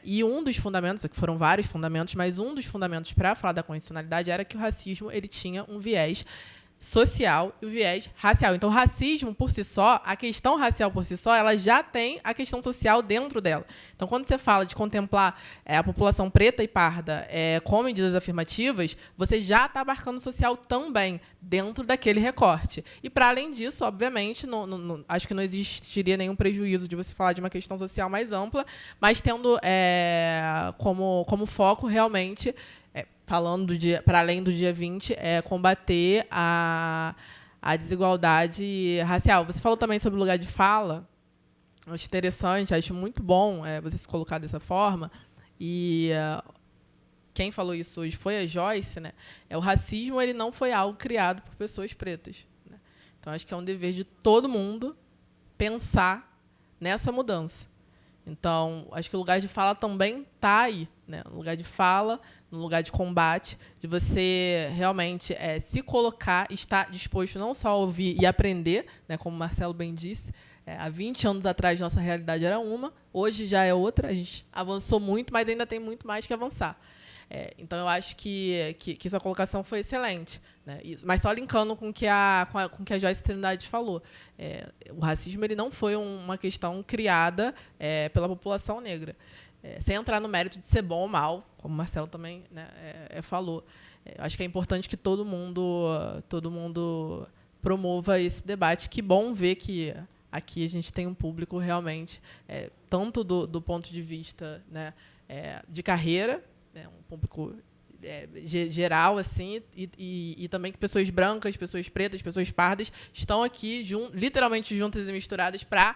E um dos fundamentos, que foram vários fundamentos, mas um dos fundamentos para falar da constitucionalidade era que o racismo ele tinha um viés social e o viés racial. Então, o racismo, por si só, a questão racial por si só, ela já tem a questão social dentro dela. Então, quando você fala de contemplar a população preta e parda com medidas afirmativas, você já está abarcando o social também dentro daquele recorte. E, para além disso, obviamente, acho que não existiria nenhum prejuízo de você falar de uma questão social mais ampla, mas tendo como foco, realmente, falando para além do dia 20, combater a desigualdade racial. Você falou também sobre o lugar de fala. Acho interessante, acho muito bom você se colocar dessa forma. E quem falou isso hoje foi a Joyce. Né? O racismo ele não foi algo criado por pessoas pretas. Né? Então, acho que é um dever de todo mundo pensar nessa mudança. Então, acho que o lugar de fala também está aí. Né? No lugar de fala, no lugar de combate, de você realmente se colocar, estar disposto não só a ouvir e aprender, né? Como o Marcelo bem disse, há 20 anos atrás nossa realidade era uma, hoje já é outra, a gente avançou muito, mas ainda tem muito mais que avançar. Então, eu acho que sua colocação foi excelente. Né? Mas só linkando com o que a Joyce Trindade falou. O racismo ele não foi uma questão criada pela população negra. Sem entrar no mérito de ser bom ou mal, como o Marcelo também, né, falou. Acho que é importante que todo mundo promova esse debate. Que bom ver que aqui a gente tem um público realmente, tanto do ponto de vista, né, de carreira, um público geral, assim, e também que pessoas brancas, pessoas pretas, pessoas pardas estão aqui literalmente juntas e misturadas para,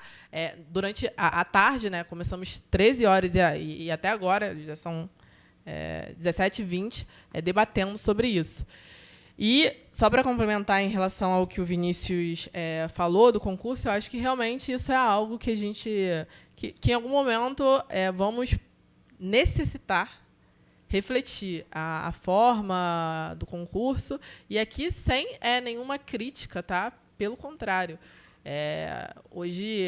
durante a tarde, né, começamos 13 horas e até agora, já são 17h20, debatendo sobre isso. E, só para complementar em relação ao que o Vinícius falou do concurso, eu acho que realmente isso é algo que a gente, que em algum momento vamos necessitar refletir a forma do concurso, e aqui sem nenhuma crítica, tá? Pelo contrário. Hoje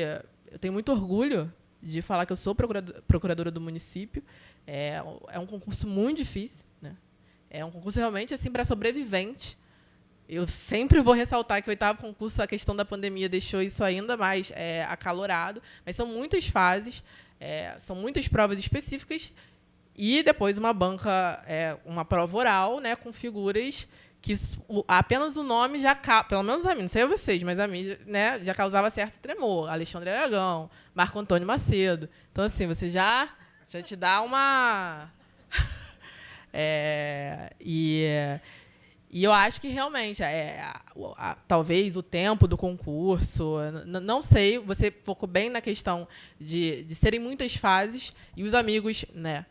eu tenho muito orgulho de falar que eu sou procuradora do município. É um concurso muito difícil, né? É um concurso realmente assim para sobrevivente. Eu sempre vou ressaltar que o 8º concurso, a questão da pandemia deixou isso ainda mais acalorado, mas são muitas fases, são muitas provas específicas e depois uma banca, uma prova oral, né, com figuras que apenas o nome já, pelo menos a mim, não sei a vocês, mas a mim, né, já causava certo tremor. Alexandre Aragão, Marco Antônio Macedo. Então, assim, você já te dá uma... E eu acho que realmente, talvez o tempo do concurso, não sei, você focou bem na questão de serem muitas fases, e os amigos, né,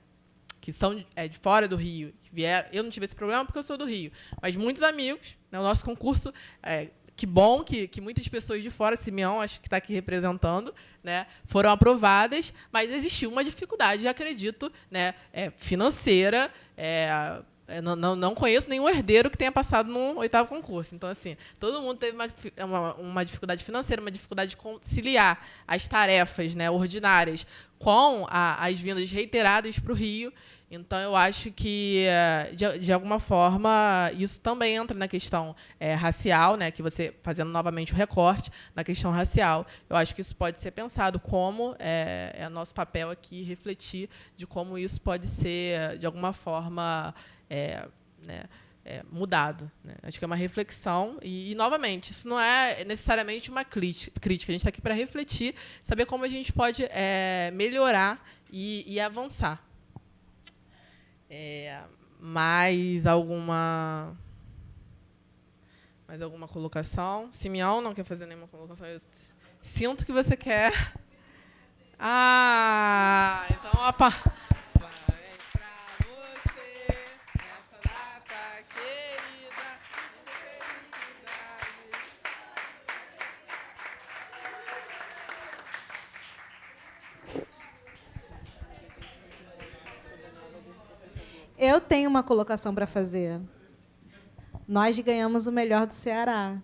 que são de fora do Rio, que vieram, eu não tive esse problema porque eu sou do Rio, mas muitos amigos, né, o nosso concurso, que bom que muitas pessoas de fora, Simeão, acho que está aqui representando, né, foram aprovadas, mas existiu uma dificuldade, acredito, né, financeira. Não conheço nenhum herdeiro que tenha passado no 8º concurso. Então, assim, todo mundo teve uma dificuldade financeira, uma dificuldade de conciliar as tarefas, né, ordinárias com as vindas reiteradas para o Rio. Então, eu acho que, de alguma forma, isso também entra na questão racial, né, que você, fazendo novamente o recorte, na questão racial, eu acho que isso pode ser pensado como é nosso papel aqui refletir de como isso pode ser, de alguma forma, mudado, né? Acho que é uma reflexão e, novamente, isso não é necessariamente uma crítica. A gente está aqui para refletir, saber como a gente pode melhorar e avançar. Mais alguma colocação? Simeão não quer fazer nenhuma colocação? Eu sinto que você quer. Então, eu tenho uma colocação para fazer. Nós ganhamos o melhor do Ceará.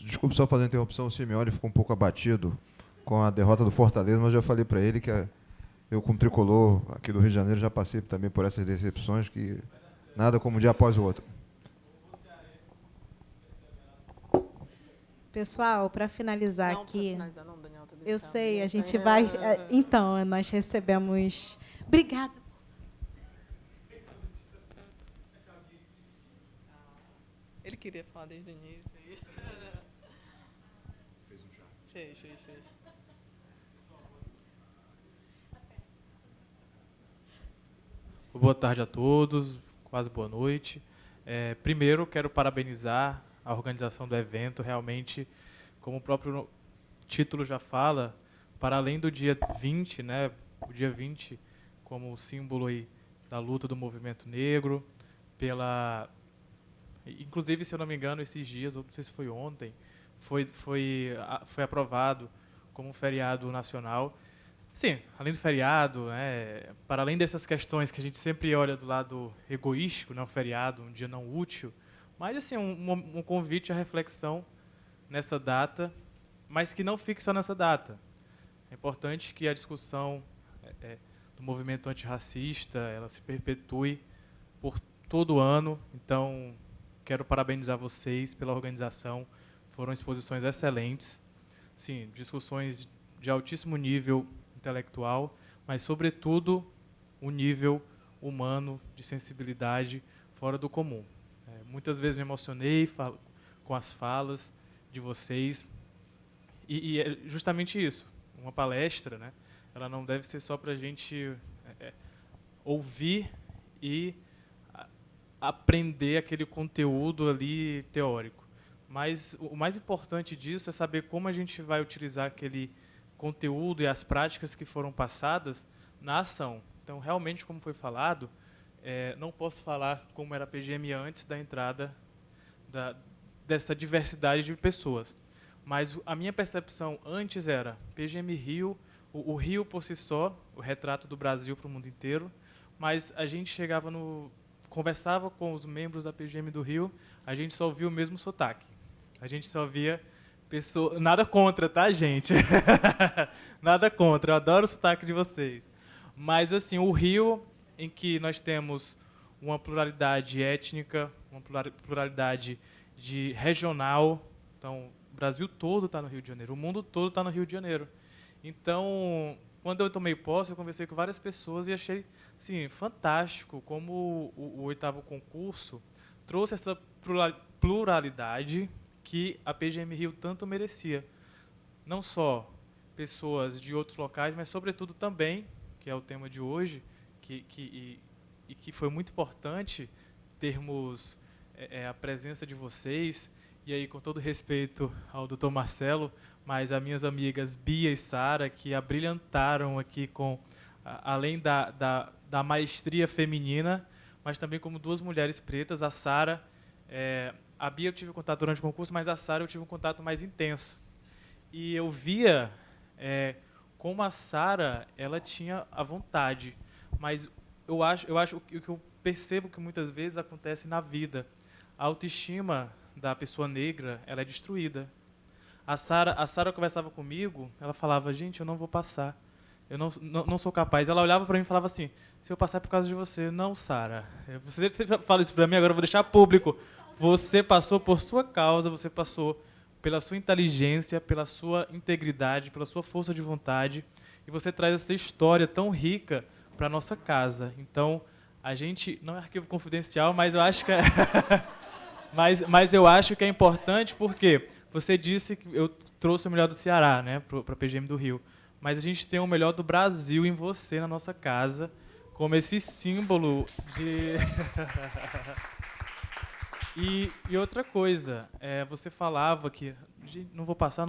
Desculpe só fazer a interrupção, o Simeone ficou um pouco abatido com a derrota do Fortaleza, mas eu já falei para ele que eu, como tricolor aqui do Rio de Janeiro, já passei também por essas decepções, que nada como um dia após o outro. Pessoal, para finalizar não, aqui, finalizar, não, Daniel, tá eu deixando. sei, a gente vai... Então, nós recebemos... Obrigada. Ele queria falar desde o início. Fez. Boa tarde a todos, quase boa noite. Primeiro, quero parabenizar a organização do evento. Realmente, como o próprio título já fala, para além do dia 20, né, o dia 20 como símbolo aí da luta do movimento negro, inclusive, se eu não me engano, esses dias, ou não sei se foi ontem, foi aprovado como um feriado nacional. Sim, além do feriado, para além dessas questões que a gente sempre olha do lado egoístico, né, um feriado, um dia não útil, mas assim, um convite à reflexão nessa data, mas que não fique só nessa data. É importante que a discussão do movimento antirracista ela se perpetue por todo o ano. Então, quero parabenizar vocês pela organização. Foram exposições excelentes. Sim, discussões de altíssimo nível intelectual, mas, sobretudo, um nível humano, de sensibilidade fora do comum. Muitas vezes me emocionei com as falas de vocês, e é justamente isso. Uma palestra, né, ela não deve ser só para a gente ouvir e aprender aquele conteúdo ali teórico. Mas o mais importante disso é saber como a gente vai utilizar aquele conteúdo e as práticas que foram passadas na ação. Então, realmente, como foi falado, não posso falar como era a PGM antes da entrada dessa diversidade de pessoas. Mas a minha percepção antes era PGM Rio, o Rio por si só, o retrato do Brasil para o mundo inteiro, mas a gente conversava com os membros da PGM do Rio, a gente só ouvia o mesmo sotaque. A gente só via Nada contra, tá, gente? Nada contra, eu adoro o sotaque de vocês. Mas, assim, o Rio, em que nós temos uma pluralidade étnica, uma pluralidade regional. Então, o Brasil todo está no Rio de Janeiro, o mundo todo está no Rio de Janeiro. Então, quando eu tomei posse, eu conversei com várias pessoas e achei, assim, fantástico como o 8º concurso trouxe essa pluralidade que a PGM Rio tanto merecia. Não só pessoas de outros locais, mas, sobretudo, também, que é o tema de hoje, que foi muito importante termos a presença de vocês, e aí, com todo respeito ao Dr. Marcelo, mas as minhas amigas Bia e Sara, que abrilhantaram aqui com, além da maestria feminina, mas também como duas mulheres pretas. A Sara, a Bia eu tive contato durante o concurso, mas a Sara eu tive um contato mais intenso. E eu via como a Sara, ela tinha a vontade, mas eu acho que eu percebo que muitas vezes acontece na vida. A autoestima da pessoa negra, ela é destruída. A Sara conversava comigo, ela falava, gente, eu não vou passar, eu não sou capaz. Ela olhava para mim e falava assim, se eu passar é por causa de você. Não, Sara, você fala isso para mim, agora eu vou deixar público. Você passou por sua causa, você passou pela sua inteligência, pela sua integridade, pela sua força de vontade, e você traz essa história tão rica para a nossa casa. Então, a gente, não é arquivo confidencial, mas eu acho que mas eu acho que é importante porque você disse que eu trouxe o melhor do Ceará, né, para a PGM do Rio, mas a gente tem o melhor do Brasil em você, na nossa casa, como esse símbolo de... e outra coisa, você falava que não vou passar.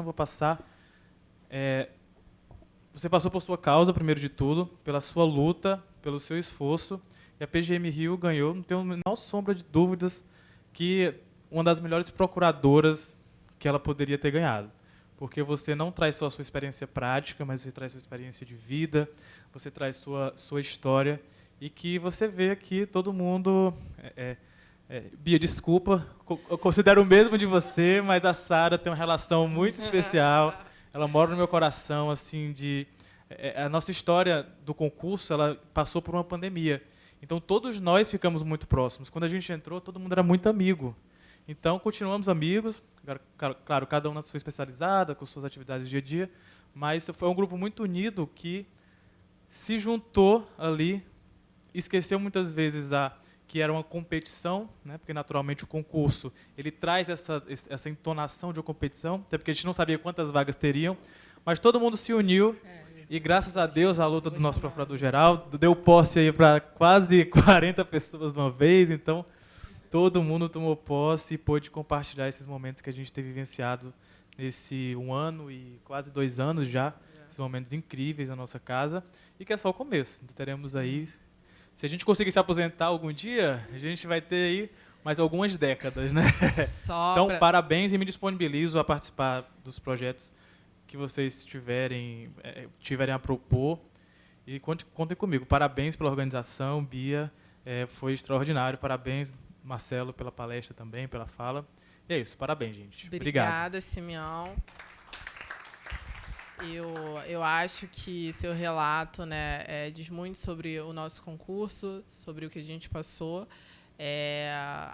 Você passou por sua causa, primeiro de tudo, pela sua luta, pelo seu esforço, e a PGM Rio ganhou, não tenho a menor sombra de dúvidas, que uma das melhores procuradoras que ela poderia ter ganhado. Porque você não traz só a sua experiência prática, mas você traz sua experiência de vida, você traz sua história, e que você vê aqui todo mundo... Bia, desculpa, eu considero o mesmo de você, mas a Sara tem uma relação muito especial. Ela mora no meu coração, assim, a nossa história do concurso, ela passou por uma pandemia. Então, todos nós ficamos muito próximos. Quando a gente entrou, todo mundo era muito amigo. Então, continuamos amigos, claro, cada um na sua especializada, com suas atividades do dia a dia, mas foi um grupo muito unido que se juntou ali, esqueceu muitas vezes que era uma competição, né? Porque naturalmente o concurso ele traz essa entonação de uma competição, até porque a gente não sabia quantas vagas teriam, mas todo mundo se uniu e graças a Deus a luta do nosso procurador-geral deu posse aí para quase 40 pessoas de uma vez, então todo mundo tomou posse e pôde compartilhar esses momentos que a gente tem vivenciado nesse 1 ano e quase 2 anos já, esses momentos incríveis na nossa casa, e que é só o começo. Teremos aí, se a gente conseguir se aposentar algum dia, a gente vai ter aí mais algumas décadas, né? Então, parabéns, e me disponibilizo a participar dos projetos que vocês tiverem a propor, e contem comigo. Parabéns pela organização, Bia, foi extraordinário. Parabéns, Marcelo, pela palestra também, pela fala. E é isso, parabéns, gente. Obrigada, Simeão. Eu acho que seu relato, né, diz muito sobre o nosso concurso, sobre o que a gente passou,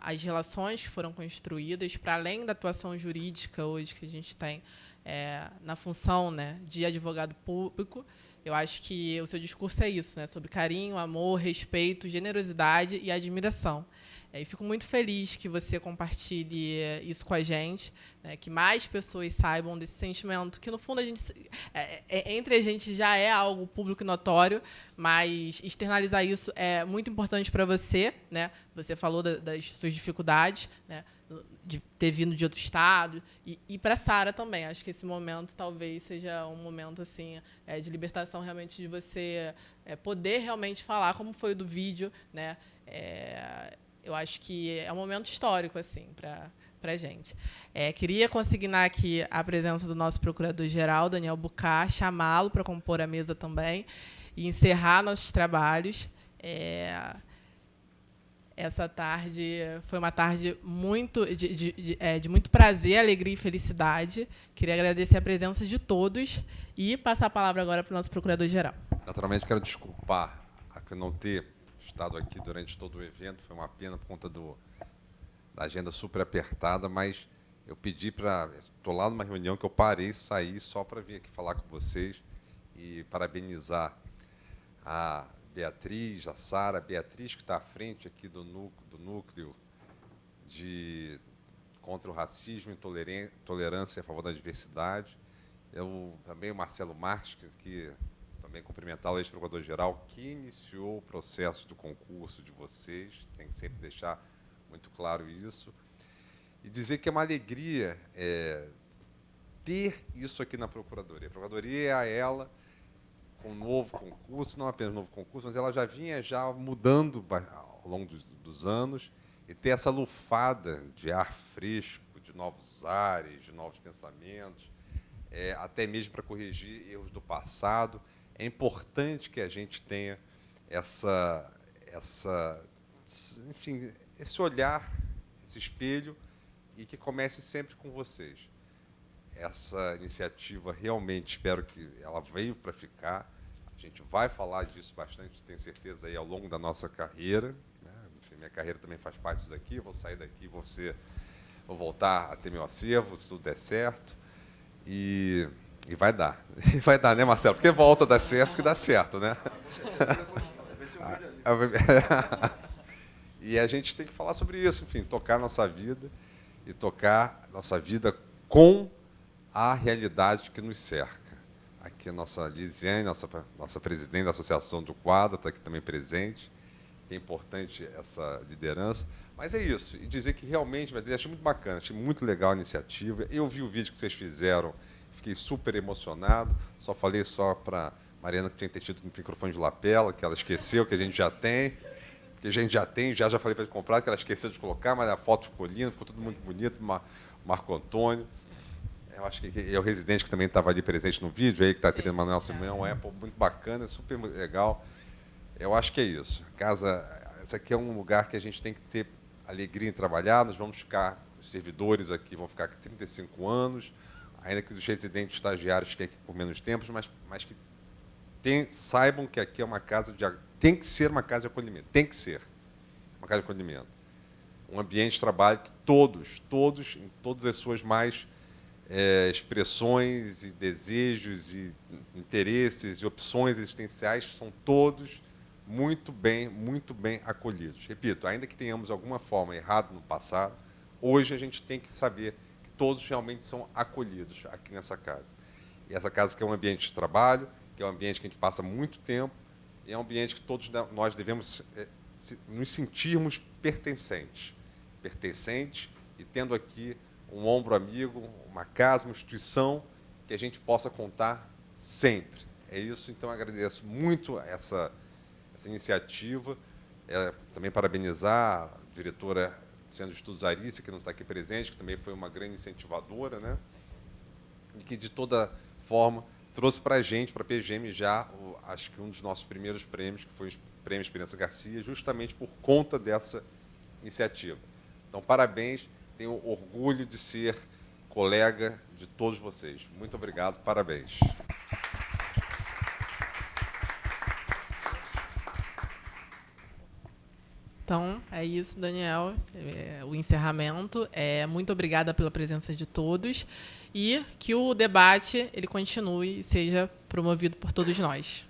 as relações que foram construídas, para além da atuação jurídica hoje que a gente tem na função, né, de advogado público. Eu acho que o seu discurso é isso, né, sobre carinho, amor, respeito, generosidade e admiração. E fico muito feliz que você compartilhe isso com a gente, né, que mais pessoas saibam desse sentimento, que, no fundo, entre a gente já é algo público e notório, mas externalizar isso é muito importante para você, né? Você falou das suas dificuldades, né, de ter vindo de outro estado, e para a Sara também. Acho que esse momento talvez seja um momento assim, de libertação, realmente, de você poder realmente falar, como foi o do vídeo, né? Eu acho que é um momento histórico assim, para a gente. Queria consignar aqui a presença do nosso procurador-geral, Daniel Bucá, chamá-lo para compor a mesa também e encerrar nossos trabalhos. Essa tarde foi uma tarde muito de muito prazer, alegria e felicidade. Queria agradecer a presença de todos e passar a palavra agora para o nosso procurador-geral. Naturalmente, quero desculpar por não ter estado aqui durante todo o evento. Foi uma pena por conta da agenda super apertada, mas eu pedi para... Estou lá numa reunião que eu parei, saí só para vir aqui falar com vocês e parabenizar a Beatriz, a Sara. Beatriz, que está à frente aqui do núcleo contra o racismo e intolerância a favor da diversidade. Eu também, o Marcelo Marques, que também cumprimentar o ex-procurador-geral, que iniciou o processo do concurso de vocês. Tem que sempre deixar muito claro isso. E dizer que é uma alegria ter isso aqui na Procuradoria. A Procuradoria é a ela com um novo concurso, não apenas um novo concurso, mas ela já vinha mudando ao longo dos anos, e ter essa lufada de ar fresco, de novos ares, de novos pensamentos, até mesmo para corrigir erros do passado. É importante que a gente tenha enfim, esse olhar, esse espelho, e que comece sempre com vocês. Essa iniciativa, realmente, espero que ela veio para ficar. A gente vai falar disso bastante, tenho certeza, aí, ao longo da nossa carreira, né? Enfim, minha carreira também faz parte disso daqui. Vou sair daqui, vou voltar a ter meu acervo, se tudo der certo. E vai dar. Vai dar, né, Marcelo? Porque volta a dar certo, que dá certo, né? E a gente tem que falar sobre isso, enfim, tocar nossa vida e tocar nossa vida com a realidade que nos cerca. Aqui a nossa Lisiane, nossa presidente da Associação do Quadro, está aqui também presente. É importante essa liderança. Mas é isso. E dizer que realmente, achei muito bacana, achei muito legal a iniciativa. Eu vi o vídeo que vocês fizeram, fiquei super emocionado. Só falei para Mariana que tinha que ter tido um microfone de lapela, que ela esqueceu, que a gente já tem. Que a gente já tem, já falei para ele comprar, que ela esqueceu de colocar, mas a foto ficou linda, ficou tudo muito bonito. Marco Antônio. Eu acho que é o residente que também estava ali presente no vídeo, aí que está querendo Manuel Simão, muito bacana, super legal. Eu acho que é isso. Isso aqui é um lugar que a gente tem que ter alegria em trabalhar. Nós vamos ficar, os servidores aqui vão ficar aqui 35 anos, ainda que os residentes estagiários fiquem aqui por menos tempo, mas que saibam que aqui é uma casa tem que ser uma casa de acolhimento, tem que ser uma casa de acolhimento. Um ambiente de trabalho que todos, em todas as suas mais expressões e desejos e interesses e opções existenciais são todos muito bem acolhidos. Repito, ainda que tenhamos alguma forma errado no passado, hoje a gente tem que saber que todos realmente são acolhidos aqui nessa casa. E essa casa que é um ambiente de trabalho, que é um ambiente que a gente passa muito tempo, e é um ambiente que todos nós devemos nos sentirmos pertencentes e tendo aqui um ombro amigo, uma casa, uma instituição que a gente possa contar sempre. É isso, então agradeço muito essa iniciativa. Também parabenizar a diretora do Centro de Estudos Arícia, que não está aqui presente, que também foi uma grande incentivadora, né? E que, de toda forma, trouxe para a gente, para a PGM, acho que um dos nossos primeiros prêmios, que foi o Prêmio Esperança Garcia, justamente por conta dessa iniciativa. Então, parabéns. Tenho orgulho de ser colega de todos vocês. Muito obrigado, parabéns. Então, é isso, Daniel. O encerramento. Muito obrigada pela presença de todos e que o debate ele continue e seja promovido por todos nós.